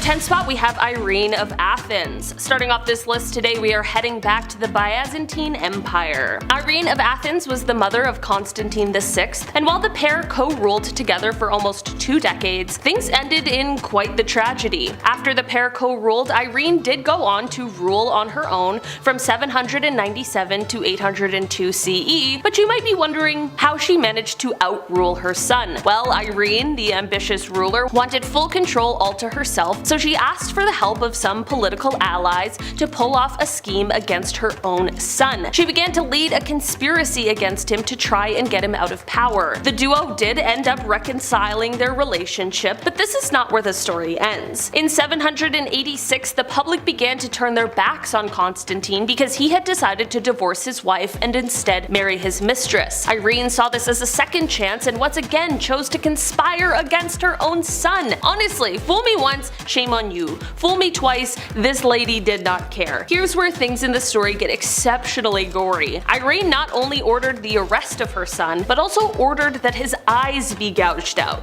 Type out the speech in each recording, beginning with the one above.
10 spot, we have Irene of Athens. Starting off this list today, we are heading back to the Byzantine Empire. Irene of Athens was the mother of Constantine VI, and while the pair co-ruled together for almost 2 decades, things ended in quite the tragedy. After the pair co-ruled, Irene did go on to rule on her own from 797 to 802 CE, but you might be wondering how she managed to outrule her son. Well, Irene, the ambitious ruler, wanted full control all to herself, so she asked for the help of some political allies to pull off a scheme against her own son. She began to lead a conspiracy against him to try and get him out of power. The duo did end up reconciling their relationship, but this is not where the story ends. In 786, the public began to turn their backs on Constantine because he had decided to divorce his wife and instead marry his mistress. Irene saw this as a second chance and once again chose to conspire against her own son. Honestly, fool me once, shame on you. Fool me twice, this lady did not care. Here's where things in the story get exceptionally gory. Irene not only ordered the arrest of her son, but also ordered that his eyes be gouged out.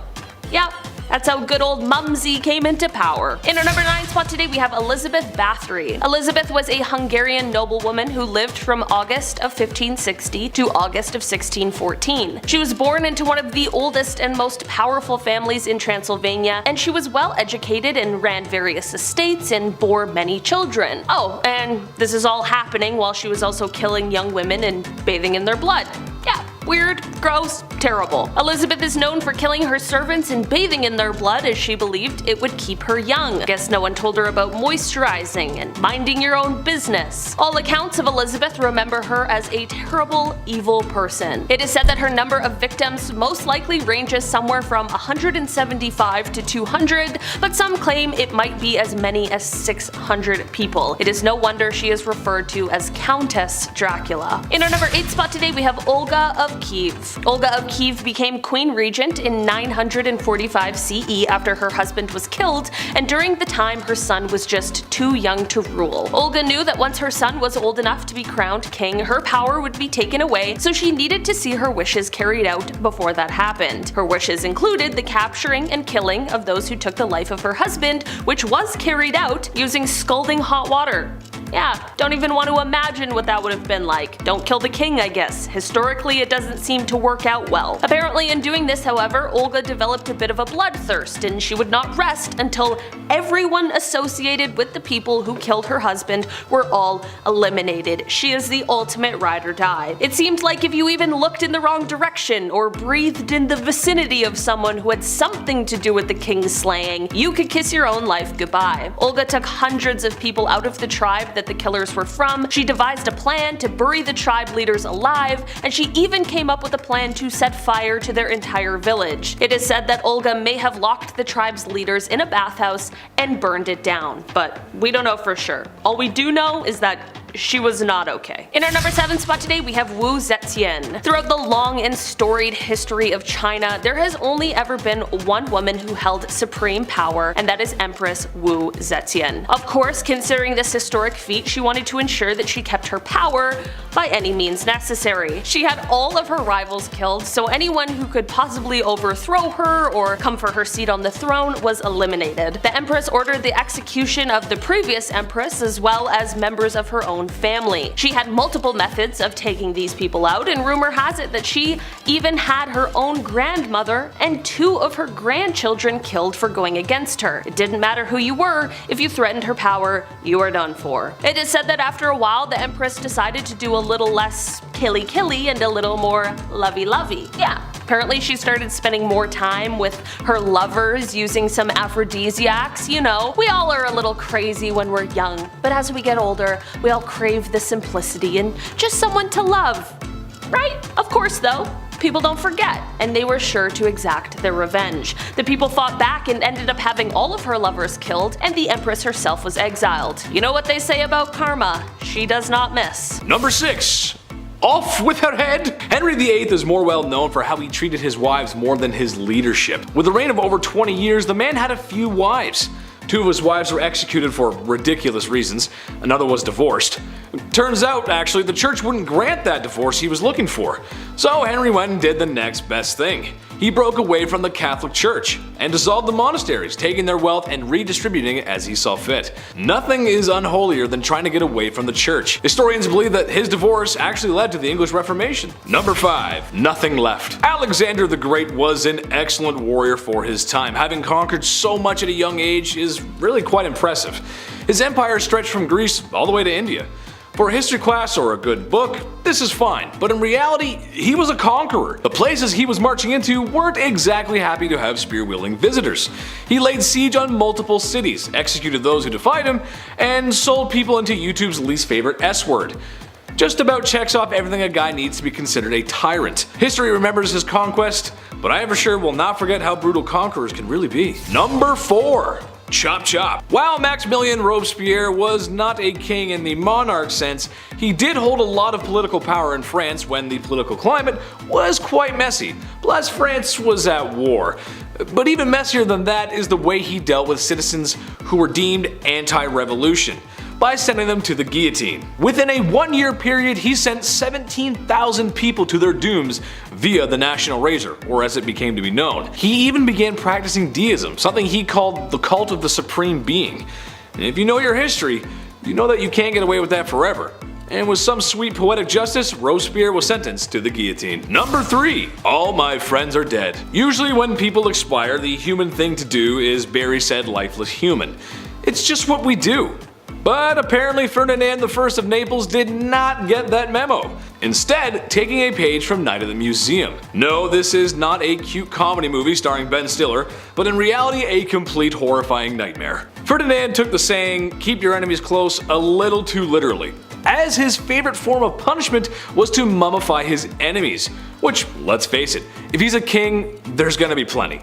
Yeah, that's how good old Mumsy came into power. In our number 9 spot today, we have Elizabeth Bathory. Elizabeth was a Hungarian noblewoman who lived from August of 1560 to August of 1614. She was born into one of the oldest and most powerful families in Transylvania, and she was well educated and ran various estates and bore many children. Oh, and this is all happening while she was also killing young women and bathing in their blood. Yeah, weird, gross, terrible. Elizabeth is known for killing her servants and bathing in their blood as she believed it would keep her young. Guess no one told her about moisturizing and minding your own business. All accounts of Elizabeth remember her as a terrible, evil person. It is said that her number of victims most likely ranges somewhere from 175 to 200, but some claim it might be as many as 600 people. It is no wonder she is referred to as Countess Dracula. In our number 8 spot today, we have Olga of Kiev. Olga of Kiev became queen regent in 945 CE after her husband was killed, and during the time her son was just too young to rule. Olga knew that once her son was old enough to be crowned king, her power would be taken away, so she needed to see her wishes carried out before that happened. Her wishes included the capturing and killing of those who took the life of her husband, which was carried out using scalding hot water. Yeah, don't even want to imagine what that would have been like. Don't kill the king, I guess. Historically, it doesn't seem to work out well. Apparently in doing this, however, Olga developed a bit of a bloodthirst, and she would not rest until everyone associated with the people who killed her husband were all eliminated. She is the ultimate ride or die. It seemed like if you even looked in the wrong direction or breathed in the vicinity of someone who had something to do with the king's slaying, you could kiss your own life goodbye. Olga took hundreds of people out of the tribe that the killers were from, she devised a plan to bury the tribe leaders alive, and she even came up with a plan to set fire to their entire village. It is said that Olga may have locked the tribe's leaders in a bathhouse and burned it down, but we don't know for sure. All we do know is that she was not okay. In our number 7 spot today, we have Wu Zetian. Throughout the long and storied history of China, there has only ever been one woman who held supreme power, and that is Empress Wu Zetian. Of course, considering this historic feat, she wanted to ensure that she kept her power by any means necessary. She had all of her rivals killed, so anyone who could possibly overthrow her or come for her seat on the throne was eliminated. The Empress ordered the execution of the previous Empress as well as members of her own family. She had multiple methods of taking these people out, and rumor has it that she even had her own grandmother and 2 of her grandchildren killed for going against her. It didn't matter who you were, if you threatened her power, you were done for. It is said that after a while, the Empress decided to do a little less killy and a little more lovey. Yeah. Apparently she started spending more time with her lovers, using some aphrodisiacs. You know, we all are a little crazy when we're young, but as we get older, we all crave the simplicity and just someone to love. Right? Of course though, people don't forget, and they were sure to exact their revenge. The people fought back and ended up having all of her lovers killed, and the Empress herself was exiled. You know what they say about karma, she does not miss. Number 6. Off with her head! Henry VIII is more well known for how he treated his wives more than his leadership. With a reign of over 20 years, the man had a few wives. 2 of his wives were executed for ridiculous reasons, another was divorced. Turns out, actually, the church wouldn't grant that divorce he was looking for. So Henry went and did the next best thing. He broke away from the Catholic Church and dissolved the monasteries, taking their wealth and redistributing it as he saw fit. Nothing is unholier than trying to get away from the church. Historians believe that his divorce actually led to the English Reformation. Number 5. Nothing left. Alexander the Great was an excellent warrior for his time. Having conquered so much at a young age is really quite impressive. His empire stretched from Greece all the way to India. For a history class or a good book, this is fine, but in reality, he was a conqueror. The places he was marching into weren't exactly happy to have spear-wielding visitors. He laid siege on multiple cities, executed those who defied him, and sold people into YouTube's least favorite S-word. Just about checks off everything a guy needs to be considered a tyrant. History remembers his conquest, but I for sure will not forget how brutal conquerors can really be. Number 4. Chop chop. While Maximilien Robespierre was not a king in the monarch sense, he did hold a lot of political power in France when the political climate was quite messy. Plus, France was at war. But even messier than that is the way he dealt with citizens who were deemed anti-revolution, by sending them to the guillotine. Within a 1-year period, he sent 17,000 people to their dooms via the National Razor, or as it became to be known. He even began practicing deism, something he called the cult of the supreme being. And if you know your history, you know that you can't get away with that forever. And with some sweet poetic justice, Robespierre was sentenced to the guillotine. Number 3. All my friends are dead. Usually when people expire, the human thing to do is bury said lifeless human. It's just what we do. But apparently Ferdinand I of Naples did not get that memo, instead taking a page from Night at the Museum. No, this is not a cute comedy movie starring Ben Stiller, but in reality a complete horrifying nightmare. Ferdinand took the saying, "keep your enemies close," a little too literally, as his favorite form of punishment was to mummify his enemies, which, let's face it, if he's a king, there's gonna be plenty.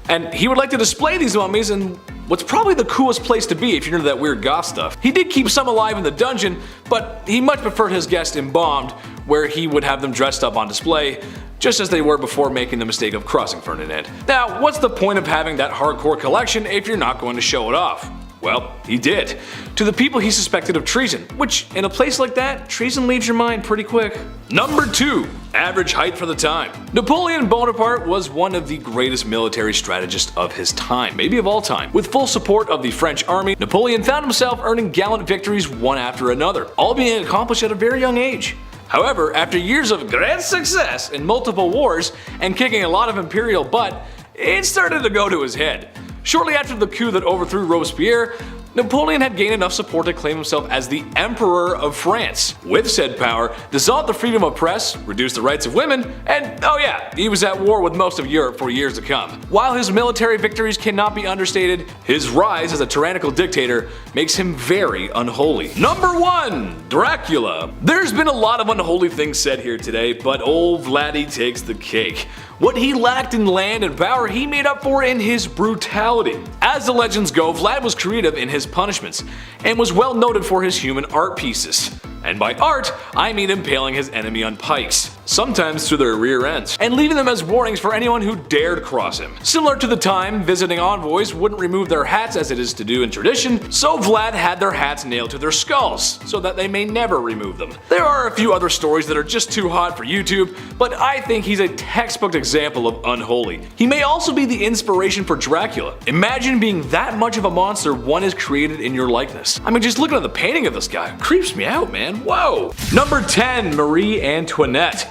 And he would like to display these mummies in what's probably the coolest place to be if you're into that weird goth stuff. He did keep some alive in the dungeon, but he much preferred his guests embalmed, where he would have them dressed up on display, just as they were before making the mistake of crossing Ferdinand. Now, what's the point of having that hardcore collection if you're not going to show it off? Well, he did. To the people he suspected of treason, which, in a place like that, treason leaves your mind pretty quick. Number 2. Average height for the time. Napoleon Bonaparte was one of the greatest military strategists of his time, maybe of all time. With full support of the French army, Napoleon found himself earning gallant victories one after another, all being accomplished at a very young age. However, after years of great success in multiple wars and kicking a lot of imperial butt, it started to go to his head. Shortly after the coup that overthrew Robespierre, Napoleon had gained enough support to claim himself as the Emperor of France. With said power, dissolved the freedom of press, reduced the rights of women, and oh yeah, he was at war with most of Europe for years to come. While his military victories cannot be understated, his rise as a tyrannical dictator makes him very unholy. Number 1. Dracula. There's been a lot of unholy things said here today, but old Vladdy takes the cake. What he lacked in land and power, he made up for in his brutality. As the legends go, Vlad was creative in his punishments, and was well noted for his human art pieces. And by art, I mean impaling his enemy on pikes, sometimes through their rear ends, and leaving them as warnings for anyone who dared cross him. Similar to the time visiting envoys wouldn't remove their hats as it is to do in tradition, so Vlad had their hats nailed to their skulls, so that they may never remove them. There are a few other stories that are just too hot for YouTube, but I think he's a textbook example of unholy. He may also be the inspiration for Dracula. Imagine being that much of a monster one is created in your likeness. I mean, just looking at the painting of this guy creeps me out, man. Whoa! Number 10. Marie Antoinette.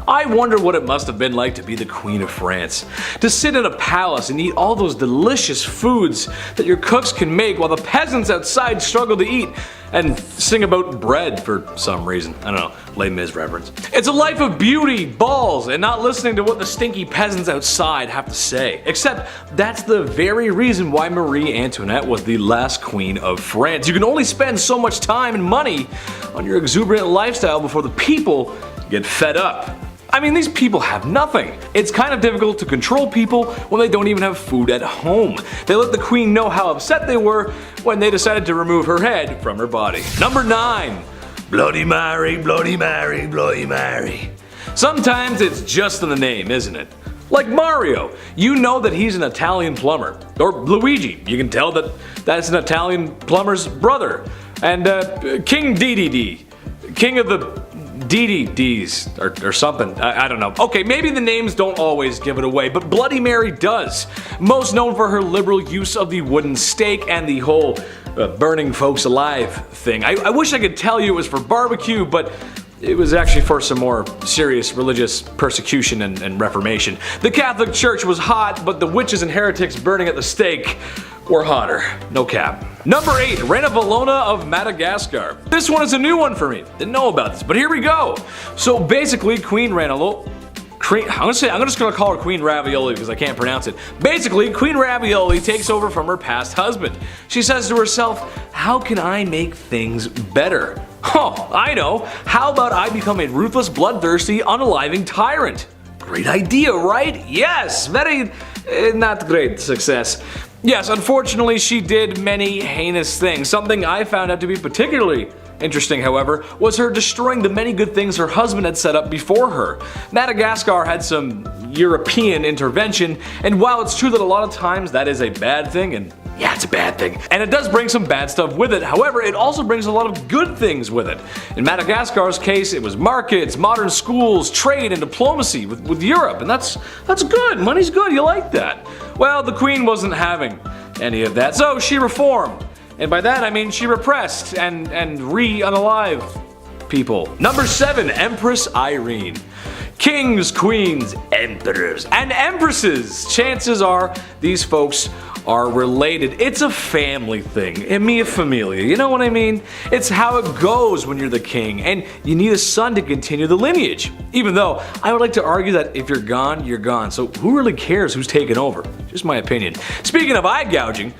I wonder what it must have been like to be the Queen of France. To sit in a palace and eat all those delicious foods that your cooks can make while the peasants outside struggle to eat, and sing about bread for some reason. I don't know, Les Mis reference. It's a life of beauty, balls, and not listening to what the stinky peasants outside have to say. Except that's the very reason why Marie Antoinette was the last queen of France. You can only spend so much time and money on your exuberant lifestyle before the people get fed up. I mean, these people have nothing. It's kind of difficult to control people when they don't even have food at home. They let the queen know how upset they were when they decided to remove her head from her body. Number 9. Bloody Mary, Bloody Mary, Bloody Mary. Sometimes it's just in the name, isn't it? Like Mario, you know that he's an Italian plumber. Or Luigi, you can tell that that's an Italian plumber's brother. And King Dedede. king of the DDDs or something. I don't know. Okay, maybe the names don't always give it away, but Bloody Mary does. Most known for her liberal use of the wooden stake and the whole burning folks alive thing. I wish I could tell you it was for barbecue, but it was actually for some more serious religious persecution and reformation. The Catholic Church was hot, but the witches and heretics burning at the stake were hotter. No cap. Number 8, Reina Valona of Madagascar. This one is a new one for me. Didn't know about this, but here we go. So basically, Queen Reina I'm just gonna call her Queen Ravioli because I can't pronounce it. Basically, Queen Ravioli takes over from her past husband. She says to herself, how can I make things better? Oh, I know. How about I become a ruthless, bloodthirsty, unaliving tyrant? Great idea, right? Yes, very not great success. Yes, unfortunately she did many heinous things. Something I found out to be particularly interesting, however, was her destroying the many good things her husband had set up before her. Madagascar had some European intervention, and while it's true that a lot of times that is a bad thing, and yeah, it's a bad thing, and it does bring some bad stuff with it, however, it also brings a lot of good things with it. In Madagascar's case, it was markets, modern schools, trade, and diplomacy with Europe, and that's good. Money's good, you like that. Well, the Queen wasn't having any of that, so she reformed. And by that I mean she repressed and unalived people. Number 7, Empress Irene. Kings, queens, emperors, and empresses. Chances are these folks are related. It's a family thing. E mia familia, you know what I mean? It's how it goes when you're the king, and you need a son to continue the lineage. Even though I would like to argue that if you're gone, you're gone. So who really cares who's taken over? Just my opinion. Speaking of eye gouging,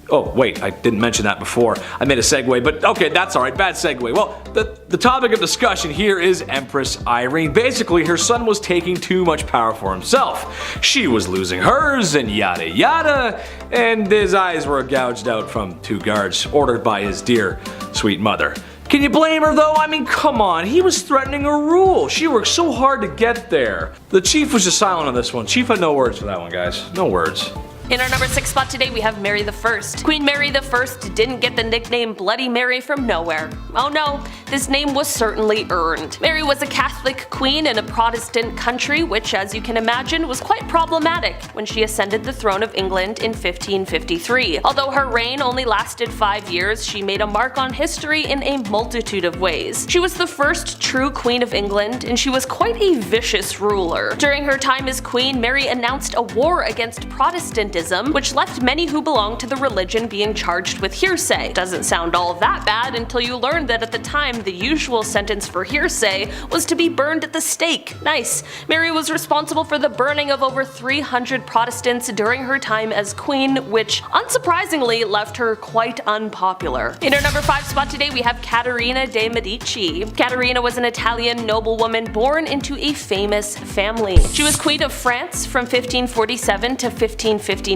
oh wait, I didn't mention that before. I made a segue, but okay, that's alright, bad segue. Well, the topic of discussion here is Empress Irene. Basically, her son was taking too much power for himself. She was losing hers, and yada yada, and his eyes were gouged out from 2 guards, ordered by his dear, sweet mother. Can you blame her though? I mean, come on, he was threatening her rule. She worked so hard to get there. The chief was just silent on this one. Chief had no words for that one, guys. No words. In our number 6 spot today, we have Mary I. Queen Mary I didn't get the nickname Bloody Mary from nowhere. Oh no, this name was certainly earned. Mary was a Catholic queen in a Protestant country, which, as you can imagine, was quite problematic when she ascended the throne of England in 1553. Although her reign only lasted 5 years, she made a mark on history in a multitude of ways. She was the first true Queen of England, and she was quite a vicious ruler. During her time as queen, Mary announced a war against Protestantism, which left many who belonged to the religion being charged with heresy. Doesn't sound all that bad until you learn that at the time the usual sentence for heresy was to be burned at the stake. Nice. Mary was responsible for the burning of over 300 Protestants during her time as queen, which unsurprisingly left her quite unpopular. In our number 5 spot today, we have Caterina de' Medici. Caterina was an Italian noblewoman born into a famous family. She was Queen of France from 1547 to 1559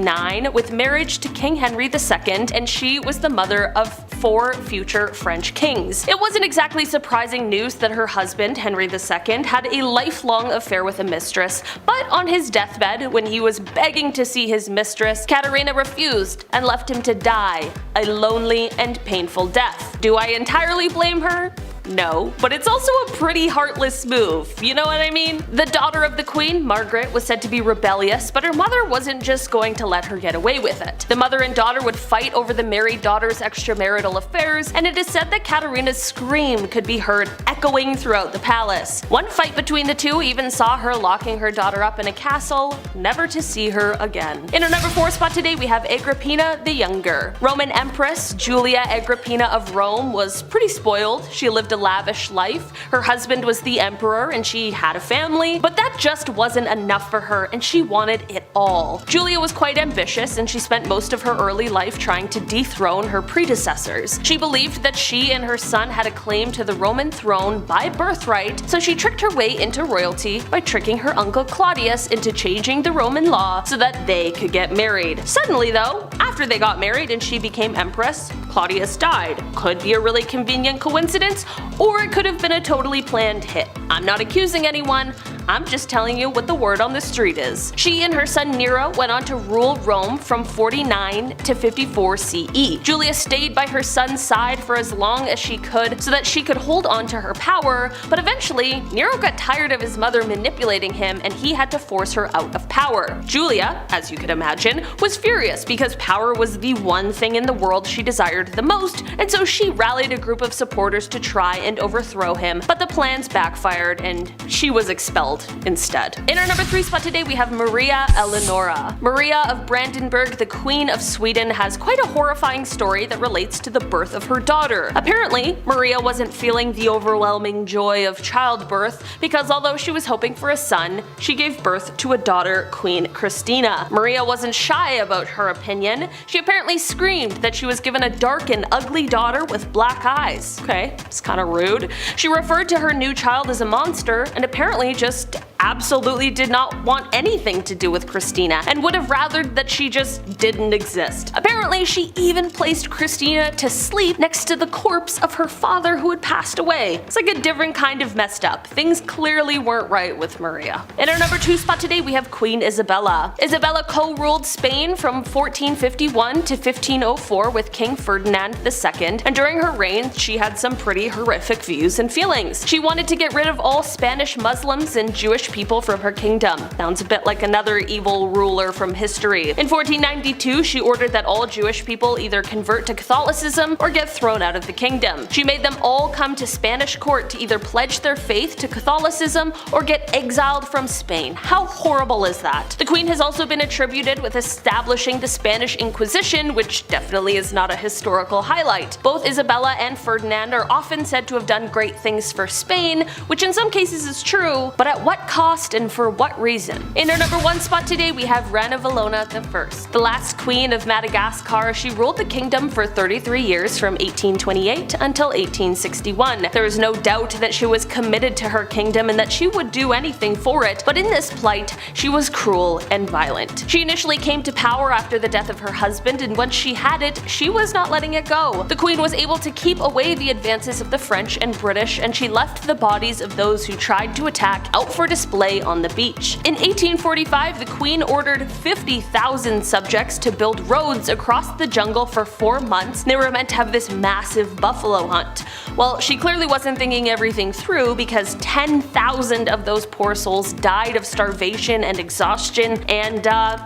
with marriage to King Henry II, and she was the mother of 4 future French kings. It wasn't exactly surprising news that her husband, Henry II, had a lifelong affair with a mistress, but on his deathbed, when he was begging to see his mistress, Caterina refused and left him to die a lonely and painful death. Do I entirely blame her? No, but it's also a pretty heartless move, you know what I mean? The daughter of the queen, Margaret, was said to be rebellious, but her mother wasn't just going to let her get away with it. The mother and daughter would fight over the married daughter's extramarital affairs, and it is said that Caterina's scream could be heard echoing throughout the palace. One fight between the two even saw her locking her daughter up in a castle, never to see her again. In our number 4 spot today, we have Agrippina the Younger. Roman Empress Julia Agrippina of Rome was pretty spoiled. She lived a lavish life. Her husband was the emperor and she had a family, but that just wasn't enough for her and she wanted it all. Julia was quite ambitious and she spent most of her early life trying to dethrone her predecessors. She believed that she and her son had a claim to the Roman throne by birthright, so she tricked her way into royalty by tricking her uncle Claudius into changing the Roman law so that they could get married. Suddenly though, after they got married and she became empress, Claudius died. Could be a really convenient coincidence, or it could have been a totally planned hit. I'm not accusing anyone, I'm just telling you what the word on the street is. She and her son Nero went on to rule Rome from 49 to 54 CE. Julia stayed by her son's side for as long as she could so that she could hold on to her power, but eventually Nero got tired of his mother manipulating him and he had to force her out of power. Julia, as you could imagine, was furious because power was the one thing in the world she desired the most, and so she rallied a group of supporters to try and overthrow him, but the plans backfired and she was expelled instead. In our number 3 spot today we have Maria Eleonora. Maria of Brandenburg, the Queen of Sweden, has quite a horrifying story that relates to the birth of her daughter. Apparently, Maria wasn't feeling the overwhelming joy of childbirth because although she was hoping for a son, she gave birth to a daughter, Queen Christina. Maria wasn't shy about her opinion. She apparently screamed that she was given a dark and ugly daughter with black eyes. Okay, it's kinda rude. She referred to her new child as a monster and apparently just absolutely did not want anything to do with Christina and would have rathered that she just didn't exist. Apparently, she even placed Christina to sleep next to the corpse of her father who had passed away. It's like a different kind of messed up. Things clearly weren't right with Maria. In our number 2 spot today we have Queen Isabella. Isabella co-ruled Spain from 1451 to 1504 with King Ferdinand II, and during her reign she had some pretty horrific views and feelings. She wanted to get rid of all Spanish Muslims and Jewish people from her kingdom. Sounds a bit like another evil ruler from history. In 1492, she ordered that all Jewish people either convert to Catholicism or get thrown out of the kingdom. She made them all come to Spanish court to either pledge their faith to Catholicism or get exiled from Spain. How horrible is that? The queen has also been attributed with establishing the Spanish Inquisition, which definitely is not a historical highlight. Both Isabella and Ferdinand are often said to have done great things for Spain, which in some cases is true, but at what cost and for what reason? In our number 1 spot today we have Rana Valona I, the last queen of Madagascar. She ruled the kingdom for 33 years from 1828 until 1861. There is no doubt that she was committed to her kingdom and that she would do anything for it, but in this plight she was cruel and violent. She initially came to power after the death of her husband, and once she had it, she was not letting it go. The queen was able to keep away the advances of the French and British, and she left the bodies of those who tried to attack out for display on the beach. In 1845, the queen ordered 50,000 subjects to build roads across the jungle for 4 months. They were meant to have this massive buffalo hunt. Well, she clearly wasn't thinking everything through because 10,000 of those poor souls died of starvation and exhaustion, and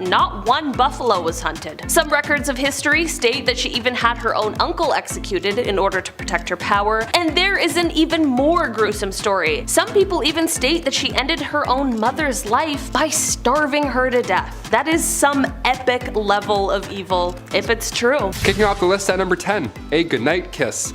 not one buffalo was hunted. Some records of history state that she even had her own uncle executed in order to protect her power, and there is an even more gruesome story. Some people even state that she ended her own mother's life by starving her to death. That is some epic level of evil, if it's true. Kicking off the list at number 10, a goodnight kiss.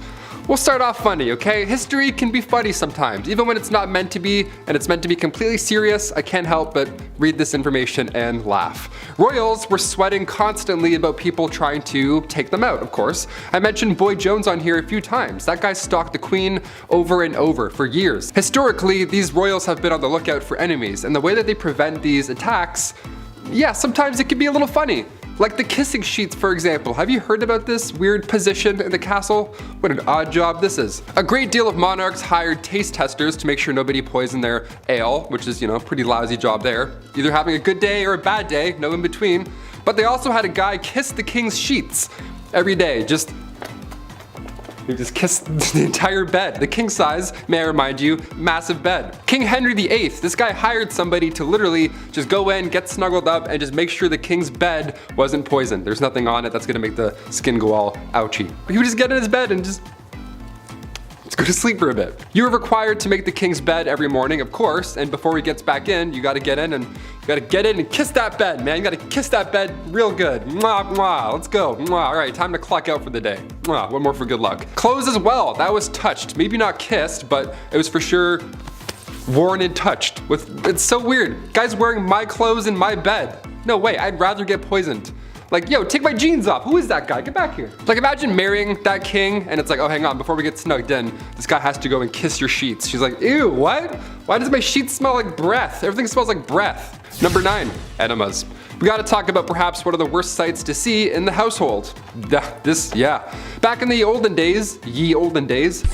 We'll start off funny, okay? History can be funny sometimes, even when it's not meant to be, and it's meant to be completely serious. I can't help but read this information and laugh. Royals were sweating constantly about people trying to take them out, of course. I mentioned Boy Jones on here a few times. That guy stalked the queen over and over for years. Historically, these royals have been on the lookout for enemies, and the way that they prevent these attacks, yeah, sometimes it can be a little funny. Like the kissing sheets, for example. Have you heard about this weird position in the castle? What an odd job this is. A great deal of monarchs hired taste testers to make sure nobody poisoned their ale, which is, pretty lousy job there. Either having a good day or a bad day, no in between. But they also had a guy kiss the king's sheets every day. He just kissed the entire bed. The king size, may I remind you, massive bed. King Henry VIII, this guy hired somebody to literally just go in, get snuggled up, and just make sure the king's bed wasn't poisoned. There's nothing on it that's gonna make the skin go all ouchy. But he would just get in his bed and just go to sleep for a bit. You are required to make the king's bed every morning, of course, and before he gets back in, you gotta get in and kiss that bed, man. You gotta kiss that bed real good. Mwah, mwah, let's go. Mwah. All right, time to clock out for the day. Mwah, one more for good luck. Clothes as well, that was touched. Maybe not kissed, but it was for sure worn and touched. It's so weird. Guys wearing my clothes in my bed. No way, I'd rather get poisoned. Like, yo, take my jeans off. Who is that guy? Get back here. Like, imagine marrying that king and it's like, oh, hang on, before we get snugged in, this guy has to go and kiss your sheets. She's like, ew, what? Why does my sheets smell like breath? Everything smells like breath. Number 9, enemas. We gotta talk about perhaps one of the worst sights to see in the household. Back in the olden days,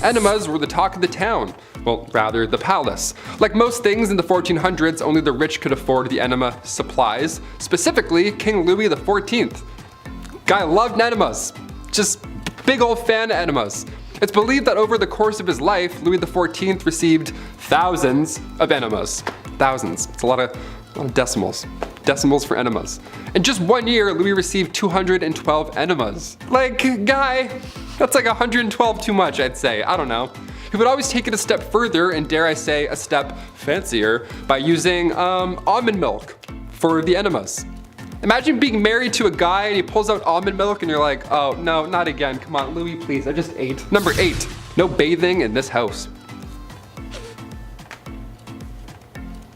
enemas were the talk of the town. Well, rather, the palace. Like most things in the 1400s, only the rich could afford the enema supplies, specifically King Louis XIV. Guy loved enemas. Just big old fan of enemas. It's believed that over the course of his life, Louis XIV received thousands of enemas. Thousands. It's a lot of decimals. Decimals for enemas. In just 1 year, Louis received 212 enemas. Like, guy, that's like 112 too much, I'd say. I don't know. He would always take it a step further, and dare I say, a step fancier, by using almond milk for the enemas. Imagine being married to a guy and he pulls out almond milk and you're like, oh no, not again, come on, Louis, please, I just ate. Number 8, no bathing in this house.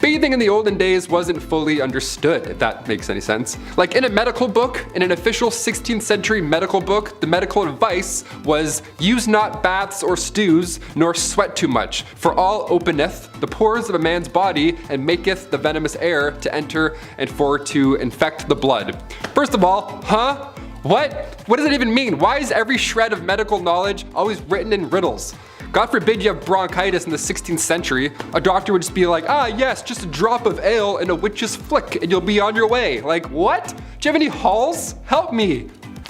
Bathing in the olden days wasn't fully understood, if that makes any sense. Like in a medical book, in an official 16th century medical book, the medical advice was, use not baths or stews, nor sweat too much, for all openeth the pores of a man's body, and maketh the venomous air to enter, and for to infect the blood. First of all, What? What does it even mean? Why is every shred of medical knowledge always written in riddles? God forbid you have bronchitis in the 16th century. A doctor would just be like, yes, just a drop of ale and a witch's flick and you'll be on your way. Like, what? Do you have any halls? Help me.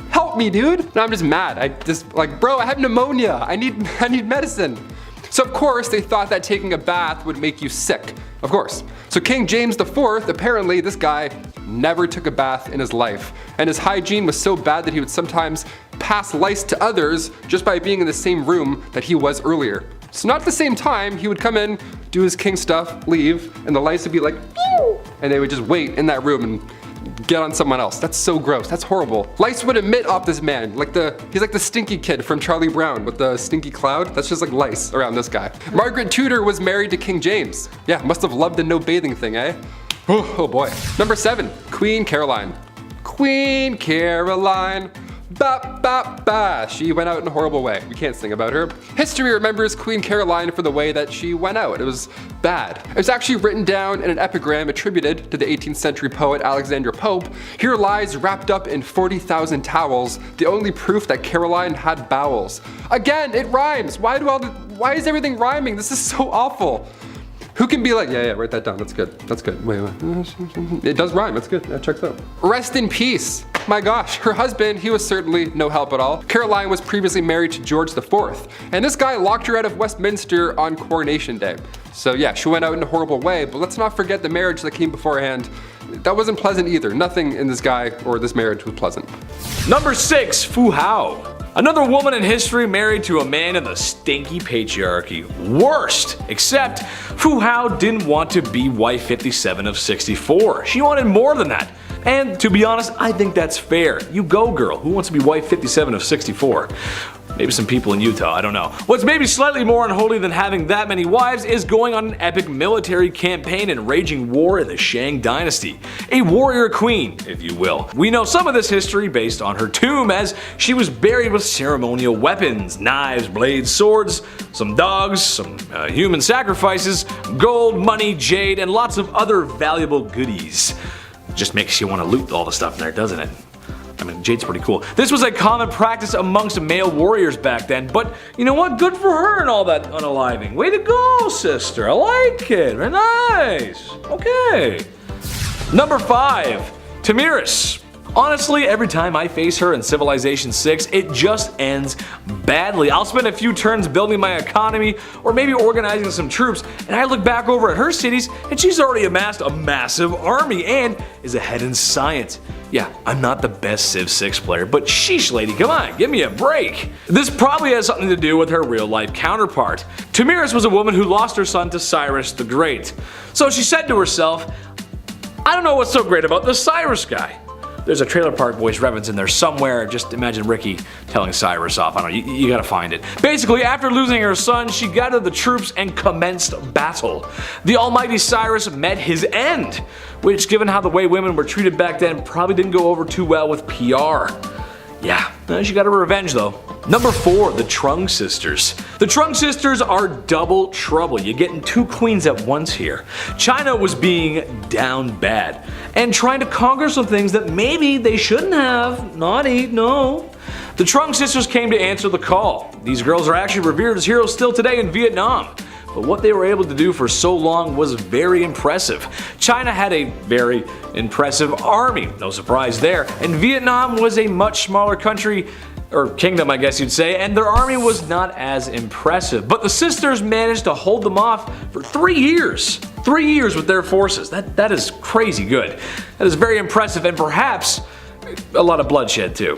Help me, dude. No, I'm just mad. Bro, I have pneumonia. I need medicine. So of course they thought that taking a bath would make you sick. Of course. So King James IV, apparently this guy never took a bath in his life. And his hygiene was so bad that he would sometimes pass lice to others just by being in the same room that he was earlier. So not at the same time, he would come in, do his king stuff, leave, and the lice would be like, pew! And they would just wait in that room and get on someone else. That's so gross. That's horrible. Lice would emit off this man. He's like the stinky kid from Charlie Brown with the stinky cloud. That's just like lice around this guy. Margaret Tudor was married to King James. Yeah, must have loved the no bathing thing, eh? Oh boy. Number 7, Queen Caroline. Queen Caroline. Ba ba ba. She went out in a horrible way. We can't sing about her. History remembers Queen Caroline for the way that she went out. It was bad. It was actually written down in an epigram attributed to the 18th century poet Alexander Pope. Here lies wrapped up in 40,000 towels, the only proof that Caroline had bowels. Again, it rhymes. Why is everything rhyming? This is so awful. Who can be like, yeah, write that down, that's good, that's good. Wait. It does rhyme, that's good, that checks out. Rest in peace. My gosh, her husband, he was certainly no help at all. Caroline was previously married to George IV, and this guy locked her out of Westminster on Coronation Day. So yeah, she went out in a horrible way, but let's not forget the marriage that came beforehand. That wasn't pleasant either. Nothing in this guy or this marriage was pleasant. Number 6, Fu Hao. Another woman in history married to a man in the stinky patriarchy. Worst! Except Fu Hao didn't want to be wife 57 of 64. She wanted more than that. And to be honest, I think that's fair. You go, girl. Who wants to be wife 57 of 64? Maybe some people in Utah, I don't know. What's maybe slightly more unholy than having that many wives is going on an epic military campaign and raging war in the Shang dynasty. A warrior queen, if you will. We know some of this history based on her tomb, as she was buried with ceremonial weapons, knives, blades, swords, some dogs, some human sacrifices, gold, money, jade, and lots of other valuable goodies. Just makes you want to loot all the stuff in there, doesn't it? I mean, jade's pretty cool. This was a common practice amongst male warriors back then, but you know what? Good for her and all that unaliving. Way to go, sister. I like it. Very nice. Okay. Number 5, Tamiris. Honestly, every time I face her in Civilization 6, it just ends badly. I'll spend a few turns building my economy or maybe organizing some troops, and I look back over at her cities and she's already amassed a massive army and is ahead in science. Yeah, I'm not the best Civ 6 player, but sheesh lady, come on, give me a break. This probably has something to do with her real life counterpart. Tamiris was a woman who lost her son to Cyrus the Great. So she said to herself, I don't know what's so great about this Cyrus guy. There's a Trailer Park Boys reference in there somewhere. Just imagine Ricky telling Cyrus off. I don't know, you gotta find it. Basically, after losing her son, she gathered the troops and commenced battle. The almighty Cyrus met his end, which, given how the way women were treated back then, probably didn't go over too well with PR. Yeah, She got her revenge though. Number 4, the Trung sisters. The Trung sisters are double trouble. You're getting 2 queens at once here. China was being down bad and trying to conquer some things that maybe they shouldn't have. Naughty, no. The Trung sisters came to answer the call. These girls are actually revered as heroes still today in Vietnam. But what they were able to do for so long was very impressive. China had a very impressive army, no surprise there, and Vietnam was a much smaller country, or kingdom I guess you'd say, and their army was not as impressive. But the sisters managed to hold them off for 3 years. 3 years with their forces. That is crazy good. That is very impressive, and perhaps a lot of bloodshed too.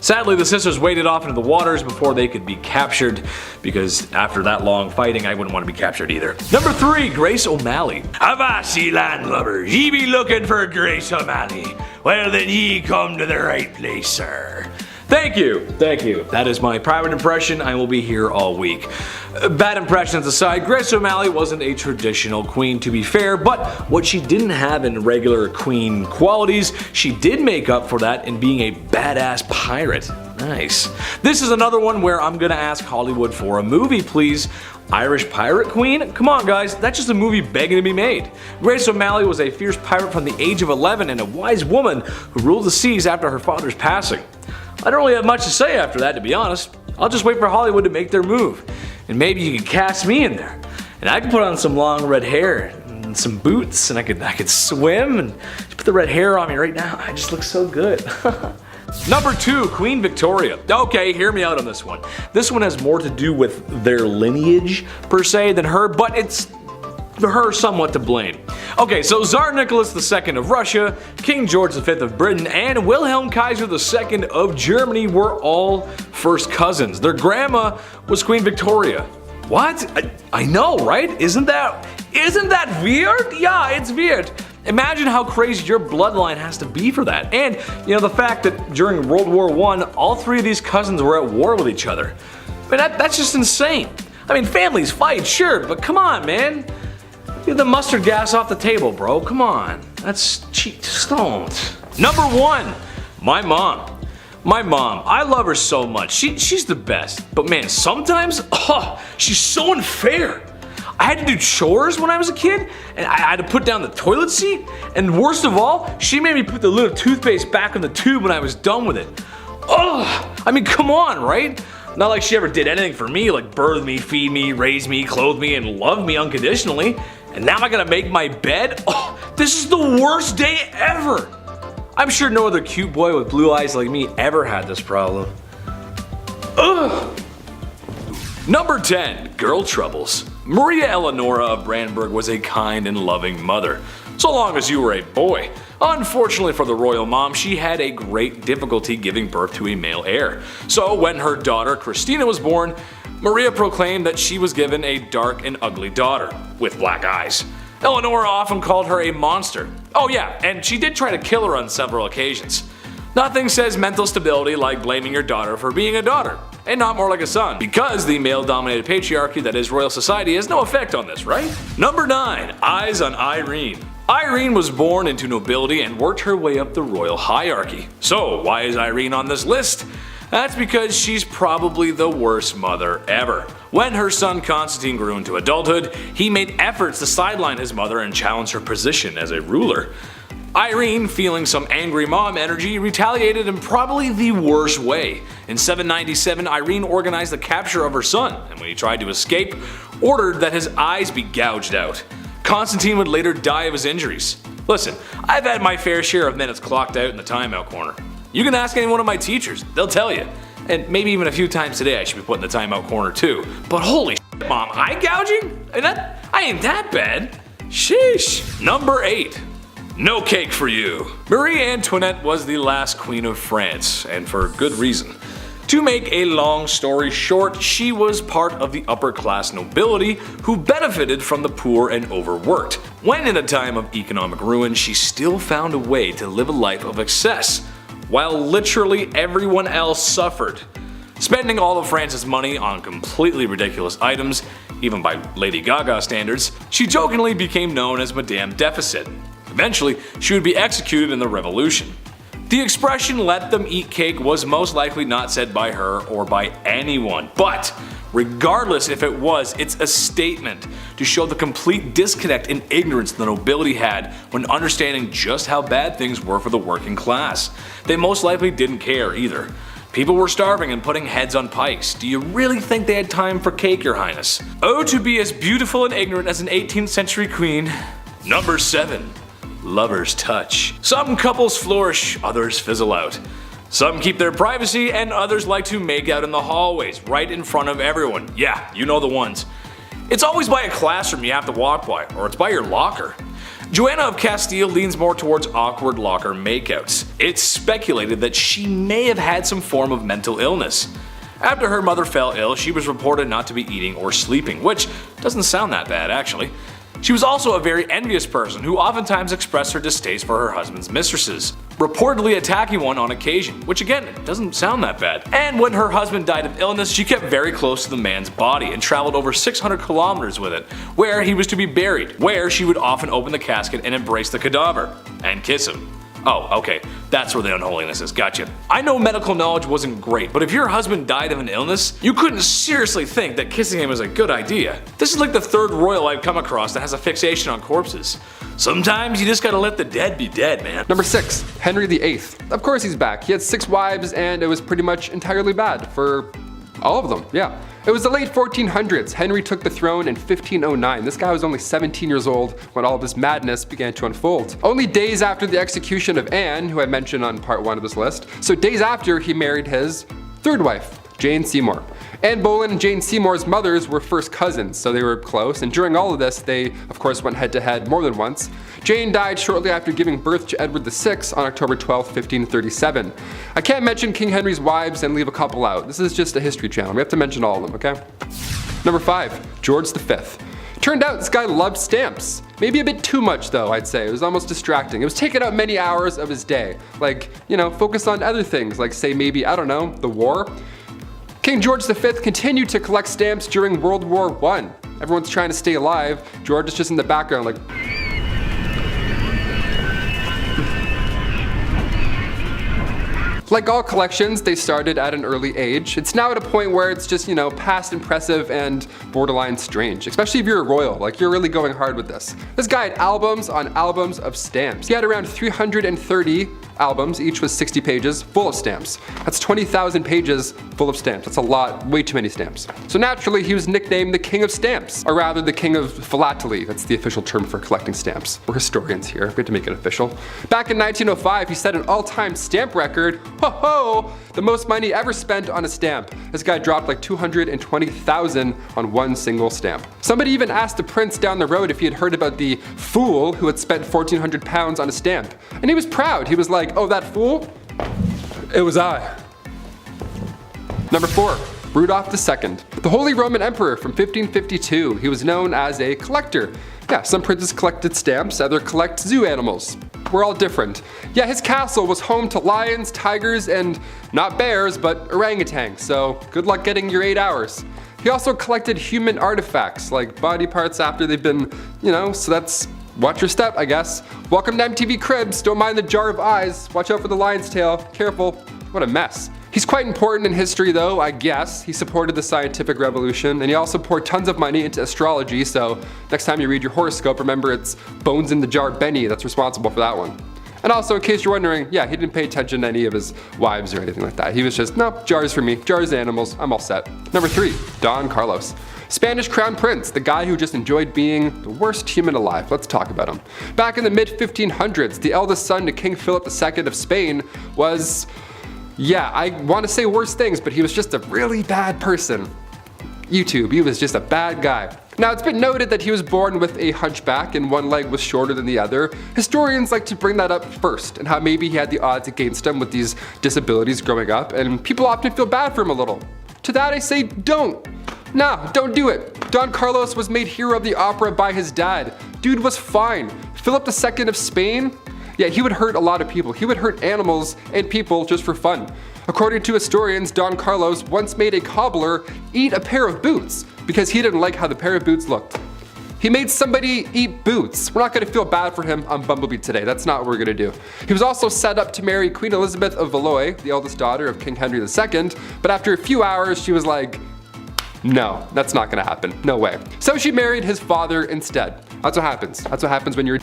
Sadly, the sisters waded off into the waters before they could be captured, because after that long fighting, I wouldn't want to be captured either. Number 3, Grace O'Malley. Avasi landlubbers, ye be looking for Grace O'Malley. Well then ye come to the right place, sir. Thank you, thank you. That is my private impression. I will be here all week. Bad impressions aside, Grace O'Malley wasn't a traditional queen to be fair, but what she didn't have in regular queen qualities, she did make up for that in being a badass pirate. Nice. This is another one where I'm gonna ask Hollywood for a movie, please. Irish pirate queen? Come on guys, that's just a movie begging to be made. Grace O'Malley was a fierce pirate from the age of 11 and a wise woman who ruled the seas after her father's passing. I don't really have much to say after that, to be honest. I'll just wait for Hollywood to make their move. And maybe you can cast me in there. And I can put on some long red hair and some boots and I could swim and just put the red hair on me right now. I just look so good. Number 2, Queen Victoria. Okay, hear me out on this one. This one has more to do with their lineage per se than her, but it's her somewhat to blame. Okay, so Tsar Nicholas II of Russia, King George V of Britain, and Wilhelm Kaiser II of Germany were all first cousins. Their grandma was Queen Victoria. What? I know, right? Isn't that weird? Yeah, it's weird. Imagine how crazy your bloodline has to be for that. And, you know, the fact that during World War I, all 3 of these cousins were at war with each other. I mean, that's just insane. I mean, families fight, sure, but come on, man. Get the mustard gas off the table, bro. Come on. That's cheap. Just don't. Number 1, my mom. My mom. I love her so much. She's the best. But man, sometimes, she's so unfair. I had to do chores when I was a kid, and I had to put down the toilet seat, and worst of all, she made me put the little toothpaste back in the tube when I was done with it. I mean, come on, right? Not like she ever did anything for me, like birth me, feed me, raise me, clothe me, and love me unconditionally. And now I gotta make my bed? This is the worst day ever! I'm sure no other cute boy with blue eyes like me ever had this problem. Ugh! Number 10, Girl Troubles. Maria Eleonora of Brandenburg was a kind and loving mother, so long as you were a boy. Unfortunately for the royal mom, she had a great difficulty giving birth to a male heir. So when her daughter Christina was born, Maria proclaimed that she was given a dark and ugly daughter, with black eyes. Eleonora often called her a monster. Oh yeah, and she did try to kill her on several occasions. Nothing says mental stability like blaming your daughter for being a daughter, and not more like a son, because the male-dominated patriarchy that is royal society has no effect on this, right? Number 9, Eyes on Irene. Irene was born into nobility and worked her way up the royal hierarchy. So why is Irene on this list? That's because she's probably the worst mother ever. When her son Constantine grew into adulthood, he made efforts to sideline his mother and challenge her position as a ruler. Irene, feeling some angry mom energy, retaliated in probably the worst way. In 797, Irene organized the capture of her son, and when he tried to escape, ordered that his eyes be gouged out. Constantine would later die of his injuries. Listen, I've had my fair share of minutes clocked out in the timeout corner. You can ask any one of my teachers, they'll tell you. And maybe even a few times today I should be put in the timeout corner too. But holy shit, mom, eye gouging? I ain't that bad. Sheesh. Number 8. No cake for you. Marie Antoinette was the last queen of France, and for good reason. To make a long story short, she was part of the upper class nobility who benefited from the poor and overworked. When in a time of economic ruin, she still found a way to live a life of excess, while literally everyone else suffered. Spending all of France's money on completely ridiculous items, even by Lady Gaga standards, she jokingly became known as Madame Deficit. Eventually, she would be executed in the Revolution. The expression "let them eat cake" was most likely not said by her or by anyone, but regardless if it was, it's a statement to show the complete disconnect and ignorance the nobility had when understanding just how bad things were for the working class. They most likely didn't care either. People were starving and putting heads on pikes. Do you really think they had time for cake, your highness? Oh, to be as beautiful and ignorant as an 18th century queen. Number 7. Lovers touch. Some couples flourish, others fizzle out. Some keep their privacy and others like to make out in the hallways, right in front of everyone. Yeah, you know the ones. It's always by a classroom you have to walk by, or it's by your locker. Joanna of Castile leans more towards awkward locker makeouts. It's speculated that she may have had some form of mental illness. After her mother fell ill, she was reported not to be eating or sleeping, which doesn't sound that bad actually. She was also a very envious person who oftentimes expressed her distaste for her husband's mistresses, reportedly attacking one on occasion, which again, doesn't sound that bad. And when her husband died of illness, she kept very close to the man's body and traveled over 600 kilometers with it, where he was to be buried, where she would often open the casket and embrace the cadaver, and kiss him. Oh, okay, that's where the unholiness is, gotcha. I know medical knowledge wasn't great, but if your husband died of an illness, you couldn't seriously think that kissing him was a good idea. This is like the third royal I've come across that has a fixation on corpses. Sometimes you just gotta let the dead be dead, man. Number 6. Henry VIII. Of course he's back. He had 6 wives and it was pretty much entirely bad for all of them, yeah. It was the late 1400s. Henry took the throne in 1509. This guy was only 17 years old when all this madness began to unfold. Only days after the execution of Anne, who I mentioned on part 1 of this list, so days after he married his third wife, Jane Seymour. Anne Boleyn and Jane Seymour's mothers were first cousins, so they were close, and during all of this, they of course went head to head more than once. Jane died shortly after giving birth to Edward VI on October 12, 1537. I can't mention King Henry's wives and leave a couple out. This is just a history channel. We have to mention all of them, okay? Number 5. George V. Turned out this guy loved stamps. Maybe a bit too much though, I'd say. It was almost distracting. It was taking up many hours of his day. Like, focus on other things, like say maybe, I don't know, the war. King George V continued to collect stamps during World War I. Everyone's trying to stay alive. George is just in the background like... Like all collections, they started at an early age. It's now at a point where it's just, past impressive and borderline strange. Especially if you're a royal, like you're really going hard with this. This guy had albums on albums of stamps. He had around 330 albums, each was 60 pages, full of stamps. That's 20,000 pages full of stamps. That's a lot, way too many stamps. So naturally, he was nicknamed the King of Stamps, or rather the King of Philately. That's the official term for collecting stamps. We're historians here, we have to make it official. Back in 1905, he set an all-time stamp record. Ho-ho! The most money ever spent on a stamp. This guy dropped like 220,000 on one single stamp. Somebody even asked the prince down the road if he had heard about the fool who had spent 1,400 pounds on a stamp. And he was proud. He was like, oh, that fool? It was I. Number 4. Rudolph II. The Holy Roman Emperor from 1552. He was known as a collector. Yeah, some princes collected stamps, others collect zoo animals. We're all different. Yeah, his castle was home to lions, tigers, and not bears, but orangutans, so good luck getting your 8 hours. He also collected human artifacts, like body parts after they've been, so that's watch your step, I guess. Welcome to MTV Cribs, don't mind the jar of eyes, watch out for the lion's tail, careful. What a mess. He's quite important in history though, I guess. He supported the scientific revolution, and he also poured tons of money into astrology, so next time you read your horoscope, remember it's Bones in the Jar Benny that's responsible for that one. And also, in case you're wondering, yeah, he didn't pay attention to any of his wives or anything like that. He was just, no, jars for me, jars animals, I'm all set. Number 3, Don Carlos. Spanish Crown Prince, the guy who just enjoyed being the worst human alive. Let's talk about him. Back in the mid-1500s, the eldest son to King Philip II of Spain was... yeah, I want to say worse things, but he was just a really bad person. YouTube, he was just a bad guy. Now, it's been noted that he was born with a hunchback and one leg was shorter than the other. Historians like to bring that up first, and how maybe he had the odds against him with these disabilities growing up, and people often feel bad for him a little. To that I say, don't. Nah, don't do it. Don Carlos was made hero of the opera by his dad. Dude was fine. Philip II of Spain? Yeah, he would hurt a lot of people. He would hurt animals and people just for fun. According to historians, Don Carlos once made a cobbler eat a pair of boots because he didn't like how the pair of boots looked. He made somebody eat boots. We're not gonna feel bad for him on Bumblebee today. That's not what we're gonna do. He was also set up to marry Queen Elizabeth of Valois, the eldest daughter of King Henry II, but after a few hours, she was like, no, that's not gonna happen. No way. So she married his father instead. That's what happens. That's what happens when you're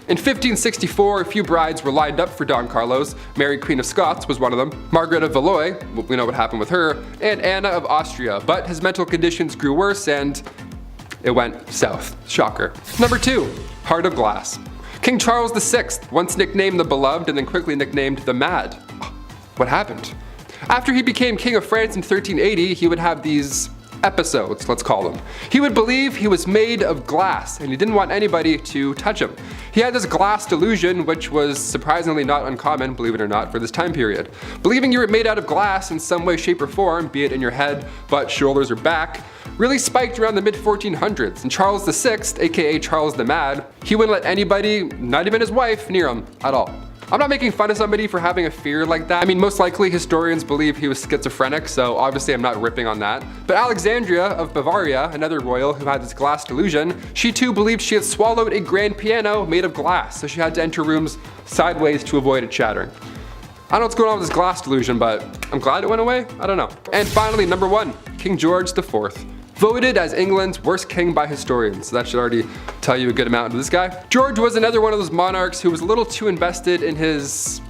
In 1564, a few brides were lined up for Don Carlos. Mary, Queen of Scots, was one of them. Margaret of Valois, we know what happened with her, and Anna of Austria. But his mental conditions grew worse and it went south. Shocker. Number 2, Heart of Glass. King Charles VI, once nicknamed the Beloved and then quickly nicknamed the Mad. What happened? After he became King of France in 1380, he would have these episodes, let's call them. He would believe he was made of glass and he didn't want anybody to touch him. He had this glass delusion, which was surprisingly not uncommon, believe it or not, for this time period. Believing you were made out of glass in some way, shape, or form, be it in your head, butt, shoulders, or back, really spiked around the mid-1400s, and Charles VI, aka Charles the Mad, he wouldn't let anybody, not even his wife, near him at all. I'm not making fun of somebody for having a fear like that. I mean, most likely historians believe he was schizophrenic, so obviously I'm not ripping on that. But Alexandria of Bavaria, another royal who had this glass delusion, she too believed she had swallowed a grand piano made of glass, so she had to enter rooms sideways to avoid it shattering. I don't know what's going on with this glass delusion, but I'm glad it went away. I don't know. And finally, number 1, King George IV. Voted as England's worst king by historians. So that should already tell you a good amount of this guy. George was another one of those monarchs who was a little too invested in his,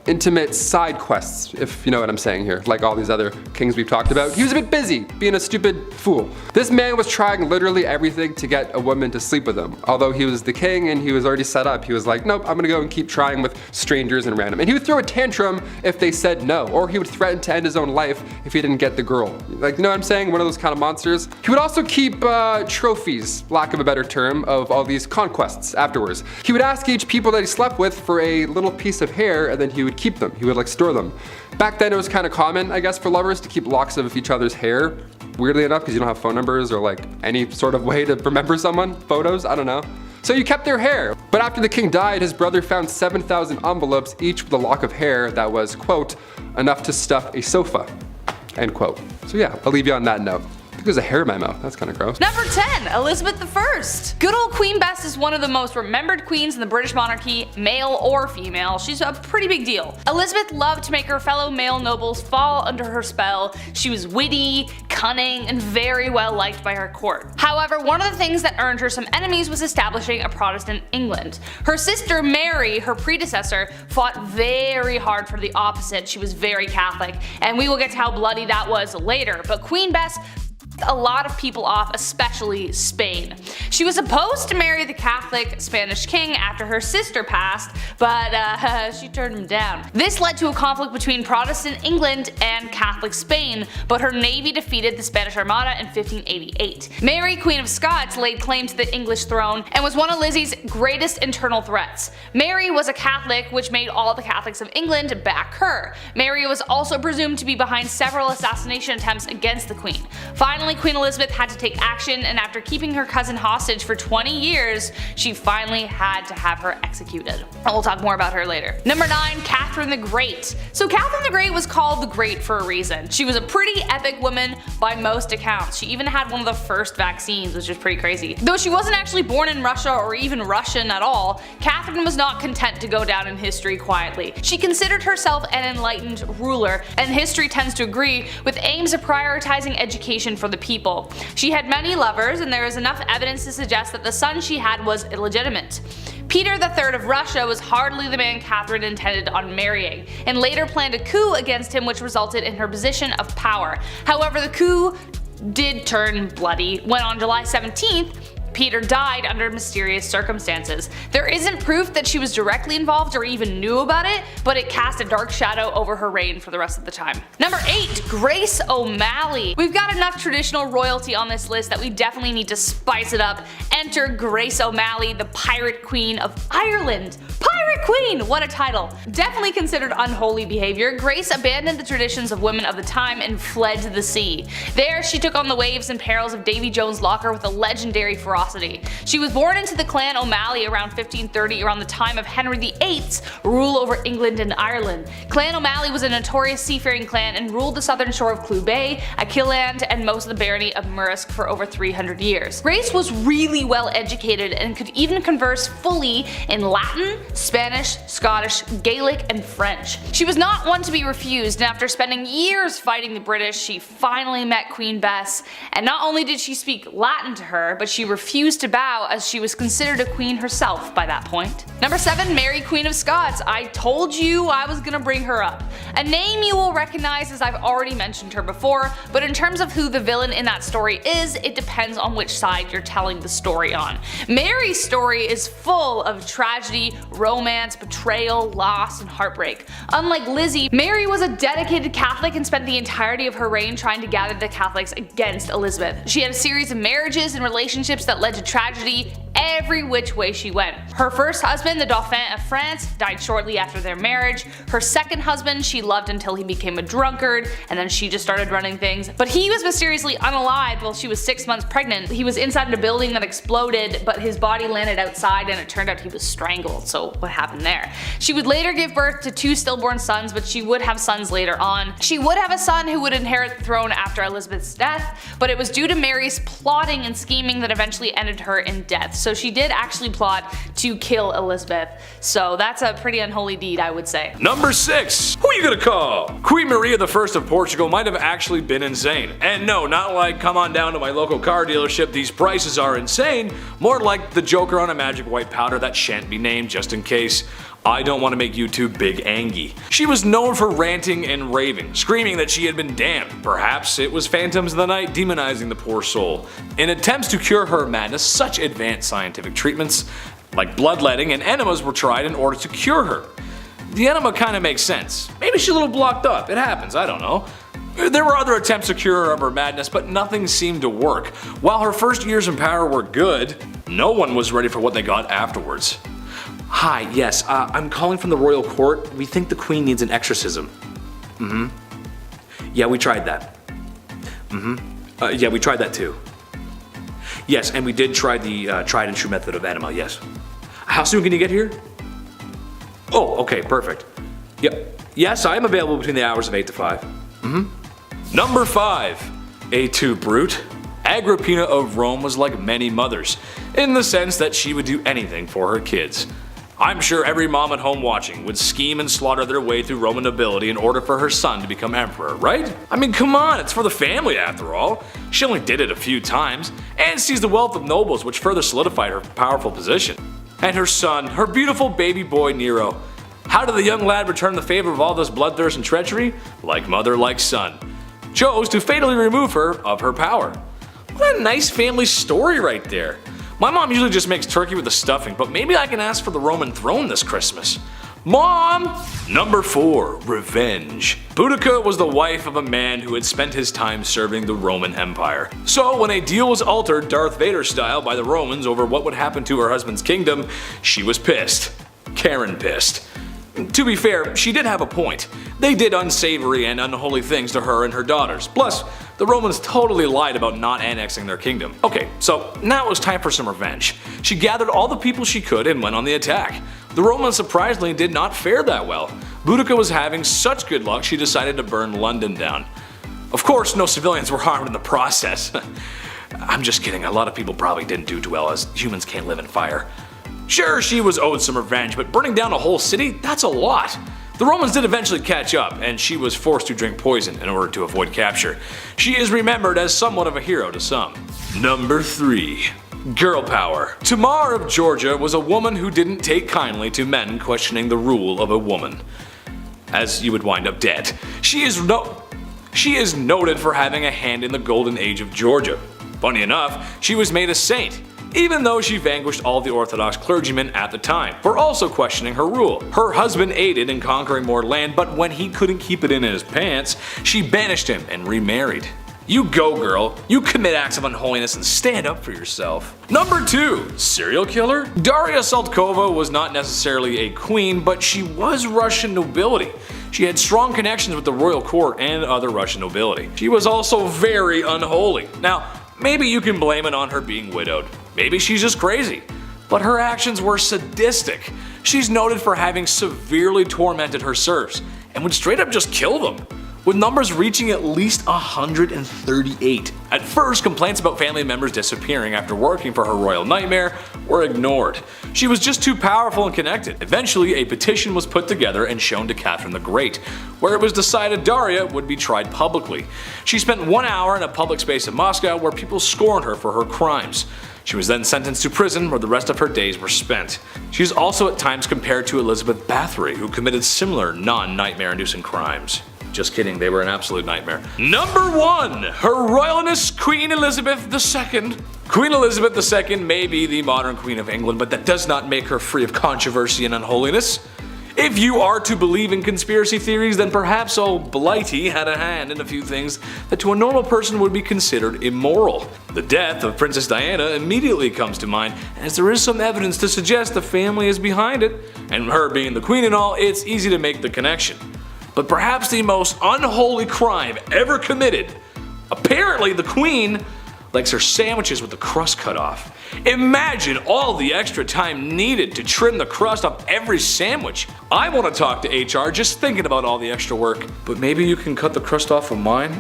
intimate side quests, if you know what I'm saying here, like all these other kings we've talked about. He was a bit busy, being a stupid fool. This man was trying literally everything to get a woman to sleep with him. Although he was the king and he was already set up, he was like, nope, I'm gonna go and keep trying with strangers and random. And he would throw a tantrum if they said no, or he would threaten to end his own life if he didn't get the girl. Like, you know what I'm saying? One of those kind of monsters. He would also keep trophies, lack of a better term, of all these conquests afterwards. He would ask each people that he slept with for a little piece of hair, and then he would keep them. He would store them. Back then it was kind of common, I guess, for lovers to keep locks of each other's hair. Weirdly enough, because you don't have phone numbers or like any sort of way to remember someone, photos, I don't know. So you kept their hair. But after the king died, his brother found 7,000 envelopes, each with a lock of hair that was, quote, enough to stuff a sofa, end quote. So yeah, I'll leave you on that note. I think there's a hair in my mouth. That's kind of gross. Number 10, Elizabeth I. Good old Queen Bess is one of the most remembered queens in the British monarchy, male or female. She's a pretty big deal. Elizabeth loved to make her fellow male nobles fall under her spell. She was witty, cunning, and very well liked by her court. However, one of the things that earned her some enemies was establishing a Protestant England. Her sister Mary, her predecessor, fought very hard for the opposite. She was very Catholic, and we will get to how bloody that was later, but Queen Bess a lot of people off, especially Spain. She was supposed to marry the Catholic Spanish king after her sister passed, but she turned him down. This led to a conflict between Protestant England and Catholic Spain, but her navy defeated the Spanish Armada in 1588. Mary, Queen of Scots, laid claim to the English throne and was one of Lizzie's greatest internal threats. Mary was a Catholic, which made all the Catholics of England back her. Mary was also presumed to be behind several assassination attempts against the Queen. Finally, Queen Elizabeth had to take action, and after keeping her cousin hostage for 20 years, she finally had to have her executed. And we'll talk more about her later. Number 9, Catherine the Great. So Catherine the Great was called the Great for a reason. She was a pretty epic woman by most accounts. She even had one of the first vaccines, which is pretty crazy. Though she wasn't actually born in Russia or even Russian at all, Catherine was not content to go down in history quietly. She considered herself an enlightened ruler, and history tends to agree, with aims of prioritizing education for the people. She had many lovers, and there is enough evidence to suggest that the son she had was illegitimate. Peter III of Russia was hardly the man Catherine intended on marrying, and later planned a coup against him, which resulted in her position of power. However, the coup did turn bloody when on July 17th, Peter died under mysterious circumstances. There isn't proof that she was directly involved or even knew about it, but it cast a dark shadow over her reign for the rest of the time. Number 8, Grace O'Malley. We've got enough traditional royalty on this list that we definitely need to spice it up. Enter Grace O'Malley, the Pirate Queen of Ireland. Pirate Spirit Queen! What a title. Definitely considered unholy behavior, Grace abandoned the traditions of women of the time and fled to the sea. There, she took on the waves and perils of Davy Jones' locker with a legendary ferocity. She was born into the Clan O'Malley around 1530, around the time of Henry VIII's rule over England and Ireland. Clan O'Malley was a notorious seafaring clan and ruled the southern shore of Clew Bay, Achilleland, and most of the barony of Murrisk for over 300 years. Grace was really well educated and could even converse fully in Latin, Spanish, Scottish, Gaelic, and French. She was not one to be refused, and after spending years fighting the British, she finally met Queen Bess, and not only did she speak Latin to her, but she refused to bow as she was considered a queen herself by that point. Number 7, Mary Queen of Scots. I told you I was gonna bring her up. A name you will recognize as I've already mentioned her before, but in terms of who the villain in that story is, it depends on which side you're telling the story on. Mary's story is full of tragedy, romance, betrayal, loss, and heartbreak. Unlike Lizzie, Mary was a dedicated Catholic and spent the entirety of her reign trying to gather the Catholics against Elizabeth. She had a series of marriages and relationships that led to tragedy every which way she went. Her first husband, the Dauphin of France, died shortly after their marriage. Her second husband she loved until he became a drunkard, and then she just started running things. But he was mysteriously unalived while she was 6 months pregnant. He was inside a building that exploded, but his body landed outside and it turned out he was strangled, so what happened there? She would later give birth to 2 stillborn sons, but she would have sons later on. She would have a son who would inherit the throne after Elizabeth's death, but it was due to Mary's plotting and scheming that eventually ended her in death. So she did actually plot to kill Elizabeth. So that's a pretty unholy deed, I would say. Number 6. Who are you gonna call? Queen Maria I of Portugal might have actually been insane. And no, not like come on down to my local car dealership, these prices are insane. More like the Joker on a magic white powder that shan't be named just in case. I don't want to make you too big angy. She was known for ranting and raving, screaming that she had been damned. Perhaps it was phantoms of the night demonizing the poor soul. In attempts to cure her madness, such advanced scientific treatments like bloodletting and enemas were tried in order to cure her. The enema kinda makes sense. Maybe she's a little blocked up, it happens, I don't know. There were other attempts to cure her of her madness, but nothing seemed to work. While her first years in power were good, no one was ready for what they got afterwards. Hi, yes, I'm calling from the royal court. We think the queen needs an exorcism. Yeah, we tried that. Yeah, we tried that too. Yes, and we did try the tried and true method of enema, yes. How soon can you get here? Oh, okay, perfect. Yep. Yes, I am available between the hours of 8 to 5. Number 5. A2 Brute. Agrippina of Rome was like many mothers, in the sense that she would do anything for her kids. I'm sure every mom at home watching would scheme and slaughter their way through Roman nobility in order for her son to become emperor, right? I mean, come on, it's for the family after all. She only did it a few times, and seized the wealth of nobles, which further solidified her powerful position. And her son, her beautiful baby boy Nero. How did the young lad return the favor of all this bloodthirst and treachery? Like mother, like son. Chose to fatally remove her of her power. What a nice family story right there. My mom usually just makes turkey with the stuffing, but maybe I can ask for the Roman throne this Christmas. Mom! Number 4. Revenge. Boudica was the wife of a man who had spent his time serving the Roman Empire. So when a deal was altered Darth Vader style by the Romans over what would happen to her husband's kingdom, she was pissed. Karen pissed. To be fair, she did have a point. They did unsavory and unholy things to her and her daughters. Plus, the Romans totally lied about not annexing their kingdom. Okay, so now it was time for some revenge. She gathered all the people she could and went on the attack. The Romans surprisingly did not fare that well. Boudica was having such good luck she decided to burn London down. Of course, no civilians were harmed in the process. I'm just kidding, a lot of people probably didn't do too well as humans can't live in fire. Sure, she was owed some revenge, but burning down a whole city? That's a lot. The Romans did eventually catch up, and she was forced to drink poison in order to avoid capture. She is remembered as somewhat of a hero to some. Number 3. Girl power. Tamar of Georgia was a woman who didn't take kindly to men questioning the rule of a woman, as you would wind up dead. She is noted for having a hand in the golden age of Georgia. Funny enough, she was made a saint, even though she vanquished all the Orthodox clergymen at the time for also questioning her rule. Her husband aided in conquering more land, but when he couldn't keep it in his pants, she banished him and remarried. You go, girl. You commit acts of unholiness and stand up for yourself. Number 2. Serial killer? Daria Saltkova was not necessarily a queen, but she was Russian nobility. She had strong connections with the royal court and other Russian nobility. She was also very unholy. Now, maybe you can blame it on her being widowed. Maybe she's just crazy. But her actions were sadistic. She's noted for having severely tormented her serfs and would straight up just kill them, with numbers reaching at least 138. At first, complaints about family members disappearing after working for her royal nightmare were ignored. She was just too powerful and connected. Eventually, a petition was put together and shown to Catherine the Great, where it was decided Daria would be tried publicly. She spent 1 hour in a public space in Moscow where people scorned her for her crimes. She was then sentenced to prison where the rest of her days were spent. She is also at times compared to Elizabeth Bathory, who committed similar non-nightmare inducing crimes. Just kidding, they were an absolute nightmare. Number 1. Her Royalness Queen Elizabeth II. Queen Elizabeth II may be the modern Queen of England, but that does not make her free of controversy and unholiness. If you are to believe in conspiracy theories, then perhaps old Blighty had a hand in a few things that to a normal person would be considered immoral. The death of Princess Diana immediately comes to mind, as there is some evidence to suggest the family is behind it, and her being the queen and all, it's easy to make the connection. But perhaps the most unholy crime ever committed, apparently the queen likes her sandwiches with the crust cut off. Imagine all the extra time needed to trim the crust off every sandwich. I want to talk to HR just thinking about all the extra work. But maybe you can cut the crust off of mine?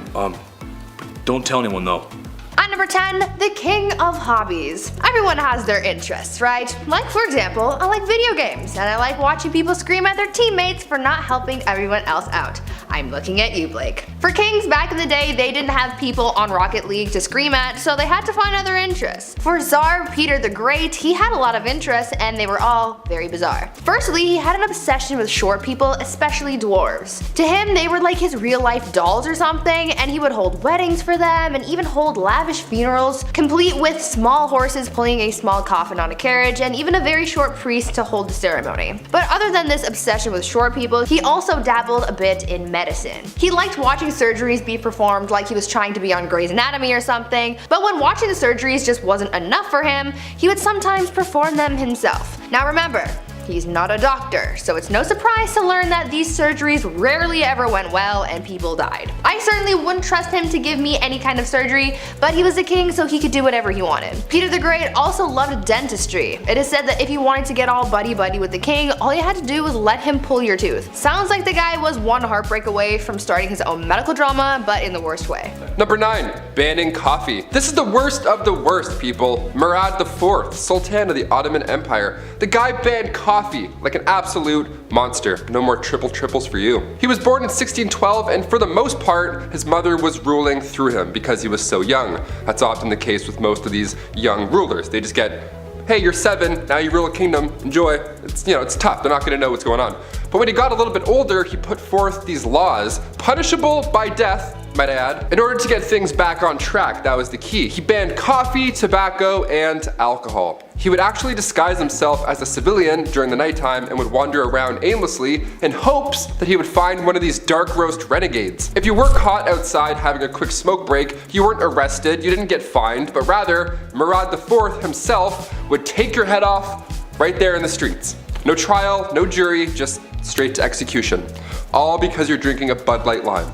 Don't tell anyone though. At number 10, the king of hobbies. Everyone has their interests, right? Like, for example, I like video games, and I like watching people scream at their teammates for not helping everyone else out. I'm looking at you, Blake. For kings back in the day, they didn't have people on Rocket League to scream at, so they had to find other interests. For Tsar Peter the Great, he had a lot of interests, and they were all very bizarre. Firstly, he had an obsession with short people, especially dwarves. To him, they were like his real-life dolls or something, and he would hold weddings for them, and even hold lavish funerals, complete with small horses pulling a small coffin on a carriage, and even a very short priest to hold the ceremony. But other than this obsession with short people, he also dabbled a bit in medicine. He liked watching surgeries be performed like he was trying to be on Grey's Anatomy or something, but when watching the surgeries just wasn't enough for him, he would sometimes perform them himself. Now remember, he's not a doctor, so it's no surprise to learn that these surgeries rarely ever went well and people died. I certainly wouldn't trust him to give me any kind of surgery, but he was a king so he could do whatever he wanted. Peter the Great also loved dentistry. It is said that if you wanted to get all buddy-buddy with the king, all you had to do was let him pull your tooth. Sounds like the guy was one heartbreak away from starting his own medical drama, but in the worst way. Number 9. Banning coffee. This is the worst of the worst, people. Murad IV, Sultan of the Ottoman Empire. The guy banned coffee like an absolute monster. No more triples for you. He was born in 1612, and for the most part, his mother was ruling through him because he was so young. That's often the case with most of these young rulers. They just get, hey, you're 7, now you rule a kingdom, enjoy. It's tough, they're not gonna know what's going on. But when he got a little bit older, he put forth these laws, punishable by death, might I add, in order to get things back on track. That was the key. He banned coffee, tobacco, and alcohol. He would actually disguise himself as a civilian during the nighttime and would wander around aimlessly in hopes that he would find one of these dark roast renegades. If you were caught outside having a quick smoke break, you weren't arrested, you didn't get fined, but rather, Murad IV himself would take your head off right there in the streets. No trial, no jury, just straight to execution. All because you're drinking a Bud Light Lime.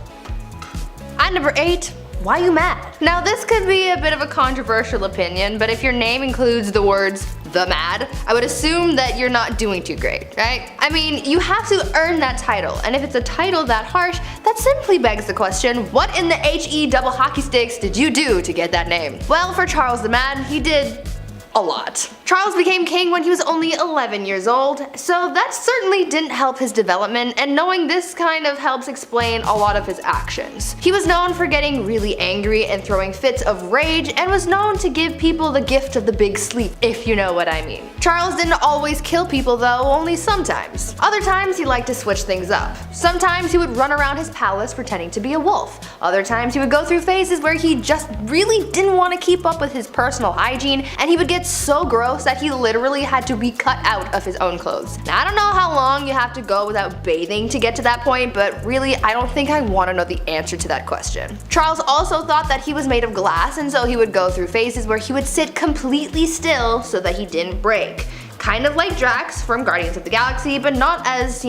At number 8, why you mad? Now this could be a bit of a controversial opinion, but if your name includes the words the mad, I would assume that you're not doing too great, right? I mean, you have to earn that title, and if it's a title that harsh, that simply begs the question, what in the HE double hockey sticks did you do to get that name? Well, for Charles the Mad, he did a lot. Charles became king when he was only 11 years old, so that certainly didn't help his development, and knowing this kind of helps explain a lot of his actions. He was known for getting really angry and throwing fits of rage, and was known to give people the gift of the big sleep, if you know what I mean. Charles didn't always kill people though, only sometimes. Other times he liked to switch things up. Sometimes he would run around his palace pretending to be a wolf. Other times he would go through phases where he just really didn't want to keep up with his personal hygiene, and he would get It's so gross that he literally had to be cut out of his own clothes. Now, I don't know how long you have to go without bathing to get to that point, but really I don't think I want to know the answer to that question. Charles also thought that he was made of glass, and so he would go through phases where he would sit completely still so that he didn't break. Kind of like Drax from Guardians of the Galaxy, but not as,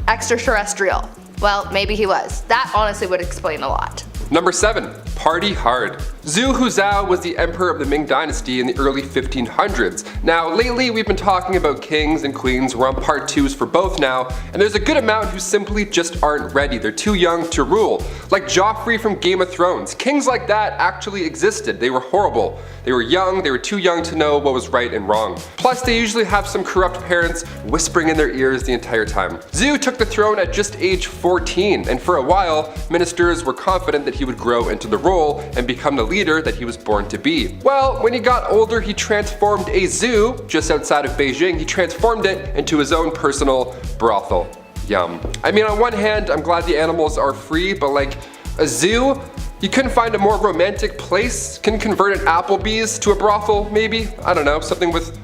extraterrestrial. Well, maybe he was. That honestly would explain a lot. Number 7. Party hard. Zhu Huzhou was the emperor of the Ming Dynasty in the early 1500s. Now, lately we've been talking about kings and queens. We're on part 2s for both now, and there's a good amount who simply just aren't ready. They're too young to rule. Like Joffrey from Game of Thrones. Kings like that actually existed. They were horrible. They were young, they were too young to know what was right and wrong. Plus, they usually have some corrupt parents whispering in their ears the entire time. Zhu took the throne at just age 14, and for a while, ministers were confident that he would grow into the role and become the leader that he was born to be. Well, when he got older, he transformed a zoo just outside of Beijing. He transformed it into his own personal brothel. Yum. I mean, on one hand, I'm glad the animals are free, but like a zoo? You couldn't find a more romantic place? Can convert an Applebee's to a brothel, maybe? I don't know, something with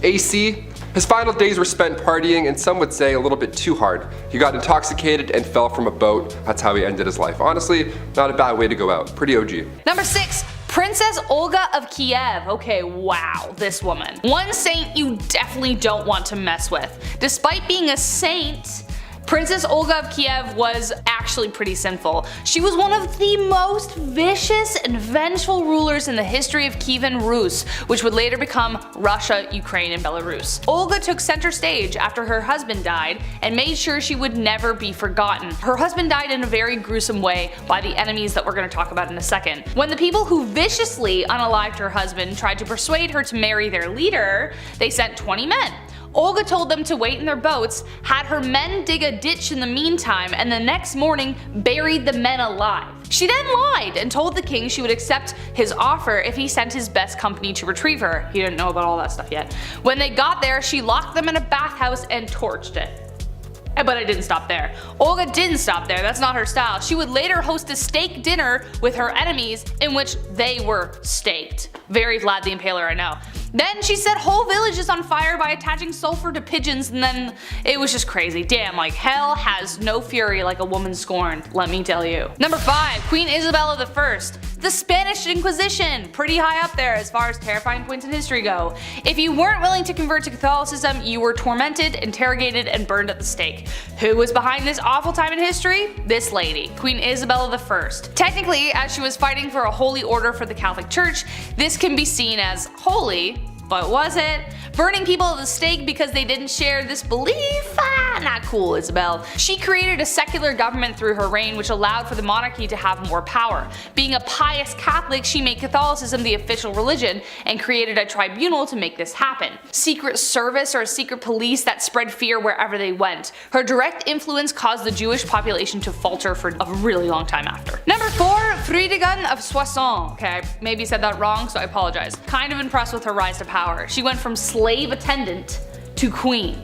AC? His final days were spent partying, and some would say a little bit too hard. He got intoxicated and fell from a boat. That's how he ended his life. Honestly, not a bad way to go out. Pretty OG. Number 6. Princess Olga of Kiev. Okay, wow, this woman. One saint you definitely don't want to mess with. Despite being a saint, Princess Olga of Kiev was actually pretty sinful. She was one of the most vicious and vengeful rulers in the history of Kievan Rus, which would later become Russia, Ukraine, and Belarus. Olga took center stage after her husband died and made sure she would never be forgotten. Her husband died in a very gruesome way by the enemies that we're going to talk about in a second. When the people who viciously unalived her husband tried to persuade her to marry their leader, they sent 20 men. Olga told them to wait in their boats, had her men dig a ditch in the meantime, and the next morning buried the men alive. She then lied and told the king she would accept his offer if he sent his best company to retrieve her. He didn't know about all that stuff yet. When they got there, she locked them in a bathhouse and torched it. But it didn't stop there. Olga didn't stop there, that's not her style. She would later host a steak dinner with her enemies in which they were staked. Very Vlad the Impaler, I know. Then she set whole villages on fire by attaching sulfur to pigeons, and then it was just crazy. Damn, like hell has no fury like a woman scorned, let me tell you. Number 5. Queen Isabella I. The Spanish Inquisition, pretty high up there as far as terrifying points in history go. If you weren't willing to convert to Catholicism, you were tormented, interrogated, and burned at the stake. Who was behind this awful time in history? This lady, Queen Isabella I. Technically, as she was fighting for a holy order for the Catholic Church, this can be seen as holy, but was it? Burning people at the stake because they didn't share this belief? Not cool, Isabel. She created a secular government through her reign which allowed for the monarchy to have more power. Being a pious Catholic, she made Catholicism the official religion and created a tribunal to make this happen. Secret service or a secret police that spread fear wherever they went. Her direct influence caused the Jewish population to falter for a really long time after. Number 4. Fridegund of Soissons. Okay, maybe said that wrong, so I apologize. Kind of impressed with her rise to power. She went from slave attendant to queen.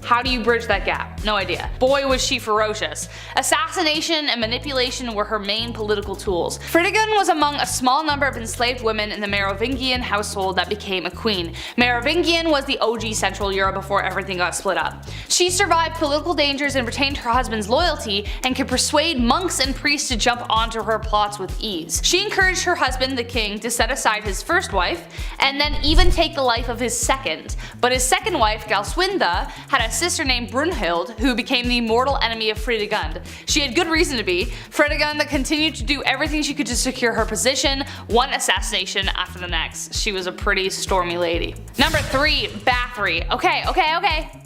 How do you bridge that gap? No idea. Boy was she ferocious. Assassination and manipulation were her main political tools. Fridegund was among a small number of enslaved women in the Merovingian household that became a queen. Merovingian was the OG Central Europe before everything got split up. She survived political dangers and retained her husband's loyalty and could persuade monks and priests to jump onto her plots with ease. She encouraged her husband, the king, to set aside his first wife and then even take the life of his second. But his second wife, Galswinda, had a sister named Brunhild who became the mortal enemy of Fridegund. She had good reason to be. Fridegund continued to do everything she could to secure her position, one assassination after the next. She was a pretty stormy lady. Number 3. Bathory. Okay.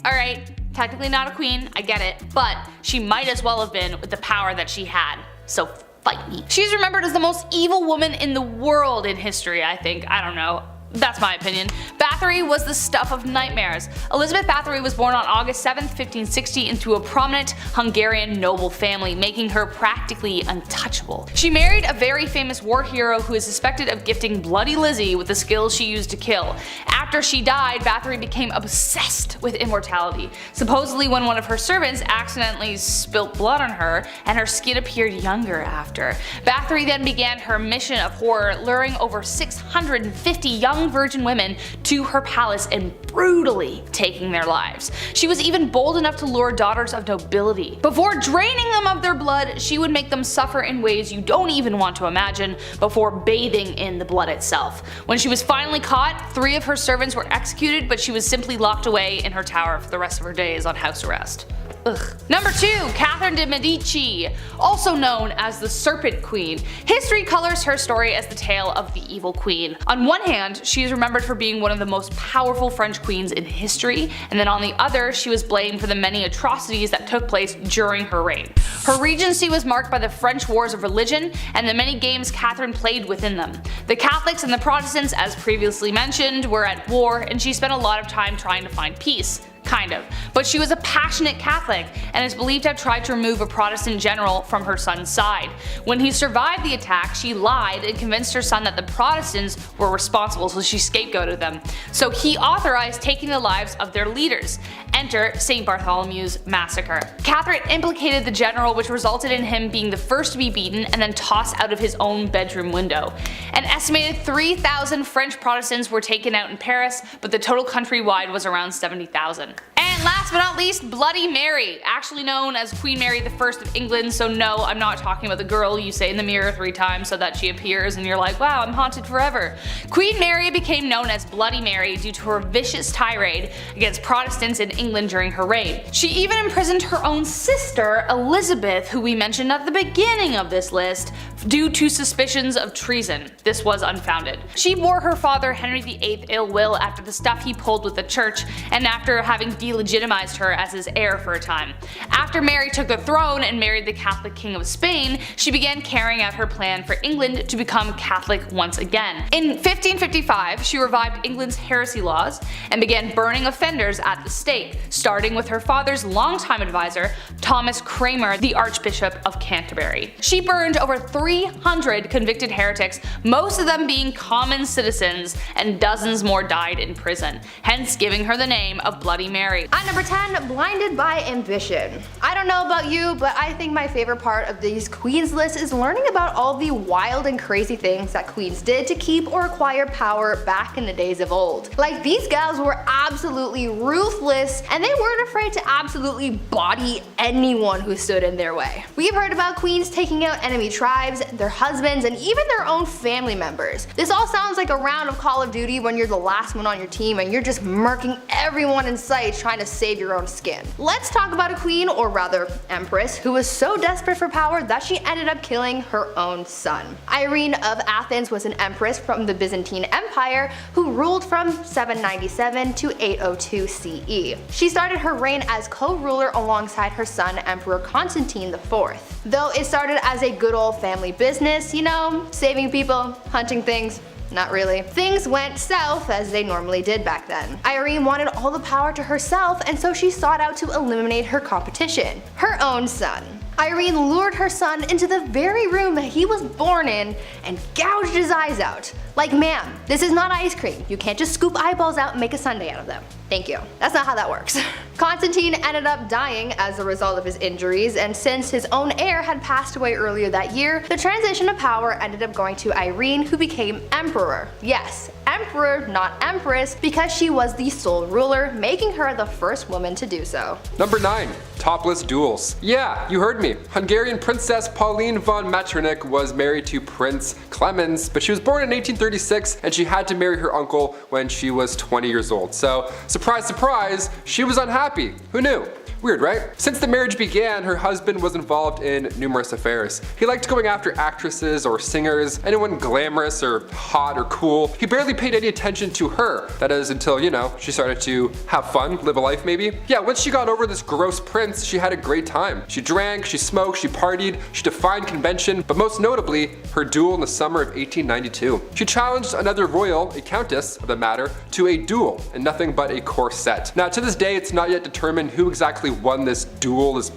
Alright. Technically not a queen, I get it, but she might as well have been with the power that she had. So fight me. She's remembered as the most evil woman in the world in history, I think. I don't know. That's my opinion. Bathory was the stuff of nightmares. Elizabeth Bathory was born on August 7, 1560 into a prominent Hungarian noble family, making her practically untouchable. She married a very famous war hero who is suspected of gifting Bloody Lizzie with the skills she used to kill. After she died, Bathory became obsessed with immortality. Supposedly when one of her servants accidentally spilt blood on her, and her skin appeared younger after. Bathory then began her mission of horror, luring over 650 young young virgin women to her palace and brutally taking their lives. She was even bold enough to lure daughters of nobility. Before draining them of their blood, she would make them suffer in ways you don't even want to imagine before bathing in the blood itself. When she was finally caught, 3 of her servants were executed, but she was simply locked away in her tower for the rest of her days on house arrest. Ugh. Number 2, Catherine de' Medici, also known as the Serpent Queen. History colors her story as the tale of the evil queen. On one hand, she is remembered for being one of the most powerful French queens in history, and then on the other, she was blamed for the many atrocities that took place during her reign. Her regency was marked by the French Wars of Religion and the many games Catherine played within them. The Catholics and the Protestants, as previously mentioned, were at war, and she spent a lot of time trying to find peace. Kind of. But she was a passionate Catholic and is believed to have tried to remove a Protestant general from her son's side. When he survived the attack, she lied and convinced her son that the Protestants were responsible, so she scapegoated them. So he authorized taking the lives of their leaders. Enter St. Bartholomew's Massacre. Catherine implicated the general, which resulted in him being the first to be beaten and then tossed out of his own bedroom window. An estimated 3,000 French Protestants were taken out in Paris, but the total countrywide was around 70,000. And last but not least, Bloody Mary, actually known as Queen Mary I of England, so no, I'm not talking about the girl you say in the mirror 3 times so that she appears and you're like, wow, I'm haunted forever. Queen Mary became known as Bloody Mary due to her vicious tirade against Protestants in England during her reign. She even imprisoned her own sister, Elizabeth, who we mentioned at the beginning of this list, due to suspicions of treason. This was unfounded. She bore her father Henry VIII ill will after the stuff he pulled with the church and after having delegitimized her as his heir for a time. After Mary took the throne and married the Catholic King of Spain, she began carrying out her plan for England to become Catholic once again. In 1555, she revived England's heresy laws and began burning offenders at the stake, starting with her father's longtime advisor, Thomas Cranmer, the Archbishop of Canterbury. She burned over 300 convicted heretics, most of them being common citizens, and dozens more died in prison, hence giving her the name of Bloody Mary. At number 10, Blinded by Ambition. I don't know about you, but I think my favorite part of these queens lists is learning about all the wild and crazy things that queens did to keep or acquire power back in the days of old. Like, these gals were absolutely ruthless, and they weren't afraid to absolutely body anyone who stood in their way. We've heard about queens taking out enemy tribes, their husbands, and even their own family members. This all sounds like a round of Call of Duty when you're the last one on your team and you're just murking everyone in sight trying to save your own skin. Let's talk about a queen, or rather empress, who was so desperate for power that she ended up killing her own son. Irene of Athens was an empress from the Byzantine Empire who ruled from 797 to 802 CE. She started her reign as co-ruler alongside her son Emperor Constantine IV. Though it started as a good old family business, you know, saving people, hunting things. Not really. Things went south as they normally did back then. Irene wanted all the power to herself, and so she sought out to eliminate her competition, her own son. Irene lured her son into the very room that he was born in and gouged his eyes out. Like, ma'am, this is not ice cream. You can't just scoop eyeballs out and make a sundae out of them. Thank you. That's not how that works. Constantine ended up dying as a result of his injuries, and since his own heir had passed away earlier that year, the transition of power ended up going to Irene, who became emperor. Yes, emperor, not empress, because she was the sole ruler, making her the first woman to do so. Number 9. Topless duels. Yeah, you heard me. Hungarian Princess Pauline von Metternich was married to Prince Clemens, but she was born in 1836 and she had to marry her uncle when she was 20 years old. So, surprise, surprise, she was unhappy. Who knew? Weird, right? Since the marriage began, her husband was involved in numerous affairs. He liked going after actresses or singers, anyone glamorous or hot or cool. He barely paid any attention to her. That is until, you know, she started to have fun, live a life maybe. Yeah, once she got over this gross prince, she had a great time. She drank, she smoked, she partied, she defied convention, but most notably, her duel in the summer of 1892. She challenged another royal, a countess of the matter, to a duel in nothing but a corset. Now to this day, it's not yet determined who exactly won this duel, this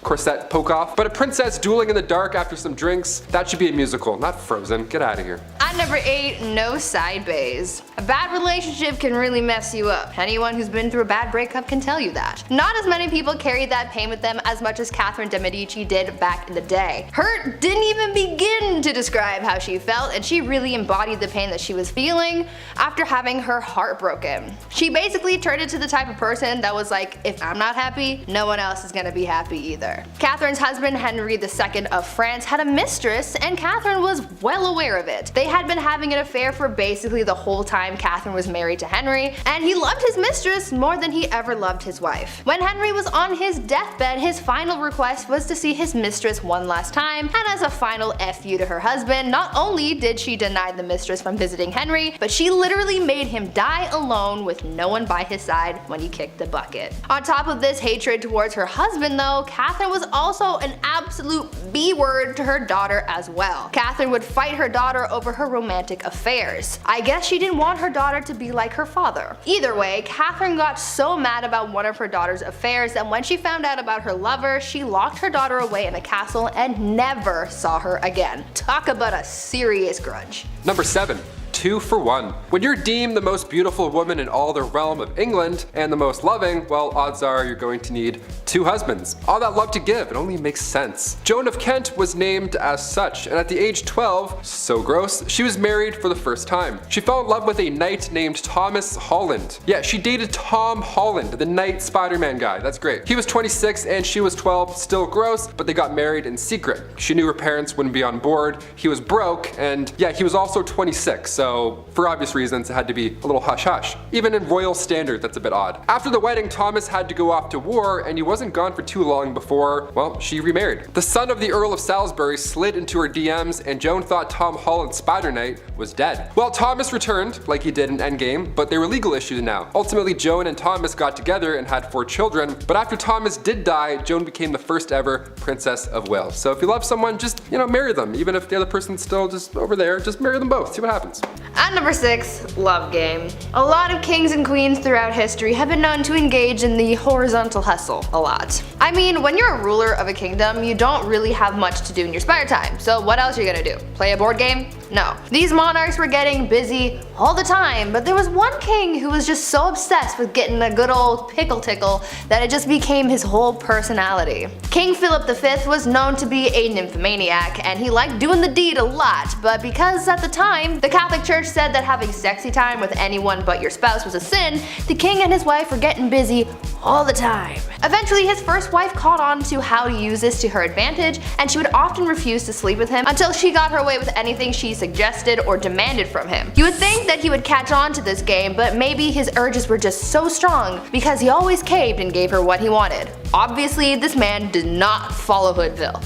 corset poke off, but a princess dueling in the dark after some drinks, that should be a musical, not Frozen. Get out of here. At number 8, no side bays. A bad relationship can really mess you up. Anyone who's been through a bad breakup can tell you that. Not as many people carried that pain with them as much as Catherine de' Medici did back in the day. Her didn't even begin to to describe how she felt, and she really embodied the pain that she was feeling after having her heart broken. She basically turned into the type of person that was like, if I'm not happy, no one else is gonna be happy either. Catherine's husband, Henry II of France, had a mistress, and Catherine was well aware of it. They had been having an affair for basically the whole time Catherine was married to Henry, and he loved his mistress more than he ever loved his wife. When Henry was on his deathbed, his final request was to see his mistress one last time, and as a final FU to her husband, not only did she deny the mistress from visiting Henry, but she literally made him die alone with no one by his side when he kicked the bucket. On top of this hatred towards her husband though, Catherine was also an absolute B-word to her daughter as well. Catherine would fight her daughter over her romantic affairs. I guess she didn't want her daughter to be like her father. Either way, Catherine got so mad about one of her daughter's affairs that when she found out about her lover, she locked her daughter away in a castle and never saw her again. Talk about a serious grudge. Number 7. 2 for 1. When you're deemed the most beautiful woman in all the realm of England and the most loving, well, odds are you're going to need 2 husbands. All that love to give, it only makes sense. Joan of Kent was named as such, and at the age 12, so gross, she was married for the first time. She fell in love with a knight named Thomas Holland. Yeah, she dated Tom Holland, the knight Spider-Man guy. That's great. He was 26 and she was 12, still gross, but they got married in secret. She knew her parents wouldn't be on board. He was broke, and yeah, he was also 26, so for obvious reasons it had to be a little hush-hush. Even in royal standard, that's a bit odd. After the wedding, Thomas had to go off to war, and he wasn't gone for too long before, well, she remarried. The son of the Earl of Salisbury slid into her DMs, and Joan thought Tom Holland's Spider Knight was dead. Well, Thomas returned, like he did in Endgame, but they were legal issues now. Ultimately, Joan and Thomas got together and had 4 children, but after Thomas did die, Joan became the first ever Princess of Wales. So if you love someone, just, marry them. Even if the other person's still just over there, just marry them both, see what happens. At number 6, love game. A lot of kings and queens throughout history have been known to engage in the horizontal hustle a lot. I mean, when you're a ruler of a kingdom, you don't really have much to do in your spare time, so what else are you gonna do? Play a board game? No. These monarchs were getting busy all the time, but there was one king who was just so obsessed with getting a good old pickle tickle that it just became his whole personality. King Philip V was known to be a nymphomaniac, and he liked doing the deed a lot, but because at the time, the Catholic Church said that having sexy time with anyone but your spouse was a sin, the king and his wife were getting busy all the time. Eventually, his first wife caught on to how to use this to her advantage, and she would often refuse to sleep with him until she got her way with anything she suggested or demanded from him. You would think that he would catch on to this game, but maybe his urges were just so strong because he always caved and gave her what he wanted. Obviously, this man did not follow Hoodville.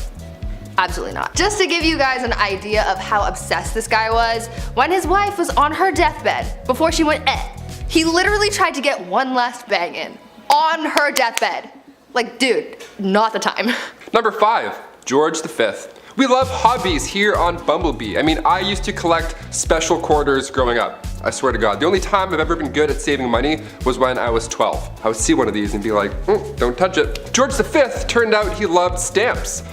Absolutely not. Just to give you guys an idea of how obsessed this guy was, when his wife was on her deathbed, before she went he literally tried to get one last bang in. On her deathbed. Like, dude, not the time. Number 5, George V. We love hobbies here on Bumblebee. I mean, I used to collect special quarters growing up. I swear to God. The only time I've ever been good at saving money was when I was 12. I would see one of these and be like, don't touch it. George V turned out he loved stamps.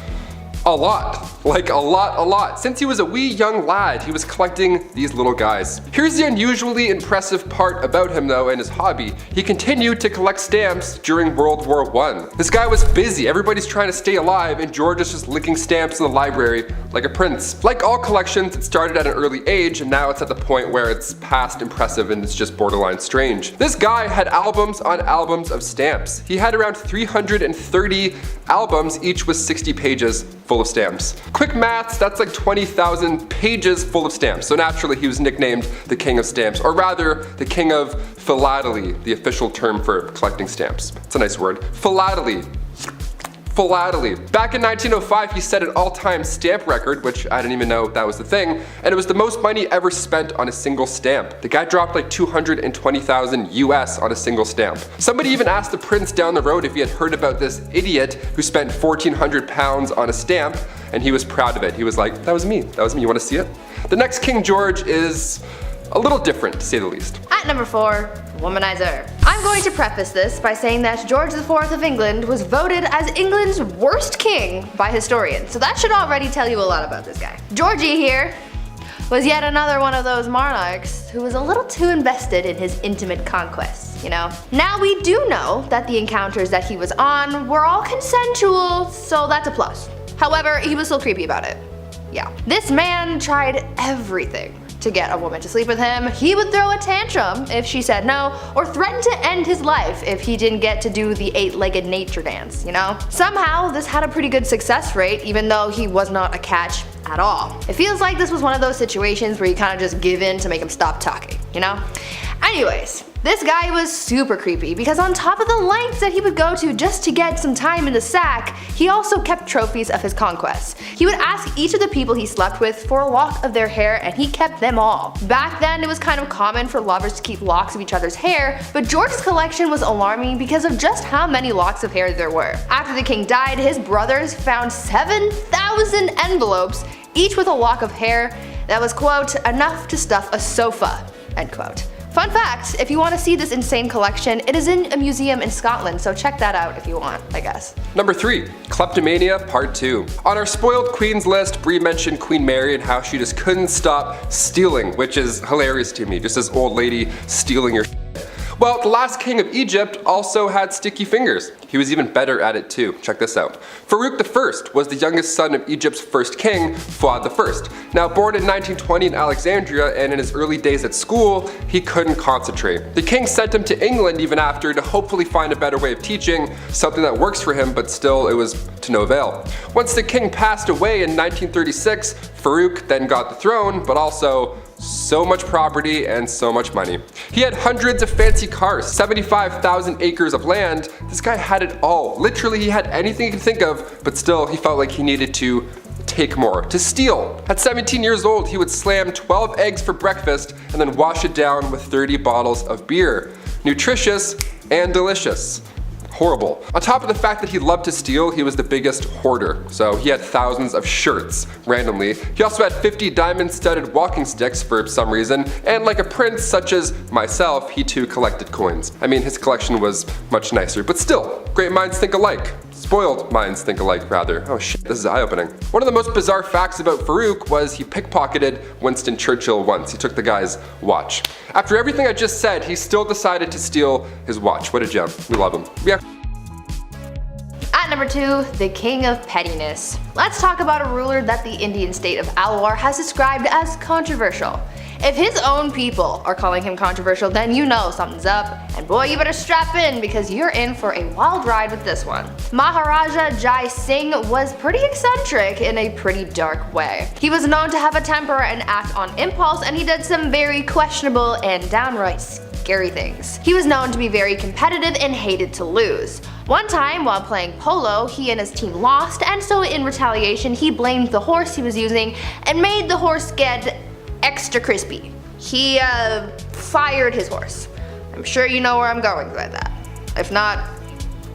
A lot. Like a lot. Since he was a wee young lad, he was collecting these little guys. Here's the unusually impressive part about him though and his hobby. He continued to collect stamps during World War I. This guy was busy, everybody's trying to stay alive, and George is just licking stamps in the library like a prince. Like all collections, it started at an early age, and now it's at the point where it's past impressive and it's just borderline strange. This guy had albums on albums of stamps. He had around 330 albums, each with 60 pages full of stamps. Quick maths, that's like 20,000 pages full of stamps. So naturally he was nicknamed the King of Stamps, or rather the King of Philately, the official term for collecting stamps. It's a nice word. Philately. Back in 1905, he set an all-time stamp record, which I didn't even know that was the thing, and it was the most money ever spent on a single stamp. The guy dropped like 220,000 US on a single stamp. Somebody even asked the prince down the road if he had heard about this idiot who spent 1,400 pounds on a stamp, and he was proud of it. He was like, that was me, you wanna see it? The next King George is a little different, to say the least. At number 4, womanizer. I'm going to preface this by saying that George IV of England was voted as England's worst king by historians, so that should already tell you a lot about this guy. Georgie here was yet another one of those monarchs who was a little too invested in his intimate conquests, you know? Now we do know that the encounters that he was on were all consensual, so that's a plus. However, he was still creepy about it. yeah. This man tried everything to get a woman to sleep with him. He would throw a tantrum if she said no, or threaten to end his life if he didn't get to do the 8-legged nature dance, you know? Somehow, this had a pretty good success rate, even though he was not a catch at all. It feels like this was one of those situations where you kind of just give in to make him stop talking, you know? Anyways, this guy was super creepy because on top of the lengths that he would go to just to get some time in the sack, he also kept trophies of his conquests. He would ask each of the people he slept with for a lock of their hair, and he kept them all. Back then, it was kind of common for lovers to keep locks of each other's hair, but George's collection was alarming because of just how many locks of hair there were. After the king died, his brothers found 7,000 envelopes, each with a lock of hair that was, quote, enough to stuff a sofa, end quote. Fun fact, if you want to see this insane collection, it is in a museum in Scotland, so check that out if you want, I guess. Number 3, Kleptomania Part 2. On our spoiled queens list, Brie mentioned Queen Mary and how she just couldn't stop stealing, which is hilarious to me, just this old lady stealing your shit. Well, the last king of Egypt also had sticky fingers. He was even better at it too. Check this out. Farouk I was the youngest son of Egypt's first king, Fuad I. Now, born in 1920 in Alexandria and in his early days at school, he couldn't concentrate. The king sent him to England even after to hopefully find a better way of teaching, something that works for him, but still it was to no avail. Once the king passed away in 1936, Farouk then got the throne, but also so much property and so much money. He had hundreds of fancy cars, 75,000 acres of land. This guy had it all. Literally, he had anything he could think of, but still he felt like he needed to take more, to steal. At 17 years old, he would slam 12 eggs for breakfast and then wash it down with 30 bottles of beer. Nutritious and delicious. Horrible. On top of the fact that he loved to steal, he was the biggest hoarder. So he had thousands of shirts, randomly. He also had 50 diamond-studded walking sticks for some reason, and like a prince such as myself, he too collected coins. I mean, his collection was much nicer, but still, great minds think alike. Spoiled minds think alike, rather. Oh shit, this is eye-opening. One of the most bizarre facts about Farouk was he pickpocketed Winston Churchill once. He took the guy's watch. After everything I just said, he still decided to steal his watch. What a gem. We love him. Yeah. At number 2, the king of pettiness. Let's talk about a ruler that the Indian state of Alwar has described as controversial. If his own people are calling him controversial, then you know something's up, and boy, you better strap in because you're in for a wild ride with this one. Maharaja Jai Singh was pretty eccentric in a pretty dark way. He was known to have a temper and act on impulse, and he did some very questionable and downright scary things. He was known to be very competitive and hated to lose. One time, while playing polo, he and his team lost, and so in retaliation, he blamed the horse he was using and made the horse get extra crispy. He fired his horse. I'm sure you know where I'm going with that. If not,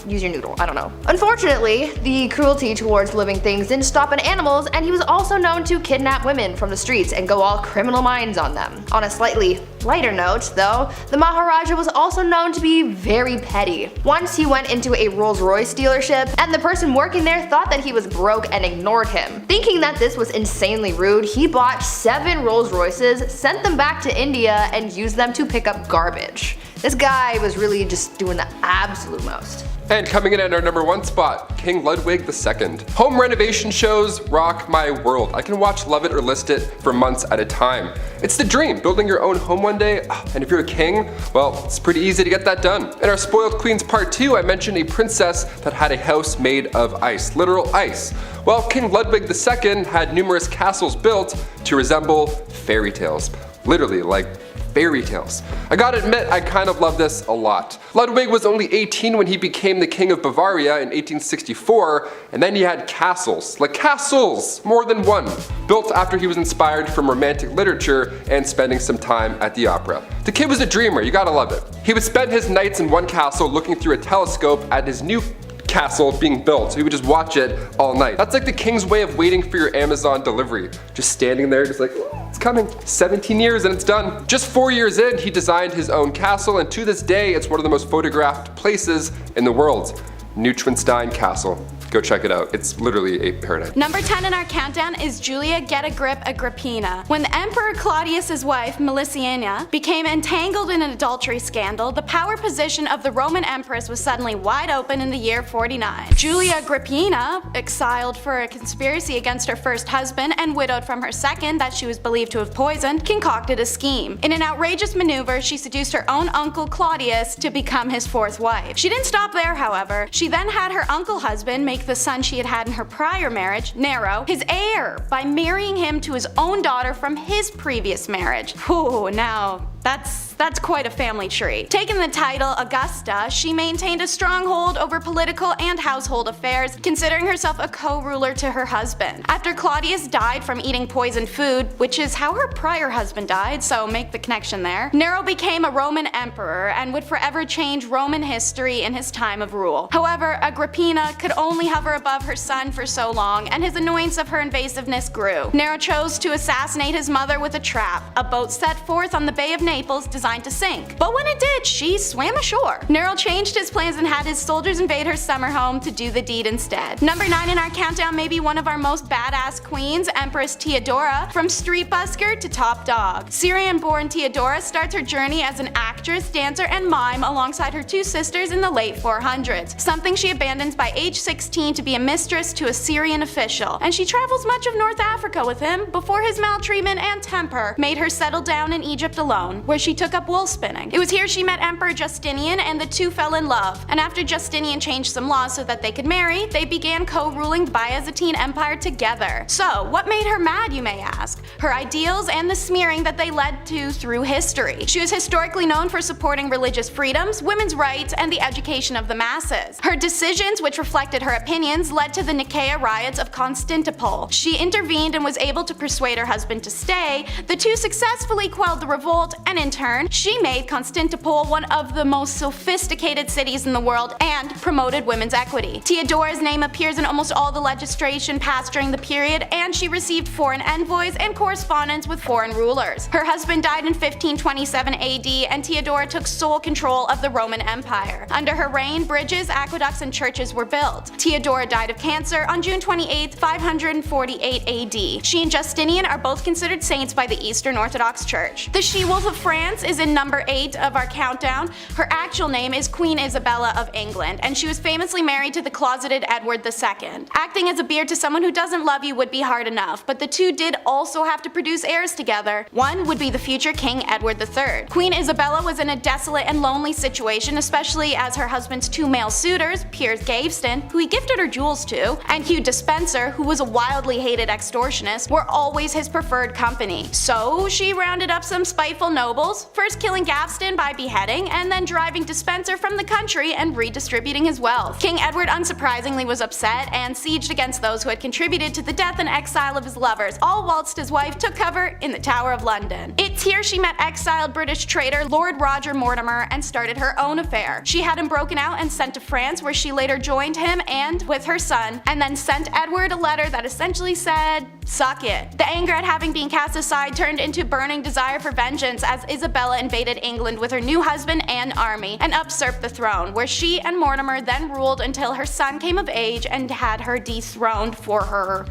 use your noodle, I don't know. Unfortunately, the cruelty towards living things didn't stop at animals, and he was also known to kidnap women from the streets and go all criminal minds on them. On a slightly lighter note, though, the Maharaja was also known to be very petty. Once he went into a Rolls-Royce dealership, and the person working there thought that he was broke and ignored him. Thinking that this was insanely rude, he bought 7 Rolls-Royces, sent them back to India, and used them to pick up garbage. This guy was really just doing the absolute most. And coming in at our number 1 spot, King Ludwig II. Home renovation shows rock my world. I can watch Love It or List It for months at a time. It's the dream, building your own home one day, and if you're a king, well, it's pretty easy to get that done. In our Spoiled Queens Part 2, I mentioned a princess that had a house made of ice, literal ice. Well, King Ludwig II had numerous castles built to resemble fairy tales. Literally, like fairy tales. I gotta admit, I kind of love this a lot. Ludwig was only 18 when he became the king of Bavaria in 1864, and then he had castles, like castles, more than one, built after he was inspired from romantic literature and spending some time at the opera. The kid was a dreamer, you gotta love it. He would spend his nights in one castle looking through a telescope at his new castle being built, so he would just watch it all night. That's like the king's way of waiting for your Amazon delivery. Just standing there, just like, oh, it's coming. 17 years and it's done. Just 4 years in, he designed his own castle, and to this day, it's one of the most photographed places in the world. Neuschwanstein Castle. Go check it out. It's literally a paradise. Number 10 in our countdown is Julia Get a Grip Agrippina. When the Emperor Claudius's wife, Melissina, became entangled in an adultery scandal, the power position of the Roman Empress was suddenly wide open in the year 49. Julia Agrippina, exiled for a conspiracy against her first husband and widowed from her second that she was believed to have poisoned, concocted a scheme. In an outrageous maneuver, she seduced her own uncle Claudius to become his fourth wife. She didn't stop there, however. She then had her uncle husband make the son she had had in her prior marriage, Nero, his heir by marrying him to his own daughter from his previous marriage. Whew, now that's quite a family tree. Taking the title Augusta, she maintained a stronghold over political and household affairs, considering herself a co-ruler to her husband. After Claudius died from eating poisoned food, which is how her prior husband died, so make the connection there, Nero became a Roman emperor and would forever change Roman history in his time of rule. However, Agrippina could only hover above her son for so long, and his annoyance of her invasiveness grew. Nero chose to assassinate his mother with a trap, a boat set forth on the Bay of Naples designed to sink. But when it did, she swam ashore. Nero changed his plans and had his soldiers invade her summer home to do the deed instead. Number 9 in our countdown may be one of our most badass queens, Empress Theodora, from street busker to top dog. Syrian-born Theodora starts her journey as an actress, dancer, and mime alongside her two sisters in the late 400s, something she abandons by age 16 to be a mistress to a Syrian official, and she travels much of North Africa with him before his maltreatment and temper made her settle down in Egypt alone, where she took up wool spinning. It was here she met Emperor Justinian and the two fell in love, and after Justinian changed some laws so that they could marry, they began co-ruling the Byzantine Empire together. So, what made her mad, you may ask? Her ideals and the smearing that they led to through history. She was historically known for supporting religious freedoms, women's rights, and the education of the masses. Her decisions, which reflected her opinions, led to the Nicaea riots of Constantinople. She intervened and was able to persuade her husband to stay. The two successfully quelled the revolt, and in turn, she made Constantinople one of the most sophisticated cities in the world and promoted women's equity. Theodora's name appears in almost all the legislation passed during the period, and she received foreign envoys and correspondence with foreign rulers. Her husband died in 1527 AD, and Theodora took sole control of the Roman Empire. Under her reign, bridges, aqueducts, and churches were built. Theodora died of cancer on June 28, 548 AD. She and Justinian are both considered saints by the Eastern Orthodox Church. The she-wolf of France is in number 8 of our countdown. Her actual name is Queen Isabella of England, and she was famously married to the closeted Edward II. Acting as a beard to someone who doesn't love you would be hard enough, but the two did also have to produce heirs together. One would be the future King Edward III. Queen Isabella was in a desolate and lonely situation, especially as her husband's two male suitors, Piers Gaveston, who he gifted her jewels to, and Hugh Despenser, who was a wildly hated extortionist, were always his preferred company. So she rounded up some spiteful nobles, first killing Gaveston by beheading, and then driving Despenser from the country and redistributing his wealth. King Edward unsurprisingly was upset and sieged against those who had contributed to the death and exile of his lovers, all whilst his wife took cover in the Tower of London. It's here she met exiled British traitor Lord Roger Mortimer and started her own affair. She had him broken out and sent to France, where she later joined him and with her son, and then sent Edward a letter that essentially said, "Suck it." The anger at having been cast aside turned into burning desire for vengeance as Isabella invaded England with her new husband and army and usurped the throne, where she and Mortimer then ruled until her son came of age and had her dethroned for her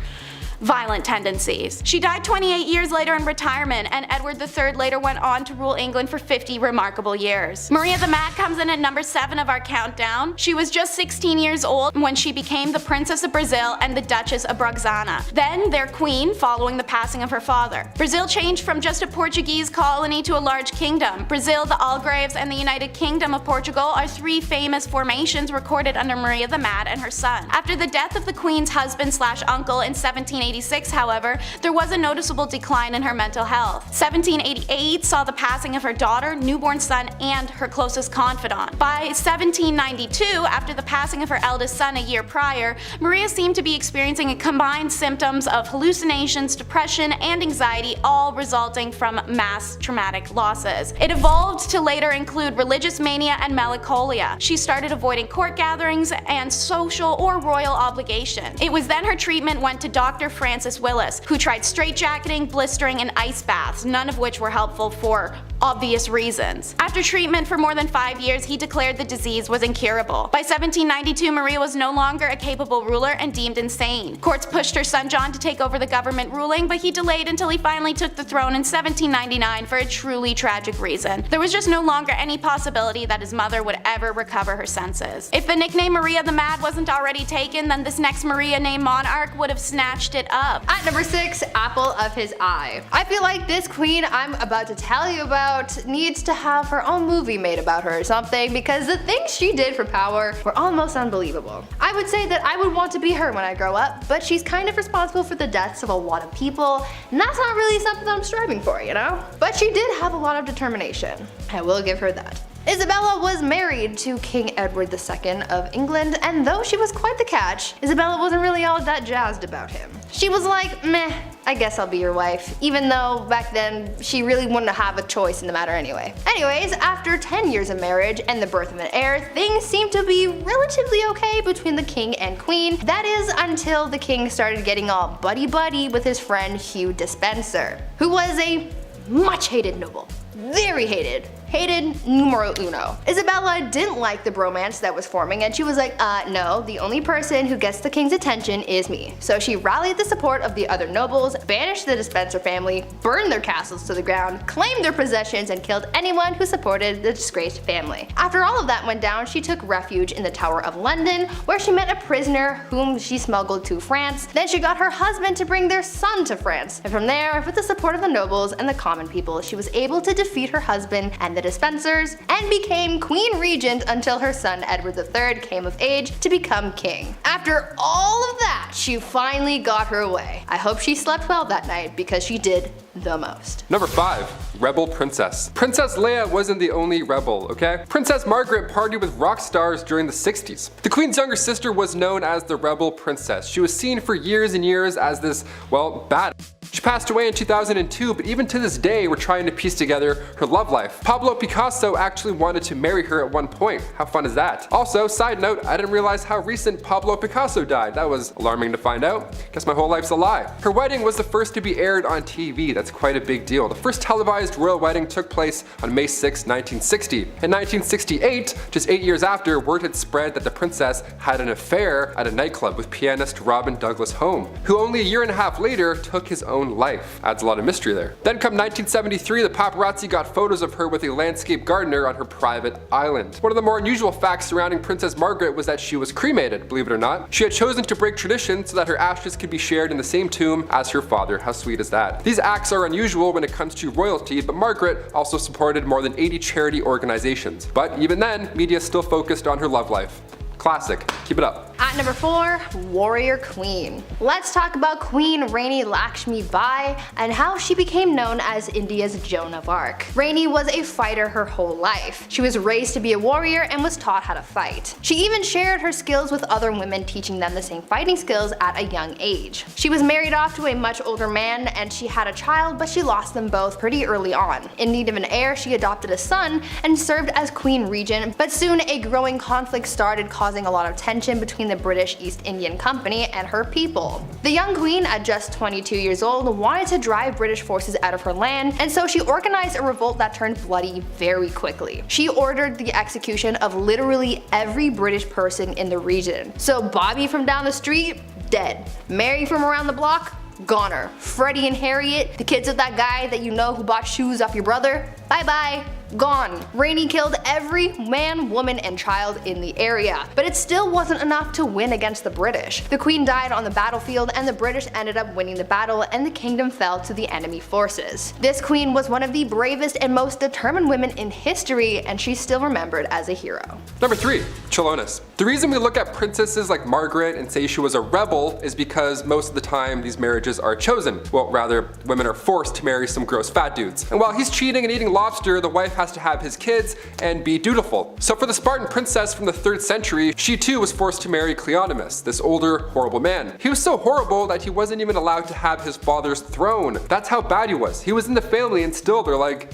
violent tendencies. She died 28 years later in retirement, and Edward III later went on to rule England for 50 remarkable years. Maria the Mad comes in at number 7 of our countdown. She was just 16 years old when she became the Princess of Brazil and the Duchess of Braganza, then their queen following the passing of her father. Brazil changed from just a Portuguese colony to a large kingdom. Brazil, the Algarves, and the United Kingdom of Portugal are 3 famous formations recorded under Maria the Mad and her son. After the death of the queen's husband/uncle in 1786, however, there was a noticeable decline in her mental health. 1788 saw the passing of her daughter, newborn son, and her closest confidant. By 1792, after the passing of her eldest son a year prior, Maria seemed to be experiencing combined symptoms of hallucinations, depression, and anxiety, all resulting from mass traumatic losses. It evolved to later include religious mania and melancholia. She started avoiding court gatherings and social or royal obligation. It was then her treatment went to Dr. Francis Willis, who tried straitjacketing, blistering, and ice baths, none of which were helpful for obvious reasons. After treatment for more than 5 years, he declared the disease was incurable. By 1792, Maria was no longer a capable ruler and deemed insane. Courts pushed her son John to take over the government ruling, but he delayed until he finally took the throne in 1799 for a truly tragic reason. There was just no longer any possibility that his mother would ever recover her senses. If the nickname Maria the Mad wasn't already taken, then this next Maria named Monarch would have snatched it up. At number 6, apple of his eye. I feel like this queen I'm about to tell you about needs to have her own movie made about her or something, because the things she did for power were almost unbelievable. I would say that I would want to be her when I grow up, but she's kind of responsible for the deaths of a lot of people, and that's not really something I'm striving for, you know? But she did have a lot of determination. I will give her that. Isabella was married to King Edward II of England, and though she was quite the catch, Isabella wasn't really all that jazzed about him. She was like, meh, I guess I'll be your wife, even though back then she really wouldn't have a choice in the matter anyway. Anyways, after 10 years of marriage and the birth of an heir, things seemed to be relatively okay between the king and queen. That is until the king started getting all buddy-buddy with his friend Hugh Despenser, who was a much hated noble. Very hated. Hated numero uno. Isabella didn't like the bromance that was forming, and she was like, no, the only person who gets the king's attention is me. So she rallied the support of the other nobles, banished the Despenser family, burned their castles to the ground, claimed their possessions, and killed anyone who supported the disgraced family. After all of that went down, she took refuge in the Tower of London, where she met a prisoner whom she smuggled to France. Then she got her husband to bring their son to France. And from there, with the support of the nobles and the common people, she was able to defeat her husband and the Despensers, and became Queen Regent until her son Edward III came of age to become king. After all of that, she finally got her way. I hope she slept well that night, because she did the most. Number 5. Rebel Princess. Princess Leia wasn't the only rebel, okay? Princess Margaret partied with rock stars during the 60s. The Queen's younger sister was known as the Rebel Princess. She was seen for years and years as this, well, bad. She passed away in 2002, but even to this day we're trying to piece together her love life. Pablo Picasso actually wanted to marry her at one point. How fun is that? Also, side note, I didn't realize how recent Pablo Picasso died. That was alarming to find out. Guess my whole life's a lie. Her wedding was the first to be aired on TV. That's quite a big deal. The first televised royal wedding took place on May 6, 1960. In 1968, just 8 years after, word had spread that the princess had an affair at a nightclub with pianist Robin Douglas Home, who only a year and a half later took his own life. Adds a lot of mystery there. Then come 1973, the paparazzi got photos of her with a landscape gardener on her private island. One of the more unusual facts surrounding Princess Margaret was that she was cremated, believe it or not. She had chosen to break tradition so that her ashes could be shared in the same tomb as her father. How sweet is that? These acts are unusual when it comes to royalty, but Margaret also supported more than 80 charity organizations. But even then, media still focused on her love life. Classic. Keep it up. At number 4, Warrior Queen. Let's talk about Queen Rani Lakshmi Bai and how she became known as India's Joan of Arc. Rani was a fighter her whole life. She was raised to be a warrior and was taught how to fight. She even shared her skills with other women, teaching them the same fighting skills at a young age. She was married off to a much older man and she had a child, but she lost them both pretty early on. In need of an heir, she adopted a son and served as Queen Regent, but soon a growing conflict started, causing a lot of tension between the British East Indian Company and her people. The young queen, at just 22 years old, wanted to drive British forces out of her land, and so she organized a revolt that turned bloody very quickly. She ordered the execution of literally every British person in the region. So Bobby from down the street, dead. Mary from around the block, goner. Freddie and Harriet, the kids of that guy that you know who bought shoes off your brother, bye bye. Gone. Rani killed every man, woman, and child in the area. But it still wasn't enough to win against the British. The queen died on the battlefield and the British ended up winning the battle and the kingdom fell to the enemy forces. This queen was one of the bravest and most determined women in history, and she's still remembered as a hero. Number 3. Chilonis. The reason we look at princesses like Margaret and say she was a rebel is because most of the time these marriages are chosen. Well, rather, women are forced to marry some gross fat dudes. And while he's cheating and eating lobster, the wife has to have his kids and be dutiful. So for the Spartan princess from the 3rd century, she too was forced to marry Cleonymus, this older, horrible man. He was so horrible that he wasn't even allowed to have his father's throne. That's how bad he was. He was in the family and still they're like,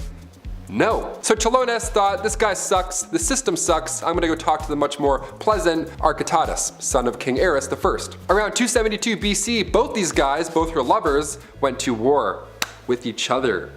no. So Chilonis thought, this guy sucks, the system sucks, I'm gonna go talk to the much more pleasant Architatus, son of King Ares I. Around 272 BC, both these guys, both her lovers, went to war with each other.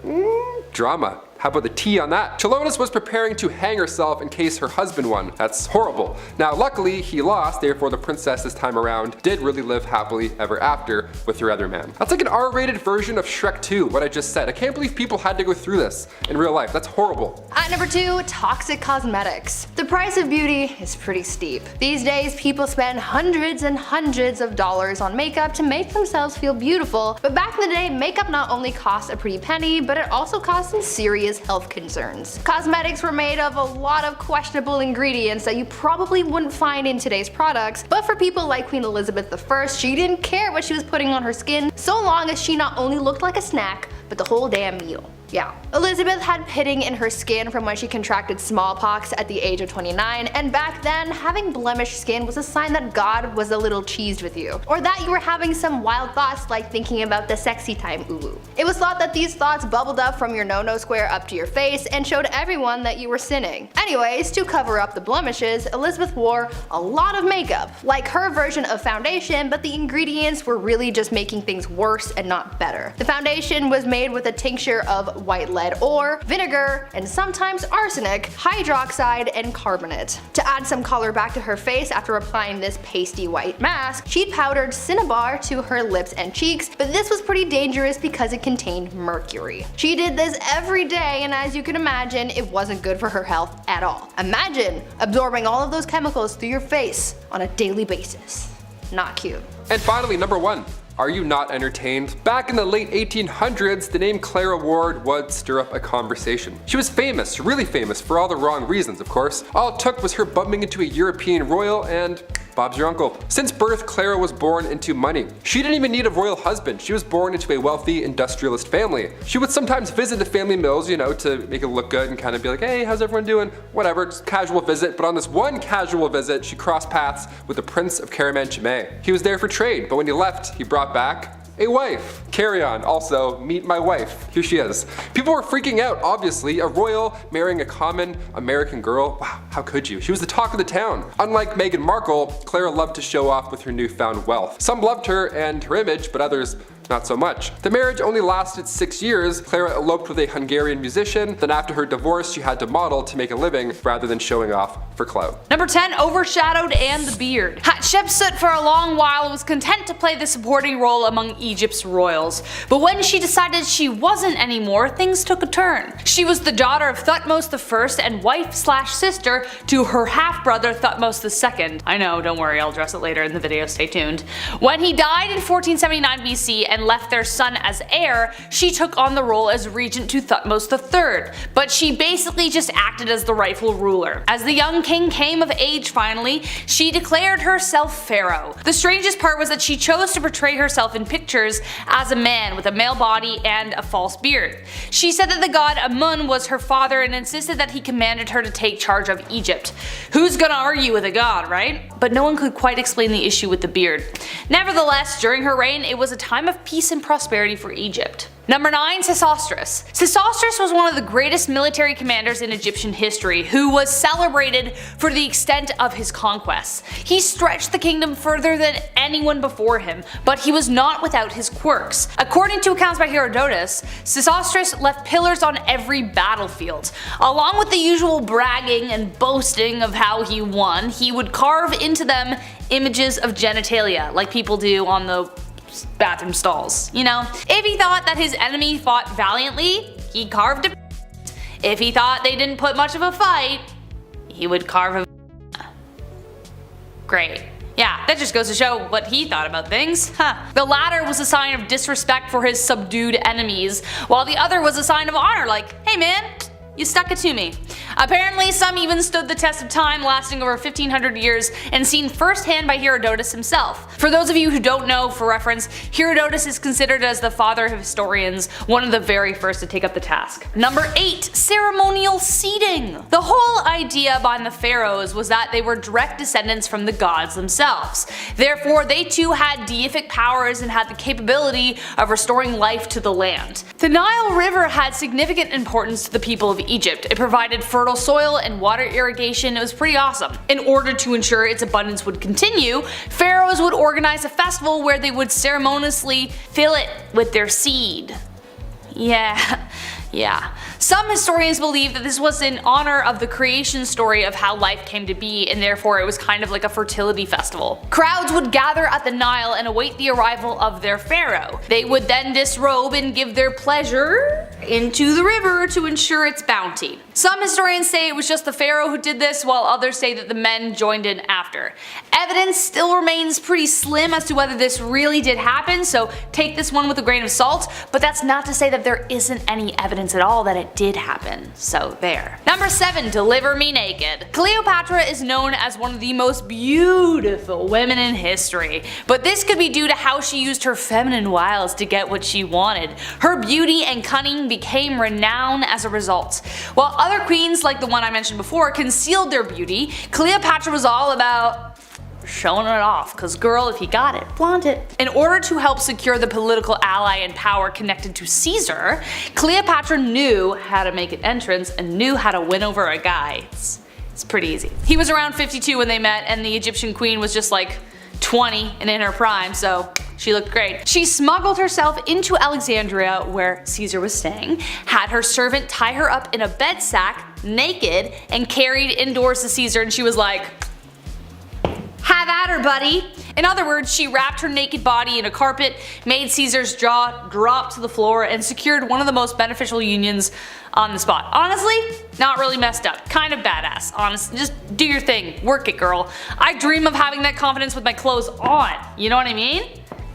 Drama. How about the tea on that? Chilonis was preparing to hang herself in case her husband won. That's horrible. Now luckily he lost, therefore the princess this time around did really live happily ever after with her other man. That's like an R-rated version of Shrek 2, what I just said. I can't believe people had to go through this in real life. That's horrible. At number 2, toxic cosmetics. The price of beauty is pretty steep. These days people spend hundreds and hundreds of dollars on makeup to make themselves feel beautiful, but back in the day makeup not only cost a pretty penny, but it also caused some serious health concerns. Cosmetics were made of a lot of questionable ingredients that you probably wouldn't find in today's products, but for people like Queen Elizabeth I, she didn't care what she was putting on her skin so long as she not only looked like a snack, but the whole damn meal. Yeah. Elizabeth had pitting in her skin from when she contracted smallpox at the age of 29, and back then, having blemished skin was a sign that God was a little cheesed with you, or that you were having some wild thoughts like thinking about the sexy time ooh. It was thought that these thoughts bubbled up from your no-no square up to your face and showed everyone that you were sinning. Anyways, to cover up the blemishes, Elizabeth wore a lot of makeup, like her version of foundation, but the ingredients were really just making things worse and not better. The foundation was made with a tincture of white lead ore, vinegar, and sometimes arsenic, hydroxide, and carbonate. To add some color back to her face after applying this pasty white mask, she powdered cinnabar to her lips and cheeks, but this was pretty dangerous because it contained mercury. She did this every day, and as you can imagine, it wasn't good for her health at all. Imagine absorbing all of those chemicals through your face on a daily basis. Not cute. And finally, number 1. Are you not entertained? Back in the late 1800s, the name Clara Ward would stir up a conversation. She was famous, really famous, for all the wrong reasons, of course. All it took was her bumping into a European royal and Bob's your uncle. Since birth, Clara was born into money. She didn't even need a royal husband. She was born into a wealthy industrialist family. She would sometimes visit the family mills, to make it look good and kind of be like, hey, how's everyone doing? Whatever, just casual visit. But on this one casual visit, she crossed paths with the Prince of Caraman-Chimay. He was there for trade, but when he left, he brought back a wife. Carry on. Also, meet my wife. Here she is. People were freaking out, obviously. A royal marrying a common American girl. Wow, how could you? She was the talk of the town. Unlike Meghan Markle, Clara loved to show off with her newfound wealth. Some loved her and her image, but others not so much. The marriage only lasted 6 years. Clara eloped with a Hungarian musician, then after her divorce she had to model to make a living rather than showing off for clout. Number 10, overshadowed and the beard. Hatshepsut for a long while was content to play the supporting role among Egypt's royals, but when she decided she wasn't anymore, things took a turn. She was the daughter of Thutmose I and wife/sister to her half-brother Thutmose II. I know, don't worry, I'll address it later in the video, stay tuned. When he died in 1479 BC and left their son as heir, she took on the role as regent to Thutmose III, but she basically just acted as the rightful ruler. As the young king came of age finally, she declared herself pharaoh. The strangest part was that she chose to portray herself in pictures as a man with a male body and a false beard. She said that the god Amun was her father and insisted that he commanded her to take charge of Egypt. Who's gonna argue with a god, right? But no one could quite explain the issue with the beard. Nevertheless, during her reign, it was a time of peace and prosperity for Egypt. Number 9, Sesostris. Sesostris was one of the greatest military commanders in Egyptian history, who was celebrated for the extent of his conquests. He stretched the kingdom further than anyone before him, but he was not without his quirks. According to accounts by Herodotus, Sesostris left pillars on every battlefield. Along with the usual bragging and boasting of how he won, he would carve into them images of genitalia, like people do on the bathroom stalls, If he thought that his enemy fought valiantly, he carved a If he thought they didn't put much of a fight, he would carve a Great. Yeah, that just goes to show what he thought about things. The latter was a sign of disrespect for his subdued enemies, while the other was a sign of honor, like, hey man, you stuck it to me. Apparently, some even stood the test of time, lasting over 1500 years and seen firsthand by Herodotus himself. For those of you who don't know, for reference, Herodotus is considered as the father of historians, one of the very first to take up the task. Number 8, ceremonial seating. The whole idea behind the pharaohs was that they were direct descendants from the gods themselves. Therefore, they too had deific powers and had the capability of restoring life to the land. The Nile River had significant importance to the people of Egypt. It provided fertile soil and water irrigation. It was pretty awesome. In order to ensure its abundance would continue, pharaohs would organize a festival where they would ceremoniously fill it with their seed. Yeah, Yeah. Some historians believe that this was in honor of the creation story of how life came to be, and therefore it was kind of like a fertility festival. Crowds would gather at the Nile and await the arrival of their pharaoh. They would then disrobe and give their pleasure into the river to ensure its bounty. Some historians say it was just the pharaoh who did this, while others say that the men joined in after. Evidence still remains pretty slim as to whether this really did happen, so take this one with a grain of salt, but that's not to say that there isn't any evidence at all that it did happen. So there. Number 7. Deliver me naked. Cleopatra is known as one of the most beautiful women in history, but this could be due to how she used her feminine wiles to get what she wanted. Her beauty and cunning became renowned as a result. While other queens, like the one I mentioned before, concealed their beauty, Cleopatra was all about showing it off, cause girl, if you got it, flaunt it. In order to help secure the political ally and power connected to Caesar, Cleopatra knew how to make an entrance and knew how to win over a guy. It's pretty easy. He was around 52 when they met, and the Egyptian queen was just like 20 and in her prime, so she looked great. She smuggled herself into Alexandria, where Caesar was staying, had her servant tie her up in a bed sack, naked, and carried indoors to Caesar, and she was like, "Have at her, buddy." In other words, she wrapped her naked body in a carpet, made Caesar's jaw drop to the floor, and secured one of the most beneficial unions on the spot. Honestly, not really messed up. Kind of badass. Honest, just do your thing. Work it, girl. I dream of having that confidence with my clothes on. You know what I mean?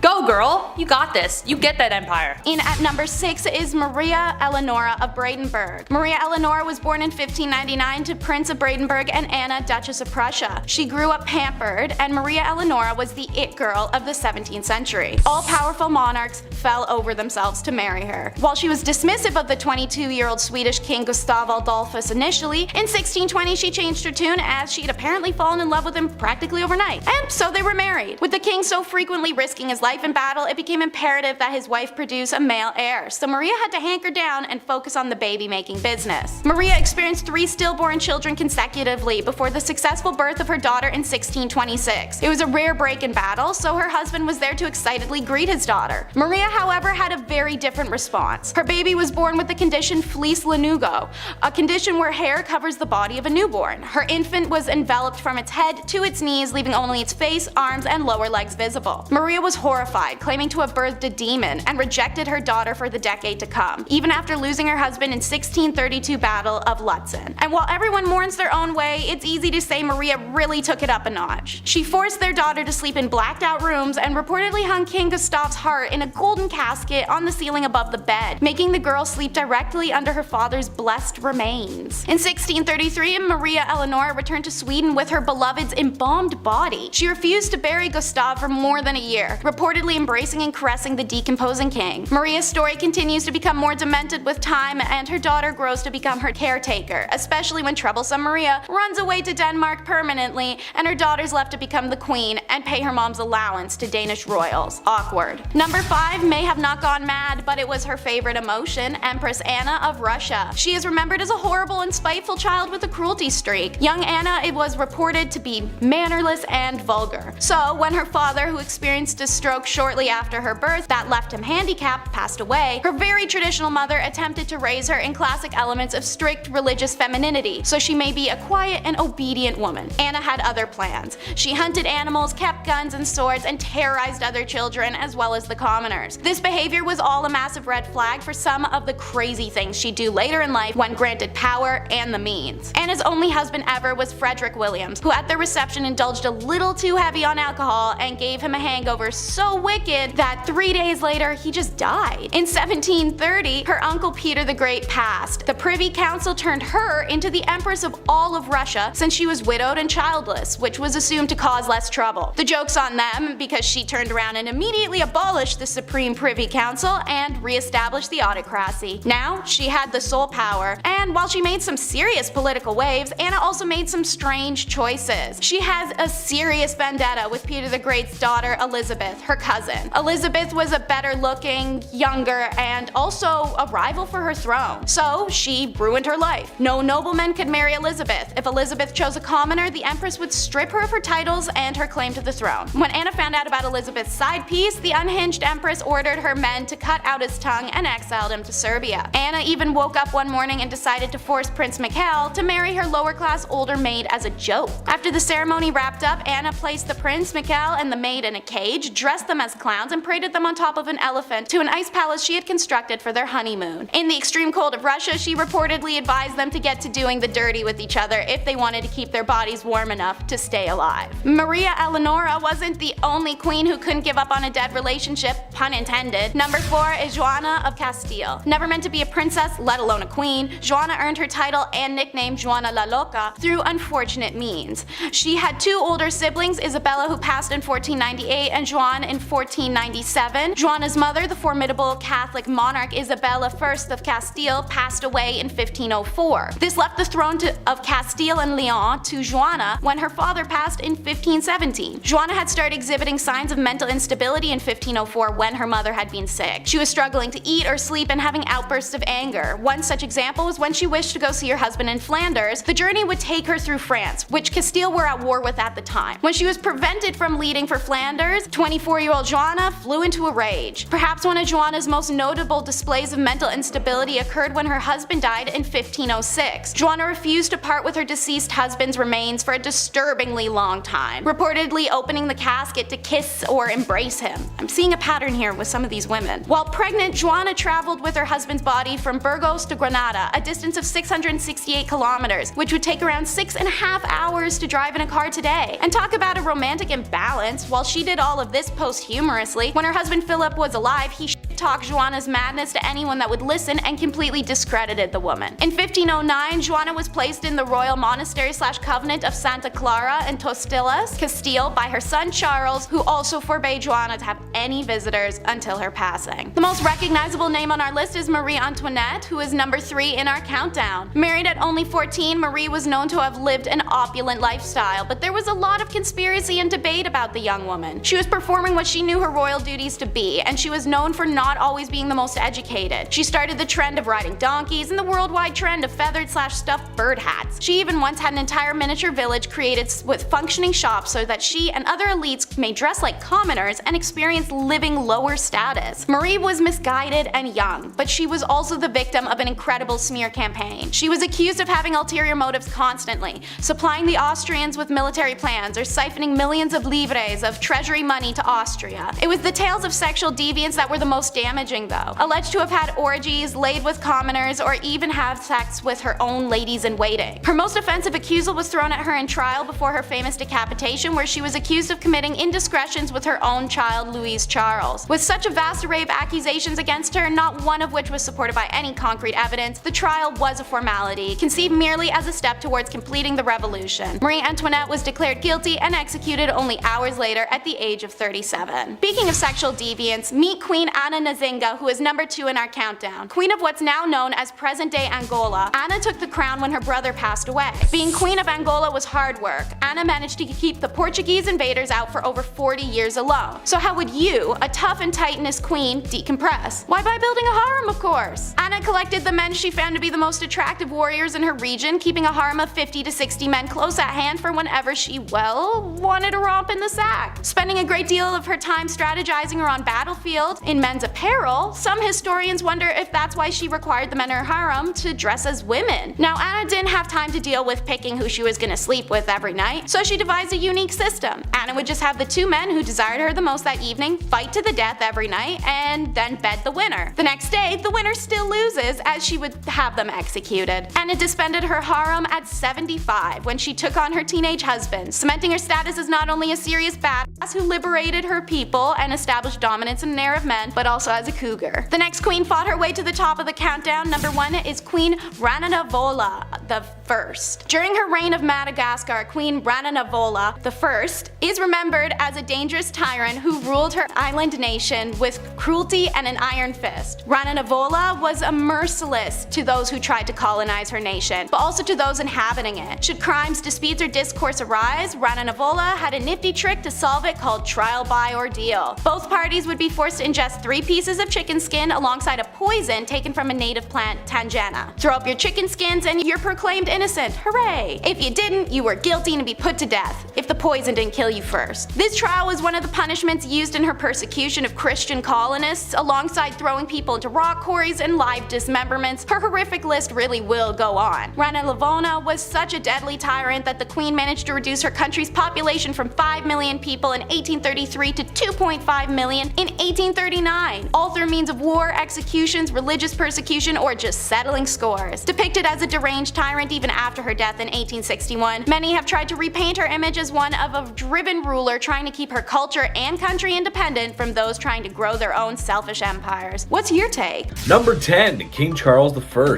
Go girl, you got this. You get that empire. In at number 6 is Maria Eleonora of Brandenburg. Maria Eleonora was born in 1599 to Prince of Brandenburg and Anna, Duchess of Prussia. She grew up pampered, and Maria Eleonora was the it girl of the 17th century. All-powerful monarchs fell over themselves to marry her. While she was dismissive of the 22-year-old Swedish king Gustav Adolphus initially, in 1620 she changed her tune as she'd apparently fallen in love with him practically overnight. And so they were married. With the king so frequently risking his life in battle, it became imperative that his wife produce a male heir, so Maria had to hanker down and focus on the baby-making business. Maria experienced 3 stillborn children consecutively before the successful birth of her daughter in 1626. It was a rare break in battle, so her husband was there to excitedly greet his daughter. Maria, however, had a very different response. Her baby was born with the condition fleece lanugo, a condition where hair covers the body of a newborn. Her infant was enveloped from its head to its knees, leaving only its face, arms, and lower legs visible. Maria was horrified, claiming to have birthed a demon, and rejected her daughter for the decade to come, even after losing her husband in 1632 Battle of Lutzen. And while everyone mourns their own way, it's easy to say Maria really took it up a notch. She forced their daughter to sleep in blacked out rooms and reportedly hung King Gustav's heart in a golden casket on the ceiling above the bed, making the girl sleep directly under her father's blessed remains. In 1633, Maria Eleonora returned to Sweden with her beloved's embalmed body. She refused to bury Gustav for more than a year, reportedly embracing and caressing the decomposing king. Maria's story continues to become more demented with time, and her daughter grows to become her caretaker, especially when troublesome Maria runs away to Denmark permanently, and her daughter's left to become the queen and pay her mom's allowance to Danish royals. Awkward. Number 5 may have not gone mad, but it was her favorite emotion, Empress Anna of Russia. She is remembered as a horrible and spiteful child with a cruelty streak. Young Anna, it was reported to be mannerless and vulgar. So when her father, who experienced a stroke shortly after her birth that left him handicapped, passed away, her very traditional mother attempted to raise her in classic elements of strict religious femininity, so she may be a quiet and obedient woman. Anna had other plans. She hunted animals, kept guns and swords, and terrorized other children as well as the commoners. This behavior was all a massive red flag for some of the crazy things she'd do later in life when granted power and the means. Anna's only husband ever was Frederick Williams, who at their reception indulged a little too heavy on alcohol and gave him a hangover so wicked that 3 days later he just died. In 1730, her uncle Peter the Great passed. The Privy Council turned her into the Empress of all of Russia since she was widowed and childless, which was assumed to cause less trouble. The joke's on them, because she turned around and immediately abolished the Supreme Privy Council and re-established the autocracy. Now, she had the sole power, and while she made some serious political waves, Anna also made some strange choices. She has a serious vendetta with Peter the Great's daughter Elizabeth, her her cousin. Elizabeth was a better looking, younger, and also a rival for her throne. So she ruined her life. No nobleman could marry Elizabeth. If Elizabeth chose a commoner, the empress would strip her of her titles and her claim to the throne. When Anna found out about Elizabeth's side piece, the unhinged empress ordered her men to cut out his tongue and exiled him to Serbia. Anna even woke up one morning and decided to force Prince Mikhail to marry her lower-class older maid as a joke. After the ceremony wrapped up, Anna placed the prince, Mikhail, and the maid in a cage, dressed them as clowns, and paraded them on top of an elephant to an ice palace she had constructed for their honeymoon. In the extreme cold of Russia, she reportedly advised them to get to doing the dirty with each other if they wanted to keep their bodies warm enough to stay alive. Maria Eleonora wasn't the only queen who couldn't give up on a dead relationship, pun intended. Number 4 is Joanna of Castile. Never meant to be a princess, let alone a queen, Joanna earned her title and nickname Joanna la Loca through unfortunate means. She had 2 older siblings, Isabella, who passed in 1498, and Joan in 1497. Joanna's mother, the formidable Catholic monarch Isabella I of Castile, passed away in 1504. This left the throne of Castile and Leon to Joanna when her father passed in 1517. Joanna had started exhibiting signs of mental instability in 1504 when her mother had been sick. She was struggling to eat or sleep and having outbursts of anger. One such example was when she wished to go see her husband in Flanders. The journey would take her through France, which Castile were at war with at the time. When she was prevented from leaving for Flanders, 24-year-old Joanna flew into a rage. Perhaps one of Joanna's most notable displays of mental instability occurred when her husband died in 1506. Joanna refused to part with her deceased husband's remains for a disturbingly long time, reportedly opening the casket to kiss or embrace him. I'm seeing a pattern here with some of these women. While pregnant, Joanna traveled with her husband's body from Burgos to Granada, a distance of 668 kilometers, which would take around 6.5 hours to drive in a car today. And talk about a romantic imbalance. While she did all of this posthumously, when her husband Philip was alive, he talked Joanna's madness to anyone that would listen and completely discredited the woman. In 1509, Joanna was placed in the royal monastery/convent of Santa Clara in Tostillas, Castile, by her son Charles, who also forbade Joanna to have any visitors until her passing. The most recognizable name on our list is Marie Antoinette, who is number 3 in our countdown. Married at only 14, Marie was known to have lived an opulent lifestyle, but there was a lot of conspiracy and debate about the young woman. She was performing what she knew her royal duties to be, and she was known for not always being the most educated. She started the trend of riding donkeys and the worldwide trend of feathered/stuffed bird hats. She even once had an entire miniature village created with functioning shops so that she and other elites may dress like commoners and experience living lower status. Marie was misguided and young, but she was also the victim of an incredible smear campaign. She was accused of having ulterior motives constantly, supplying the Austrians with military plans or siphoning millions of livres of treasury money to Austria. It was the tales of sexual deviance that were the most damaging though. Alleged to have had orgies, laid with commoners, or even have sex with her own ladies-in-waiting. Her most offensive accusal was thrown at her in trial before her famous decapitation, where she was accused of committing indiscretions with her own child, Louise Charles. With such a vast array of accusations against her, not one of which was supported by any concrete evidence, the trial was a formality, conceived merely as a step towards completing the revolution. Marie Antoinette was declared guilty and executed only hours later at the age of 37. Speaking of sexual deviance, meet Queen Anna Nzinga, who is number 2 in our countdown. Queen of what's now known as present-day Angola, Anna took the crown when her brother passed away. Being Queen of Angola was hard work. Anna managed to keep the Portuguese invaders out for over 40 years alone. So how would you, a tough and titanous queen, decompress? Why, by building a harem, of course. Anna collected the men she found to be the most attractive warriors in her region, keeping a harem of 50 to 60 men close at hand for whenever she, well, wanted to romp in the sack. Spending a great deal of her time strategizing around battlefield in men's apparel, some historians wonder if that's why she required the men in her harem to dress as women. Now, Anna didn't have time to deal with picking who she was gonna sleep with every night, so she devised a unique system. Anna would just have the 2 men who desired her the most that evening fight to the death every night and then bed the winner. The next day, the winner still loses, as she would have them executed. Anna disbanded her harem at 75 when she took on her teenage husband, cementing her status as not only a serious badass who liberated her people and established dominance in an era of men, but also as a cougar. The next queen fought her way to the top of the countdown. Number 1 is Queen Rananavola, I. During her reign of Madagascar, Queen Rananavola I is remembered as a dangerous tyrant who ruled her island nation with cruelty and an iron fist. Rananavola was a merciless to those who tried to colonize her nation, but also to those inhabiting it. Should crimes, disputes, or discourse arise, Rananavola had a nifty trick to solve it called trial by ordeal. Both parties would be forced to ingest 3 pieces of chicken skin alongside a poison taken from a native plant, Tangena. Throw up your chicken skins and you're proclaimed innocent. Hooray! If you didn't, you were guilty and to be put to death, if the poison didn't kill you first. This trial was one of the punishments used in her persecution of Christian colonists, alongside throwing people into rock quarries and live dismemberments. Her horrific list really will go on. Rananavola was such a deadly tyrant that the queen managed to reduce her country's population from 5 million people in 1833 to 2.5 million in 1839, all through means of war, executions, religious persecution, or just settling scores. Depicted as a deranged tyrant even after her death in 1861, many have tried to repaint her image as one of a driven ruler trying to keep her culture and country independent from those trying to grow their own selfish empires. What's your take? Number 10, King Charles I.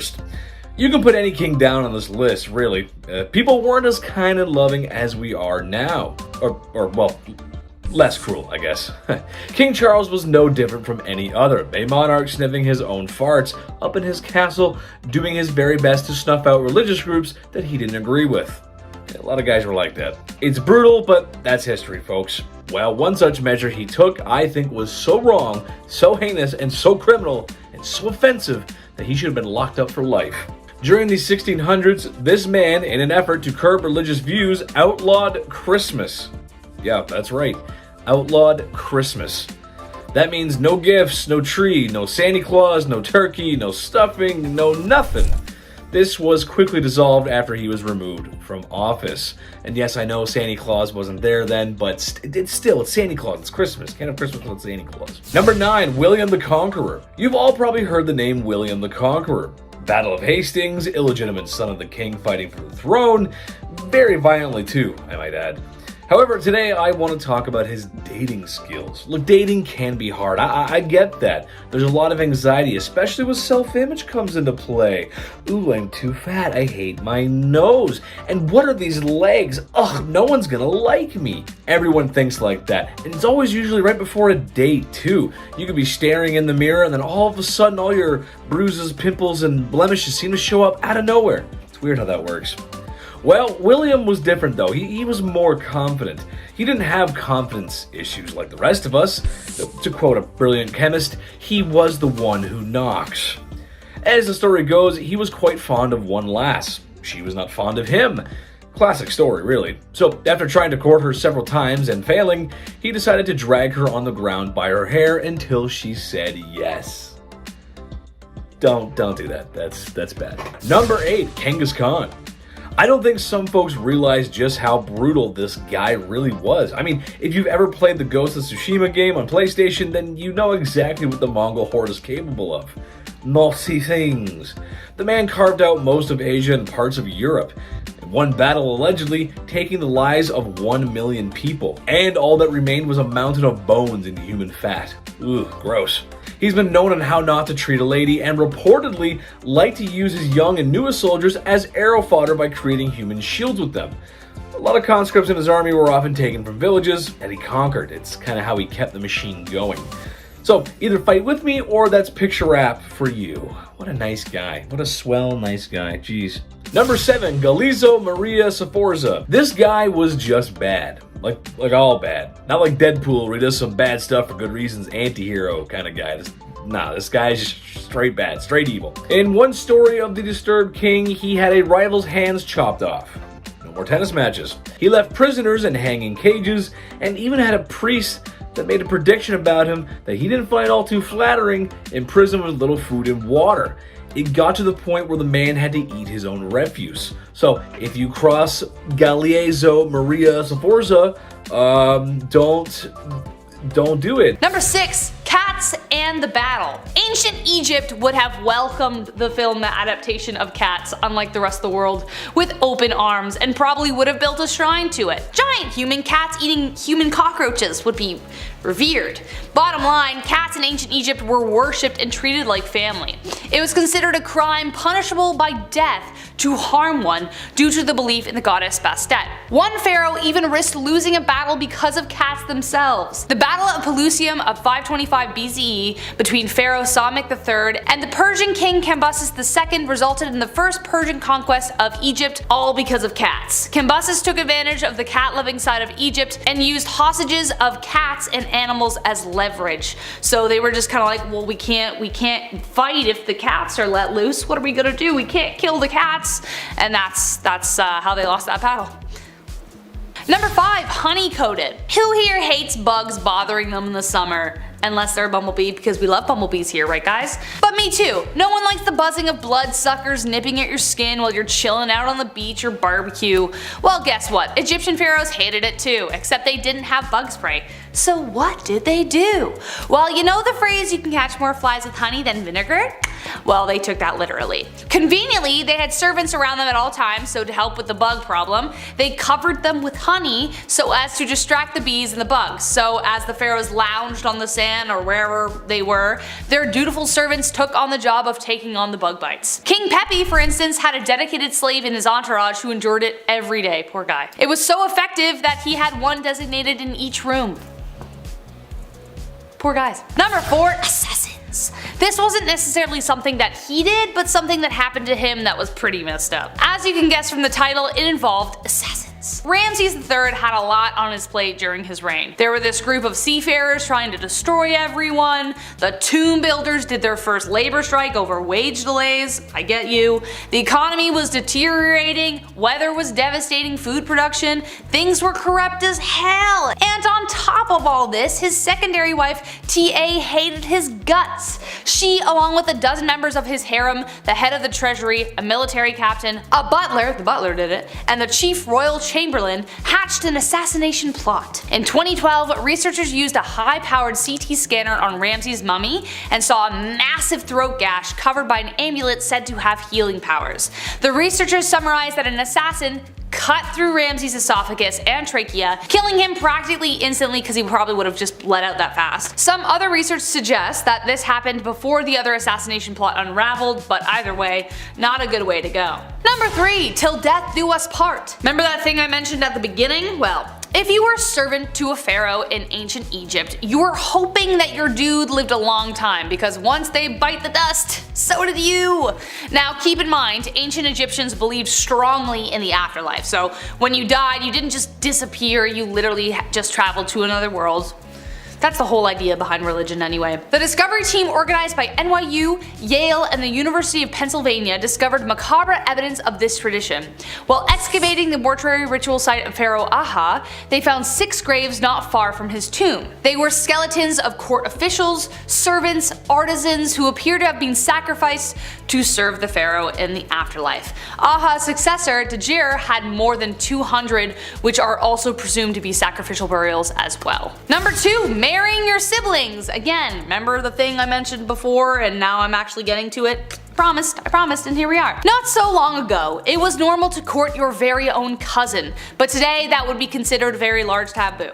You can put any king down on this list, really. People weren't as kind and loving as we are now. Or well, less cruel, I guess. King Charles was no different from any other, a monarch sniffing his own farts up in his castle, doing his very best to snuff out religious groups that he didn't agree with. A lot of guys were like that. It's brutal, but that's history, folks. Well, one such measure he took, I think, was so wrong, so heinous, and so criminal, and so offensive that he should have been locked up for life. During the 1600s, this man, in an effort to curb religious views, outlawed Christmas. Yeah, that's right. Outlawed Christmas. That means no gifts, no tree, no Santa Claus, no turkey, no stuffing, no nothing. This was quickly dissolved after he was removed from office. And yes, I know Santa Claus wasn't there then, but it's Santa Claus. It's Christmas. Can't have Christmas without Santa Claus. Number 9, William the Conqueror. You've all probably heard the name William the Conqueror. Battle of Hastings, illegitimate son of the king fighting for the throne. Very violently too, I might add. However, today I want to talk about his dating skills. Look, dating can be hard. I get that. There's a lot of anxiety, especially when self-image comes into play. Ooh, I'm too fat. I hate my nose. And what are these legs? Ugh, no one's gonna like me. Everyone thinks like that. And it's always usually right before a date, too. You could be staring in the mirror and then all of a sudden all your bruises, pimples, and blemishes seem to show up out of nowhere. It's weird how that works. Well, William was different though. He was more confident. He didn't have confidence issues like the rest of us. To quote a brilliant chemist, he was the one who knocks. As the story goes, he was quite fond of one lass. She was not fond of him. Classic story, really. So, after trying to court her several times and failing, he decided to drag her on the ground by her hair until she said yes. Don't do that. That's bad. Number 8, Genghis Khan. I don't think some folks realize just how brutal this guy really was. I mean, if you've ever played the Ghost of Tsushima game on PlayStation, then you know exactly what the Mongol horde is capable of. Naughty things. The man carved out most of Asia and parts of Europe. In one battle, allegedly, taking the lives of 1 million people. And all that remained was a mountain of bones and human fat. Ugh, gross. He's been known on how not to treat a lady and reportedly liked to use his young and newest soldiers as arrow fodder by creating human shields with them. A lot of conscripts in his army were often taken from villages that he conquered. It's kind of how he kept the machine going. So either fight with me or that's picture wrap for you. What a nice guy. What a swell nice guy. Jeez. Number 7, Galeazzo Maria Sforza. This guy was just bad. Like all bad. Not like Deadpool where he does some bad stuff for good reasons, anti-hero kind of guy. This guy's just straight bad, straight evil. In one story of the Disturbed King, he had a rival's hands chopped off. No more tennis matches. He left prisoners in hanging cages and even had a priest that made a prediction about him that he didn't find all too flattering in prison with little food and water. It got to the point where the man had to eat his own refuse. So if you cross Galeazzo Maria Sforza, don't do it. Number 6, cats Cats and the Battle. Ancient Egypt would have welcomed the film adaptation of Cats, unlike the rest of the world, with open arms, and probably would have built a shrine to it. Giant human cats eating human cockroaches would be revered. Bottom line, cats in ancient Egypt were worshipped and treated like family. It was considered a crime punishable by death to harm one due to the belief in the goddess Bastet. One pharaoh even risked losing a battle because of cats themselves. The Battle of Pelusium of 525 BCE between Pharaoh Psamek III and the Persian king Cambyses II resulted in the first Persian conquest of Egypt, all because of cats. Cambyses took advantage of the cat-loving side of Egypt and used hostages of cats and animals as leverage. So they were just kind of like, well, we can't fight if the cats are let loose. What are we gonna do? We can't kill the cats. And that's how they lost that battle. Number 5, honey-coated. Who here hates bugs bothering them in the summer? Unless they're a bumblebee, because we love bumblebees here, right guys? But me too. No one likes the buzzing of bloodsuckers nipping at your skin while you're chilling out on the beach or barbecue. Well, guess what? Egyptian pharaohs hated it too, except they didn't have bug spray. So what did they do? Well, you know the phrase, you can catch more flies with honey than vinegar? Well, they took that literally. Conveniently, they had servants around them at all times, so to help with the bug problem, they covered them with honey so as to distract the bees and the bugs. So as the pharaohs lounged on the sand or wherever they were, their dutiful servants took on the job of taking on the bug bites. King Pepi, for instance, had a dedicated slave in his entourage who endured it every day, poor guy. It was so effective that he had one designated in each room. Poor guys. Number 4, assassins. This wasn't necessarily something that he did, but something that happened to him that was pretty messed up. As you can guess from the title, it involved assassins. Ramses III had a lot on his plate during his reign. There were this group of seafarers trying to destroy everyone, the tomb builders did their first labor strike over wage delays, I get you, the economy was deteriorating, weather was devastating food production, things were corrupt as hell, and on top of all this, his secondary wife, Ta, hated his guts. She, along with a dozen members of his harem, the head of the treasury, a military captain, a butler, the butler did it, and the chief royal chamberlain, hatched an assassination plot. In 2012, researchers used a high-powered CT scanner on Ramses' mummy and saw a massive throat gash covered by an amulet said to have healing powers. The researchers summarized that an assassin cut through Ramses' esophagus and trachea, killing him practically instantly because he probably would have just let out that fast. Some other research suggests that this happened before the other assassination plot unraveled, but either way, not a good way to go. Number 3, till death do us part. Remember that thing I mentioned at the beginning? Well, if you were a servant to a pharaoh in ancient Egypt, you were hoping that your dude lived a long time because once they bite the dust, so did you. Now keep in mind, ancient Egyptians believed strongly in the afterlife, so when you died you didn't just disappear, you literally just traveled to another world. That's the whole idea behind religion anyway. The discovery team organized by NYU, Yale, and the University of Pennsylvania discovered macabre evidence of this tradition. While excavating the mortuary ritual site of Pharaoh Aha, they found 6 graves not far from his tomb. They were skeletons of court officials, servants, artisans who appear to have been sacrificed to serve the pharaoh in the afterlife. Aha's successor, Djir, had more than 200, which are also presumed to be sacrificial burials as well. Number 2, marrying your siblings. Again, remember the thing I mentioned before and now I'm actually getting to it? I promised, and here we are. Not so long ago, it was normal to court your very own cousin, but today that would be considered a very large taboo.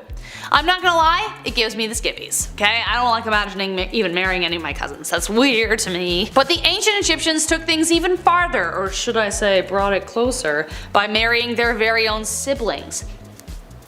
I'm not gonna lie, it gives me the skippies, okay? I don't like imagining even marrying any of my cousins, that's weird to me. But the ancient Egyptians took things even farther, or should I say brought it closer, by marrying their very own siblings.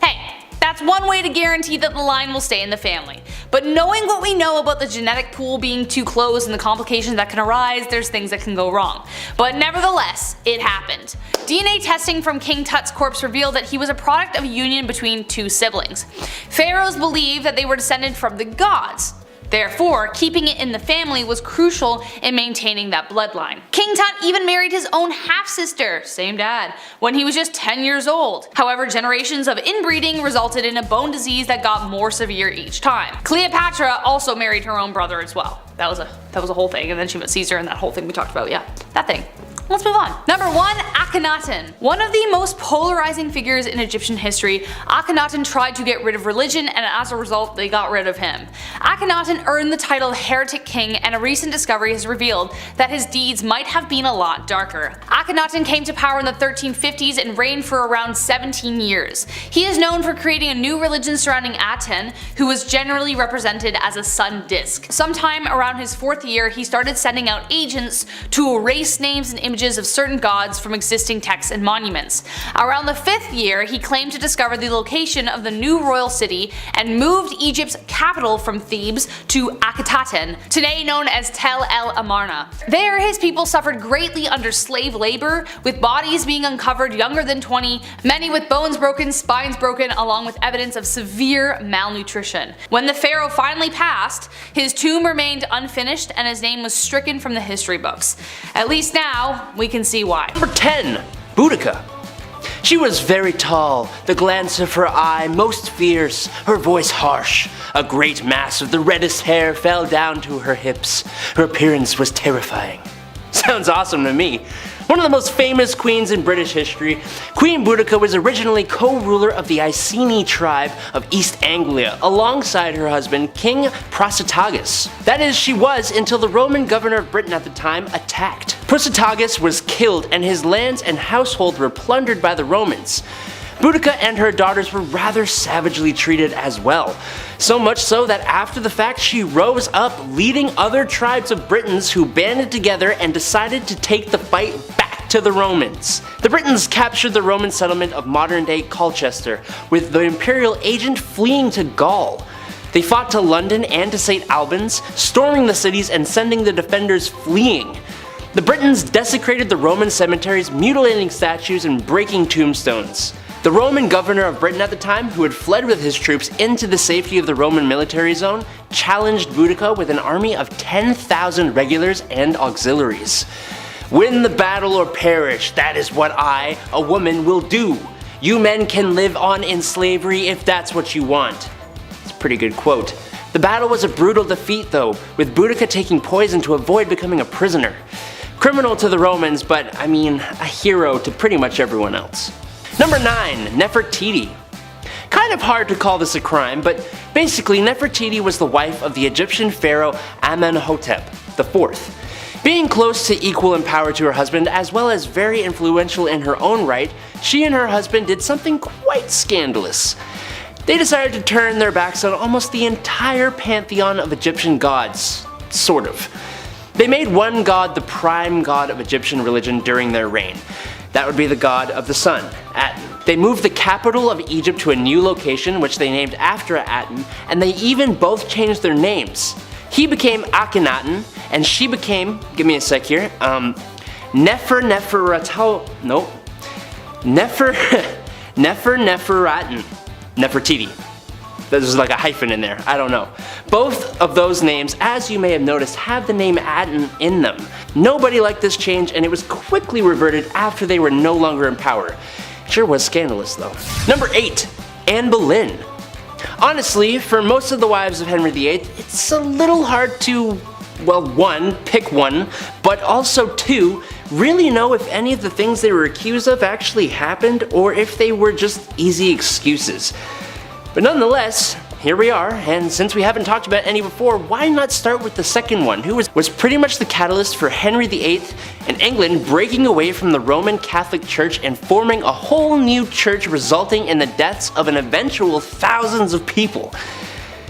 Hey, that's one way to guarantee that the line will stay in the family. But knowing what we know about the genetic pool being too close and the complications that can arise, there's things that can go wrong. But nevertheless, it happened. DNA testing from King Tut's corpse revealed that he was a product of a union between 2 siblings. Pharaohs believed that they were descended from the gods. Therefore, keeping it in the family was crucial in maintaining that bloodline. King Tut even married his own half-sister, same dad, when he was just 10 years old. However, generations of inbreeding resulted in a bone disease that got more severe each time. Cleopatra also married her own brother as well. That was a whole thing, and then she met Caesar and that whole thing we talked about, yeah, that thing. let's move on. Number 1, Akhenaten. One of the most polarizing figures in Egyptian history, Akhenaten tried to get rid of religion, and as a result they got rid of him. Akhenaten earned the title Heretic King, and a recent discovery has revealed that his deeds might have been a lot darker. Akhenaten came to power in the 1350s and reigned for around 17 years. He is known for creating a new religion surrounding Aten, who was generally represented as a sun disk. Sometime around his 4th year, he started sending out agents to erase names and images of certain gods from existing texts and monuments. Around the 5th year, he claimed to discover the location of the new royal city and moved Egypt's capital from Thebes to Akhetaten, today known as Tel El Amarna. There, his people suffered greatly under slave labor, with bodies being uncovered younger than 20, many with bones broken, spines broken, along with evidence of severe malnutrition. When the pharaoh finally passed, his tomb remained unfinished and his name was stricken from the history books. At least now, we can see why. Number 10. Boudica. She was very tall, the glance of her eye most fierce, her voice harsh. A great mass of the reddest hair fell down to her hips. Her appearance was terrifying. Sounds awesome to me. One of the most famous queens in British history, Queen Boudica was originally co-ruler of the Iceni tribe of East Anglia alongside her husband King Prasutagus. That is, she was until the Roman governor of Britain at the time attacked. Prasutagus was killed and his lands and household were plundered by the Romans. Boudica and her daughters were rather savagely treated as well. So much so that after the fact she rose up, leading other tribes of Britons who banded together and decided to take the fight back to the Romans. The Britons captured the Roman settlement of modern-day Colchester, with the imperial agent fleeing to Gaul. They fought to London and to St. Albans, storming the cities and sending the defenders fleeing. The Britons desecrated the Roman cemeteries, mutilating statues and breaking tombstones. The Roman governor of Britain at the time, who had fled with his troops into the safety of the Roman military zone, challenged Boudica with an army of 10,000 regulars and auxiliaries. Win the battle or perish, that is what I, a woman, will do. You men can live on in slavery if that's what you want. It's a pretty good quote. The battle was a brutal defeat though, with Boudica taking poison to avoid becoming a prisoner. Criminal to the Romans, but I mean, a hero to pretty much everyone else. Number 9. Nefertiti. Kind of hard to call this a crime, but basically Nefertiti was the wife of the Egyptian pharaoh Amenhotep IV. Being close to equal in power to her husband, as well as very influential in her own right, she and her husband did something quite scandalous. They decided to turn their backs on almost the entire pantheon of Egyptian gods. Sort of. They made one god the prime god of Egyptian religion during their reign. That would be the god of the sun, Aten. They moved the capital of Egypt to a new location, which they named after Aten, and they even both changed their names. He became Akhenaten, and she became, give me a sec here, Nefertiti. There's like a hyphen in there, I don't know. Both of those names, as you may have noticed, have the name Aten in them. Nobody liked this change and it was quickly reverted after they were no longer in power. Sure was scandalous though. Number 8. Anne Boleyn. Honestly, for most of the wives of Henry VIII, it's a little hard to, well, 1, pick one, but also 2, really know if any of the things they were accused of actually happened or if they were just easy excuses. But nonetheless, here we are, and since we haven't talked about any before, why not start with the second one, who was pretty much the catalyst for Henry VIII and England breaking away from the Roman Catholic Church and forming a whole new church, resulting in the deaths of an eventual thousands of people.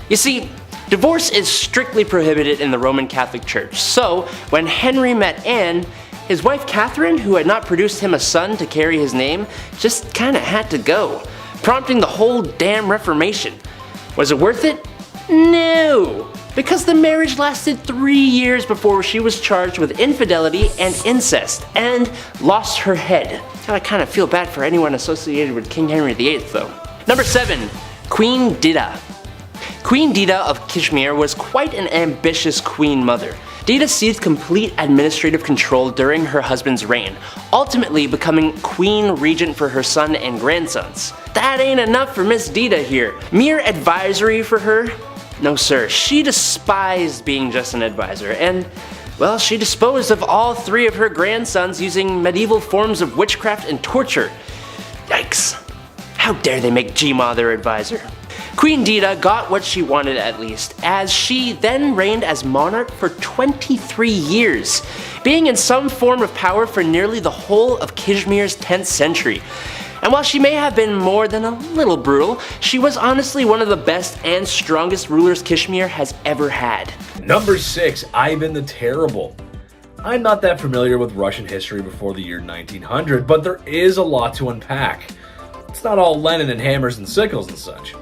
You see, divorce is strictly prohibited in the Roman Catholic Church, so when Henry met Anne, his wife Catherine, who had not produced him a son to carry his name, just kinda had to go, prompting the whole damn Reformation. Was it worth it? No, because the marriage lasted 3 years before she was charged with infidelity and incest, and lost her head. I kinda feel bad for anyone associated with King Henry VIII though. Number 7. Queen Dida. Queen Dida of Kashmir was quite an ambitious queen mother. Dida seized complete administrative control during her husband's reign, ultimately becoming queen regent for her son and grandsons. That ain't enough for Miss Dida here. Mere advisory for her? No sir, she despised being just an advisor, and Well, she disposed of all 3 of her grandsons using medieval forms of witchcraft and torture. Yikes. How dare they make Gma their advisor? Queen Dita got what she wanted at least, as she then reigned as monarch for 23 years, being in some form of power for nearly the whole of Kashmir's 10th century. And while she may have been more than a little brutal, she was honestly one of the best and strongest rulers Kashmir has ever had. Number 6, Ivan the Terrible. I'm not that familiar with Russian history before the year 1900, but there is a lot to unpack. It's not all Lenin and hammers and sickles and such.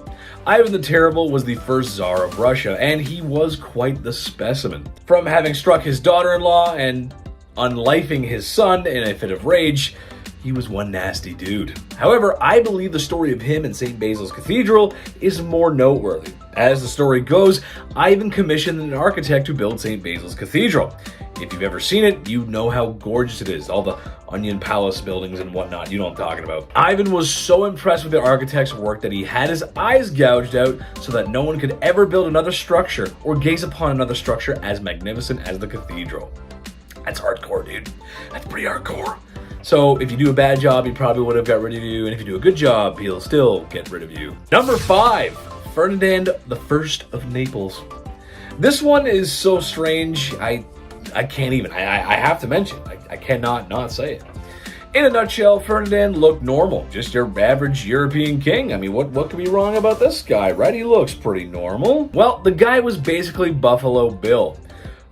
Ivan the Terrible was the first Tsar of Russia, and he was quite the specimen. From having struck his daughter-in-law and unlifing his son in a fit of rage, he was one nasty dude. However, I believe the story of him in St. Basil's Cathedral is more noteworthy. As the story goes, Ivan commissioned an architect to build St. Basil's Cathedral. If you've ever seen it, you know how gorgeous it is. All the onion palace buildings and whatnot, you know what I'm talking about. Ivan was so impressed with the architect's work that he had his eyes gouged out so that no one could ever build another structure or gaze upon another structure as magnificent as the cathedral. That's hardcore, dude. That's pretty hardcore. So if you do a bad job, he probably would have got rid of you, and if you do a good job, he'll still get rid of you. Number 5, Ferdinand I of Naples. This one is so strange, I can't even, I have to mention, I cannot not say it. In a nutshell, Ferdinand looked normal, just your average European king. I mean, what could be wrong about this guy, right? He looks pretty normal. Well, the guy was basically Buffalo Bill.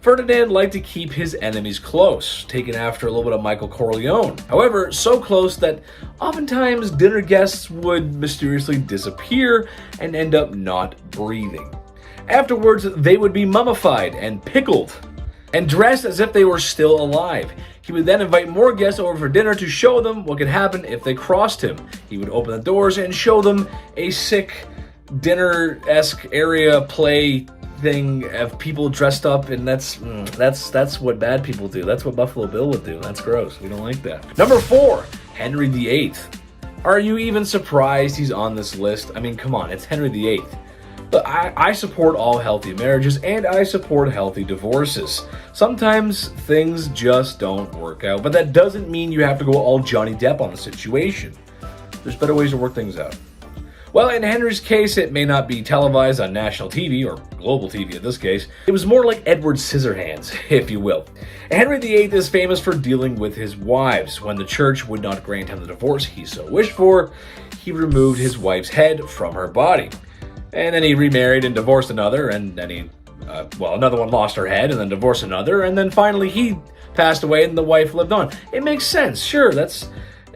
Ferdinand liked to keep his enemies close, taking after a little bit of Michael Corleone. However, so close that oftentimes dinner guests would mysteriously disappear and end up not breathing. Afterwards, they would be mummified and pickled and dressed as if they were still alive. He would then invite more guests over for dinner to show them what could happen if they crossed him. He would open the doors and show them a sick dinner-esque area play thing of people dressed up, and that's what bad people do. That's what Buffalo Bill would do. That's gross. We don't like that. Number 4, Henry VIII. Are you even surprised he's on this list? I mean, come on, it's Henry VIII. But I support all healthy marriages, and I support healthy divorces. Sometimes things just don't work out, but that doesn't mean you have to go all Johnny Depp on the situation. There's better ways to work things out. Well, in Henry's case, it may not be televised on national TV, or global TV in this case. It was more like Edward Scissorhands, if you will. Henry VIII is famous for dealing with his wives. When the church would not grant him the divorce he so wished for, he removed his wife's head from her body. And then he remarried and divorced another, and then another one lost her head and then divorced another, and then finally he passed away and the wife lived on. It makes sense, sure, that's...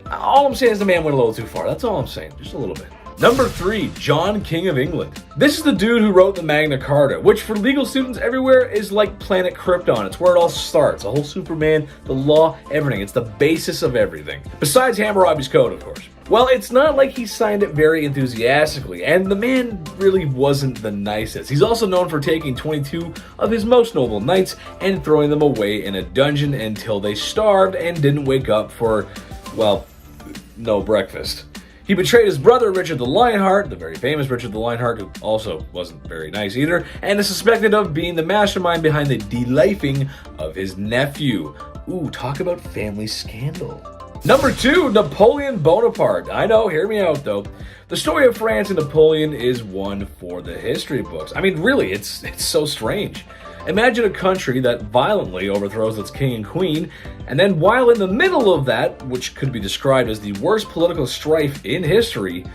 All I'm saying is the man went a little too far, that's all I'm saying, just a little bit. Number 3, John, King of England. This is the dude who wrote the Magna Carta, which for legal students everywhere is like Planet Krypton. It's where it all starts. The whole Superman, the law, everything. It's the basis of everything. Besides Hammurabi's Code, of course. Well, it's not like he signed it very enthusiastically, and the man really wasn't the nicest. He's also known for taking 22 of his most noble knights and throwing them away in a dungeon until they starved and didn't wake up for, well, no breakfast. He betrayed his brother, Richard the Lionheart, the very famous Richard the Lionheart, who also wasn't very nice either, and is suspected of being the mastermind behind the de-lifing of his nephew. Ooh, talk about family scandal. Number 2, Napoleon Bonaparte. I know, hear me out though. The story of France and Napoleon is one for the history books. I mean, really, it's so strange. Imagine a country that violently overthrows its king and queen, and then while in the middle of that, which could be described as the worst political strife in history,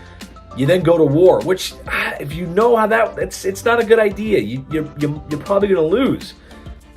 you then go to war, which, if you know how that, it's not a good idea. You're probably going to lose.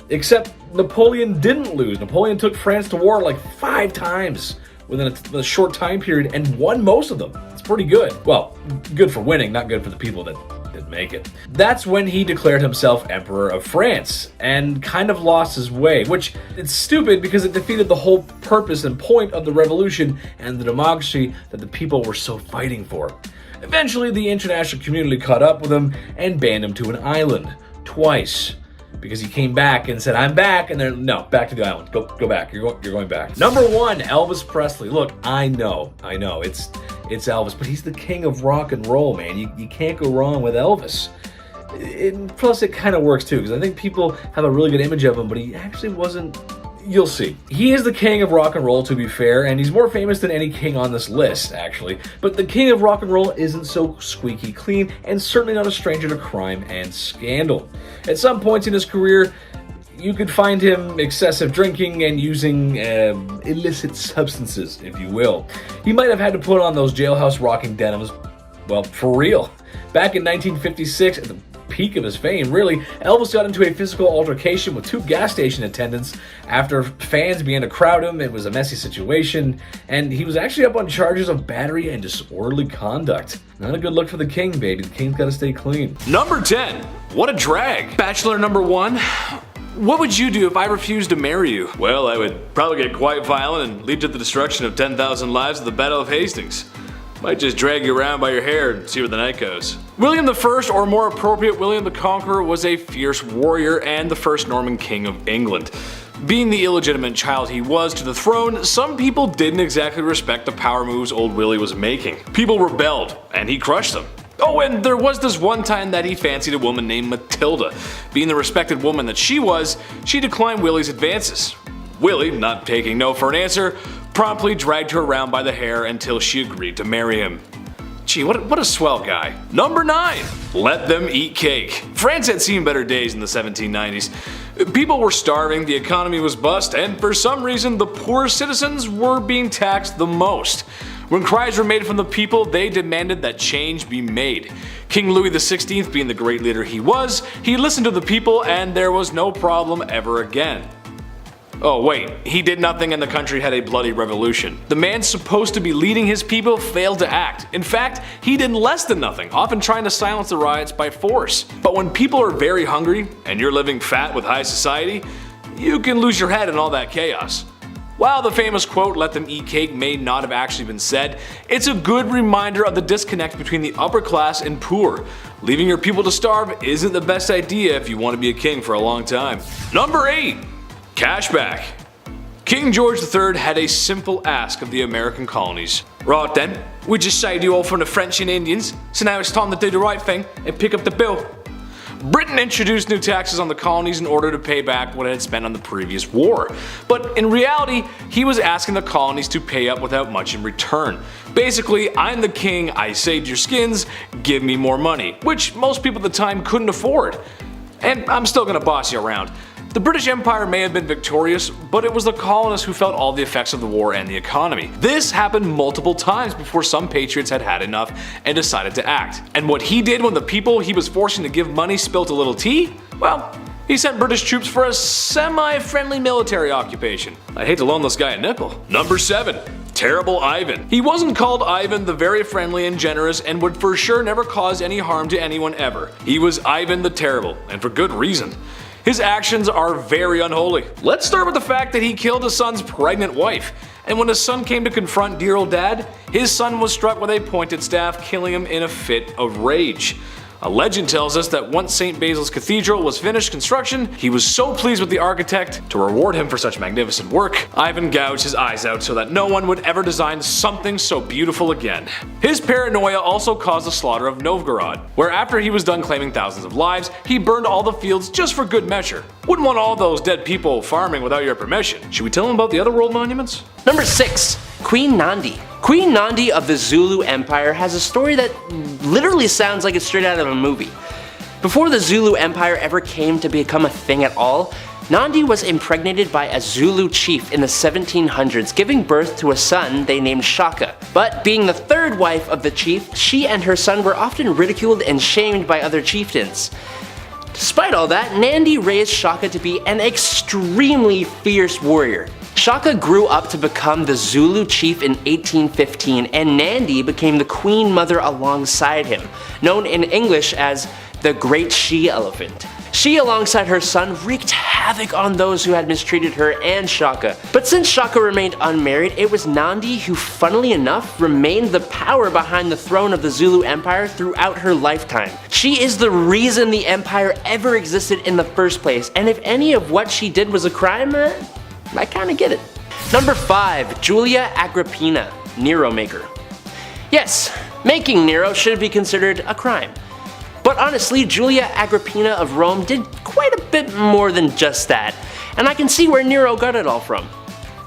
Except Napoleon didn't lose. Napoleon took France to war like 5 times within a short time period and won most of them. It's pretty good. Well, good for winning, not good for the people that didn't make it. That's when he declared himself Emperor of France and kind of lost his way, which it's stupid because it defeated the whole purpose and point of the revolution and the democracy that the people were so fighting for. Eventually, the international community caught up with him and banned him to an island twice. Because he came back and said, I'm back, and they're, no, back to the island. Go back. You're going back. Number 1, Elvis Presley. Look, I know, it's Elvis, but he's the king of rock and roll, man. You can't go wrong with Elvis. Plus, it kind of works too, because I think people have a really good image of him, but he actually wasn't. You'll see. He is the king of rock and roll, to be fair, and he's more famous than any king on this list, actually. But the king of rock and roll isn't so squeaky clean, and certainly not a stranger to crime and scandal. At some points in his career, you could find him excessive drinking and using illicit substances, if you will. He might have had to put on those jailhouse rocking denims, well, for real. Back in 1956, at the peak of his fame, really, Elvis got into a physical altercation with two gas station attendants after fans began to crowd him. It was a messy situation, and he was actually up on charges of battery and disorderly conduct. Not a good look for the king, baby. The king's gotta stay clean. Number 10. What a drag. Bachelor number 1. What would you do if I refused to marry you? Well, I would probably get quite violent and lead to the destruction of 10,000 lives at the Battle of Hastings. Might just drag you around by your hair and see where the night goes. William I, or more appropriate, William the Conqueror, was a fierce warrior and the first Norman king of England. Being the illegitimate child he was to the throne, some people didn't exactly respect the power moves old Willie was making. People rebelled, and he crushed them. Oh, and there was this one time that he fancied a woman named Matilda. Being the respected woman that she was, she declined Willie's advances. Willie, not taking no for an answer, promptly dragged her around by the hair until she agreed to marry him. Gee, what a swell guy. Number 9. Let them eat cake. France had seen better days in the 1790s. People were starving, the economy was bust, and for some reason the poorest citizens were being taxed the most. When cries were made from the people, they demanded that change be made. King Louis XVI, being the great leader he was, he listened to the people and there was no problem ever again. Oh wait, he did nothing and the country had a bloody revolution. The man supposed to be leading his people failed to act. In fact, he did less than nothing, often trying to silence the riots by force. But when people are very hungry, and you're living fat with high society, you can lose your head in all that chaos. While the famous quote, "let them eat cake," may not have actually been said, it's a good reminder of the disconnect between the upper class and poor. Leaving your people to starve isn't the best idea if you want to be a king for a long time. Number 8. Cashback. King George III had a simple ask of the American colonies. Right then, we just saved you all from the French and Indians, so now it's time to do the right thing and pick up the bill. Britain introduced new taxes on the colonies in order to pay back what it had spent on the previous war. But in reality, he was asking the colonies to pay up without much in return. Basically, I'm the king, I saved your skins, give me more money, which most people at the time couldn't afford. And I'm still gonna boss you around. The British Empire may have been victorious, but it was the colonists who felt all the effects of the war and the economy. This happened multiple times before some patriots had had enough and decided to act. And what he did when the people he was forcing to give money spilt a little tea? Well, he sent British troops for a semi-friendly military occupation. I'd hate to loan this guy a nickel. Number 7. Terrible Ivan. He wasn't called Ivan the very friendly and generous and would for sure never cause any harm to anyone ever. He was Ivan the Terrible, and for good reason. His actions are very unholy. Let's start with the fact that he killed his son's pregnant wife. And when his son came to confront dear old dad, his son was struck with a pointed staff, killing him in a fit of rage. A legend tells us that once St. Basil's Cathedral was finished construction, he was so pleased with the architect, to reward him for such magnificent work, Ivan gouged his eyes out so that no one would ever design something so beautiful again. His paranoia also caused the slaughter of Novgorod, where after he was done claiming thousands of lives, he burned all the fields just for good measure. Wouldn't want all those dead people farming without your permission. Should we tell him about the other world monuments? Number 6. Queen Nandi. Queen Nandi of the Zulu Empire has a story that literally sounds like it's straight out of a movie. Before the Zulu Empire ever came to become a thing at all, Nandi was impregnated by a Zulu chief in the 1700s, giving birth to a son they named Shaka. But being the third wife of the chief, she and her son were often ridiculed and shamed by other chieftains. Despite all that, Nandi raised Shaka to be an extremely fierce warrior. Shaka grew up to become the Zulu chief in 1815, and Nandi became the queen mother alongside him, known in English as the Great She-Elephant. She, alongside her son, wreaked havoc on those who had mistreated her and Shaka. But since Shaka remained unmarried, it was Nandi who, funnily enough, remained the power behind the throne of the Zulu Empire throughout her lifetime. She is the reason the empire ever existed in the first place, and if any of what she did was a crime, I kinda get it. Number 5. Julia Agrippina, Nero maker. Yes, making Nero should be considered a crime. But But honestly, Julia Agrippina of Rome did quite a bit more than just that, and I can see where Nero got it all from.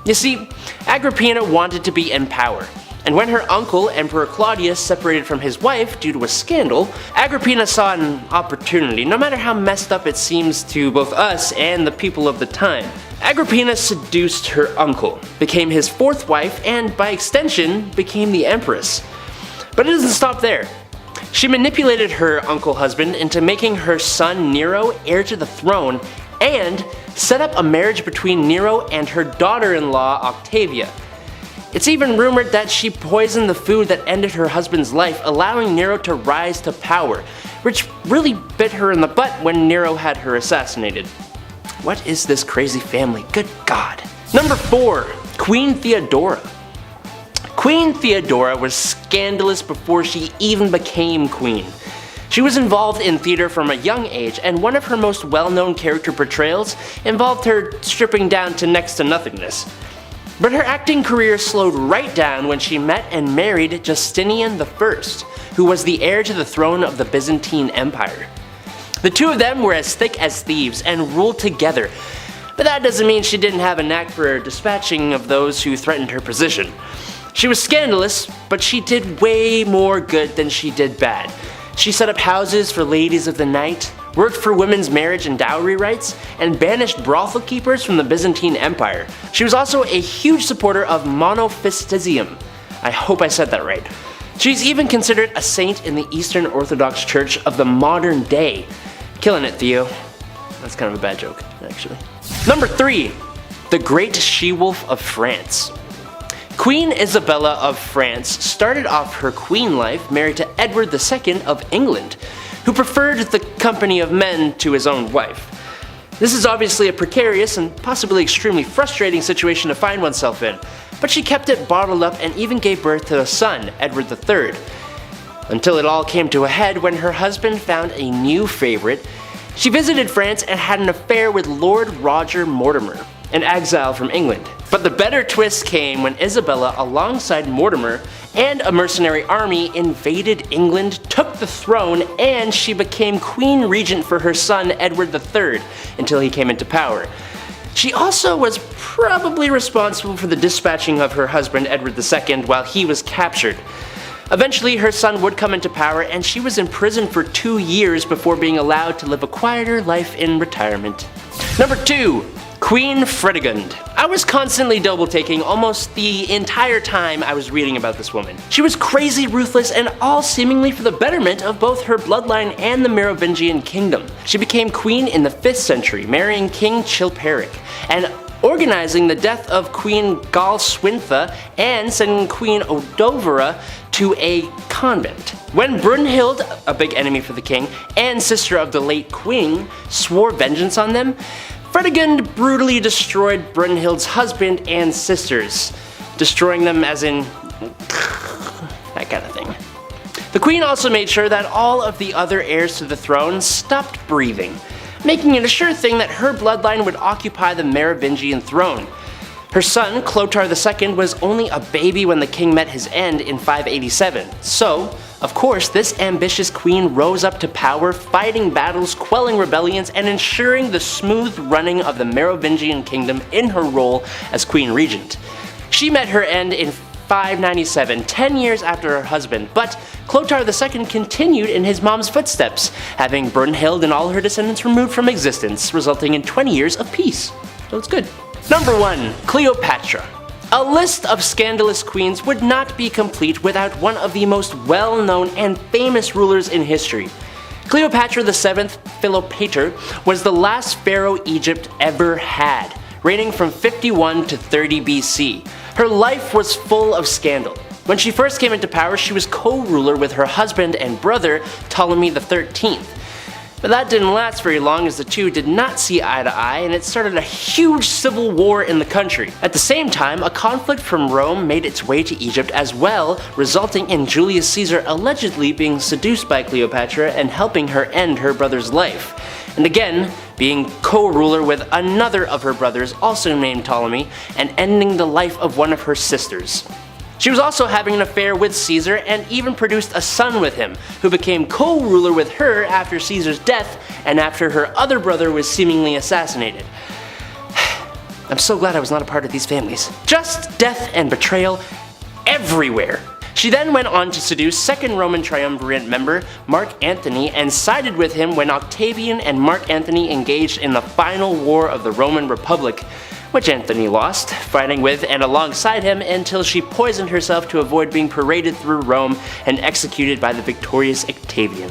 You see, Agrippina wanted to be in power, and when her uncle, Emperor Claudius, separated from his wife due to a scandal, Agrippina saw an opportunity, no matter how messed up it seems to both us and the people of the time. Agrippina seduced her uncle, became his fourth wife, and by extension, became the empress. But it doesn't stop there. She manipulated her uncle husband into making her son Nero heir to the throne, and set up a marriage between Nero and her daughter-in-law Octavia. It's even rumored that she poisoned the food that ended her husband's life, allowing Nero to rise to power, which really bit her in the butt when Nero had her assassinated. What is this crazy family? Good God. Number 4. Queen Theodora. Queen Theodora was scandalous before she even became queen. She was involved in theater from a young age, and one of her most well-known character portrayals involved her stripping down to next to nothingness. But her acting career slowed right down when she met and married Justinian I, who was the heir to the throne of the Byzantine Empire. The two of them were as thick as thieves and ruled together, but that doesn't mean she didn't have a knack for dispatching of those who threatened her position. She was scandalous, but she did way more good than she did bad. She set up houses for ladies of the night, worked for women's marriage and dowry rights, and banished brothel keepers from the Byzantine Empire. She was also a huge supporter of monophysitism. I hope I said that right. She's even considered a saint in the Eastern Orthodox Church of the modern day. Killing it, Theo. That's kind of a bad joke, actually. Number 3. The Great She-Wolf of France. Queen Isabella of France started off her queen life married to Edward II of England, who preferred the company of men to his own wife. This is obviously a precarious and possibly extremely frustrating situation to find oneself in, but she kept it bottled up and even gave birth to a son, Edward III. Until it all came to a head when her husband found a new favorite. She visited France and had an affair with Lord Roger Mortimer, an exile from England. But the better twist came when Isabella, alongside Mortimer and a mercenary army, invaded England, took the throne, and she became queen regent for her son Edward III until he came into power. She also was probably responsible for the dispatching of her husband Edward II while he was captured. Eventually her son would come into power, and she was imprisoned for 2 years before being allowed to live a quieter life in retirement. Number 2. Queen Fredegund. I was constantly double-taking almost the entire time I was reading about this woman. She was crazy ruthless, and all seemingly for the betterment of both her bloodline and the Merovingian kingdom. She became queen in the 5th century, marrying King Chilperic, and organizing the death of Queen Galswintha and sending Queen Odovera to a convent. When Brunhild, a big enemy for the king, and sister of the late queen, swore vengeance on them, Fredegund brutally destroyed Brunhild's husband and sisters, destroying them as in that kind of thing. The queen also made sure that all of the other heirs to the throne stopped breathing, making it a sure thing that her bloodline would occupy the Merovingian throne. Her son, Clotaire II, was only a baby when the king met his end in 587, so, of course, this ambitious queen rose up to power, fighting battles, quelling rebellions, and ensuring the smooth running of the Merovingian kingdom in her role as queen regent. She met her end in 597, 10 years after her husband, but Clotaire II continued in his mom's footsteps, having Brunhild and all her descendants removed from existence, resulting in 20 years of peace. So it's good. Number 1. Cleopatra. A list of scandalous queens would not be complete without one of the most well-known and famous rulers in history. Cleopatra VII Philopator was the last pharaoh Egypt ever had, reigning from 51 to 30 BC. Her life was full of scandal. When she first came into power, she was co-ruler with her husband and brother, Ptolemy XIII. But that didn't last very long, as the two did not see eye to eye, and it started a huge civil war in the country. At the same time, a conflict from Rome made its way to Egypt as well, resulting in Julius Caesar allegedly being seduced by Cleopatra and helping her end her brother's life. And again, being co-ruler with another of her brothers, also named Ptolemy, and ending the life of one of her sisters. She was also having an affair with Caesar and even produced a son with him, who became co-ruler with her after Caesar's death and after her other brother was seemingly assassinated. I'm so glad I was not a part of these families. Just death and betrayal everywhere. She then went on to seduce second Roman triumvirate member Mark Antony and sided with him when Octavian and Mark Antony engaged in the final war of the Roman Republic, which Antony lost, fighting with and alongside him until she poisoned herself to avoid being paraded through Rome and executed by the victorious Octavian.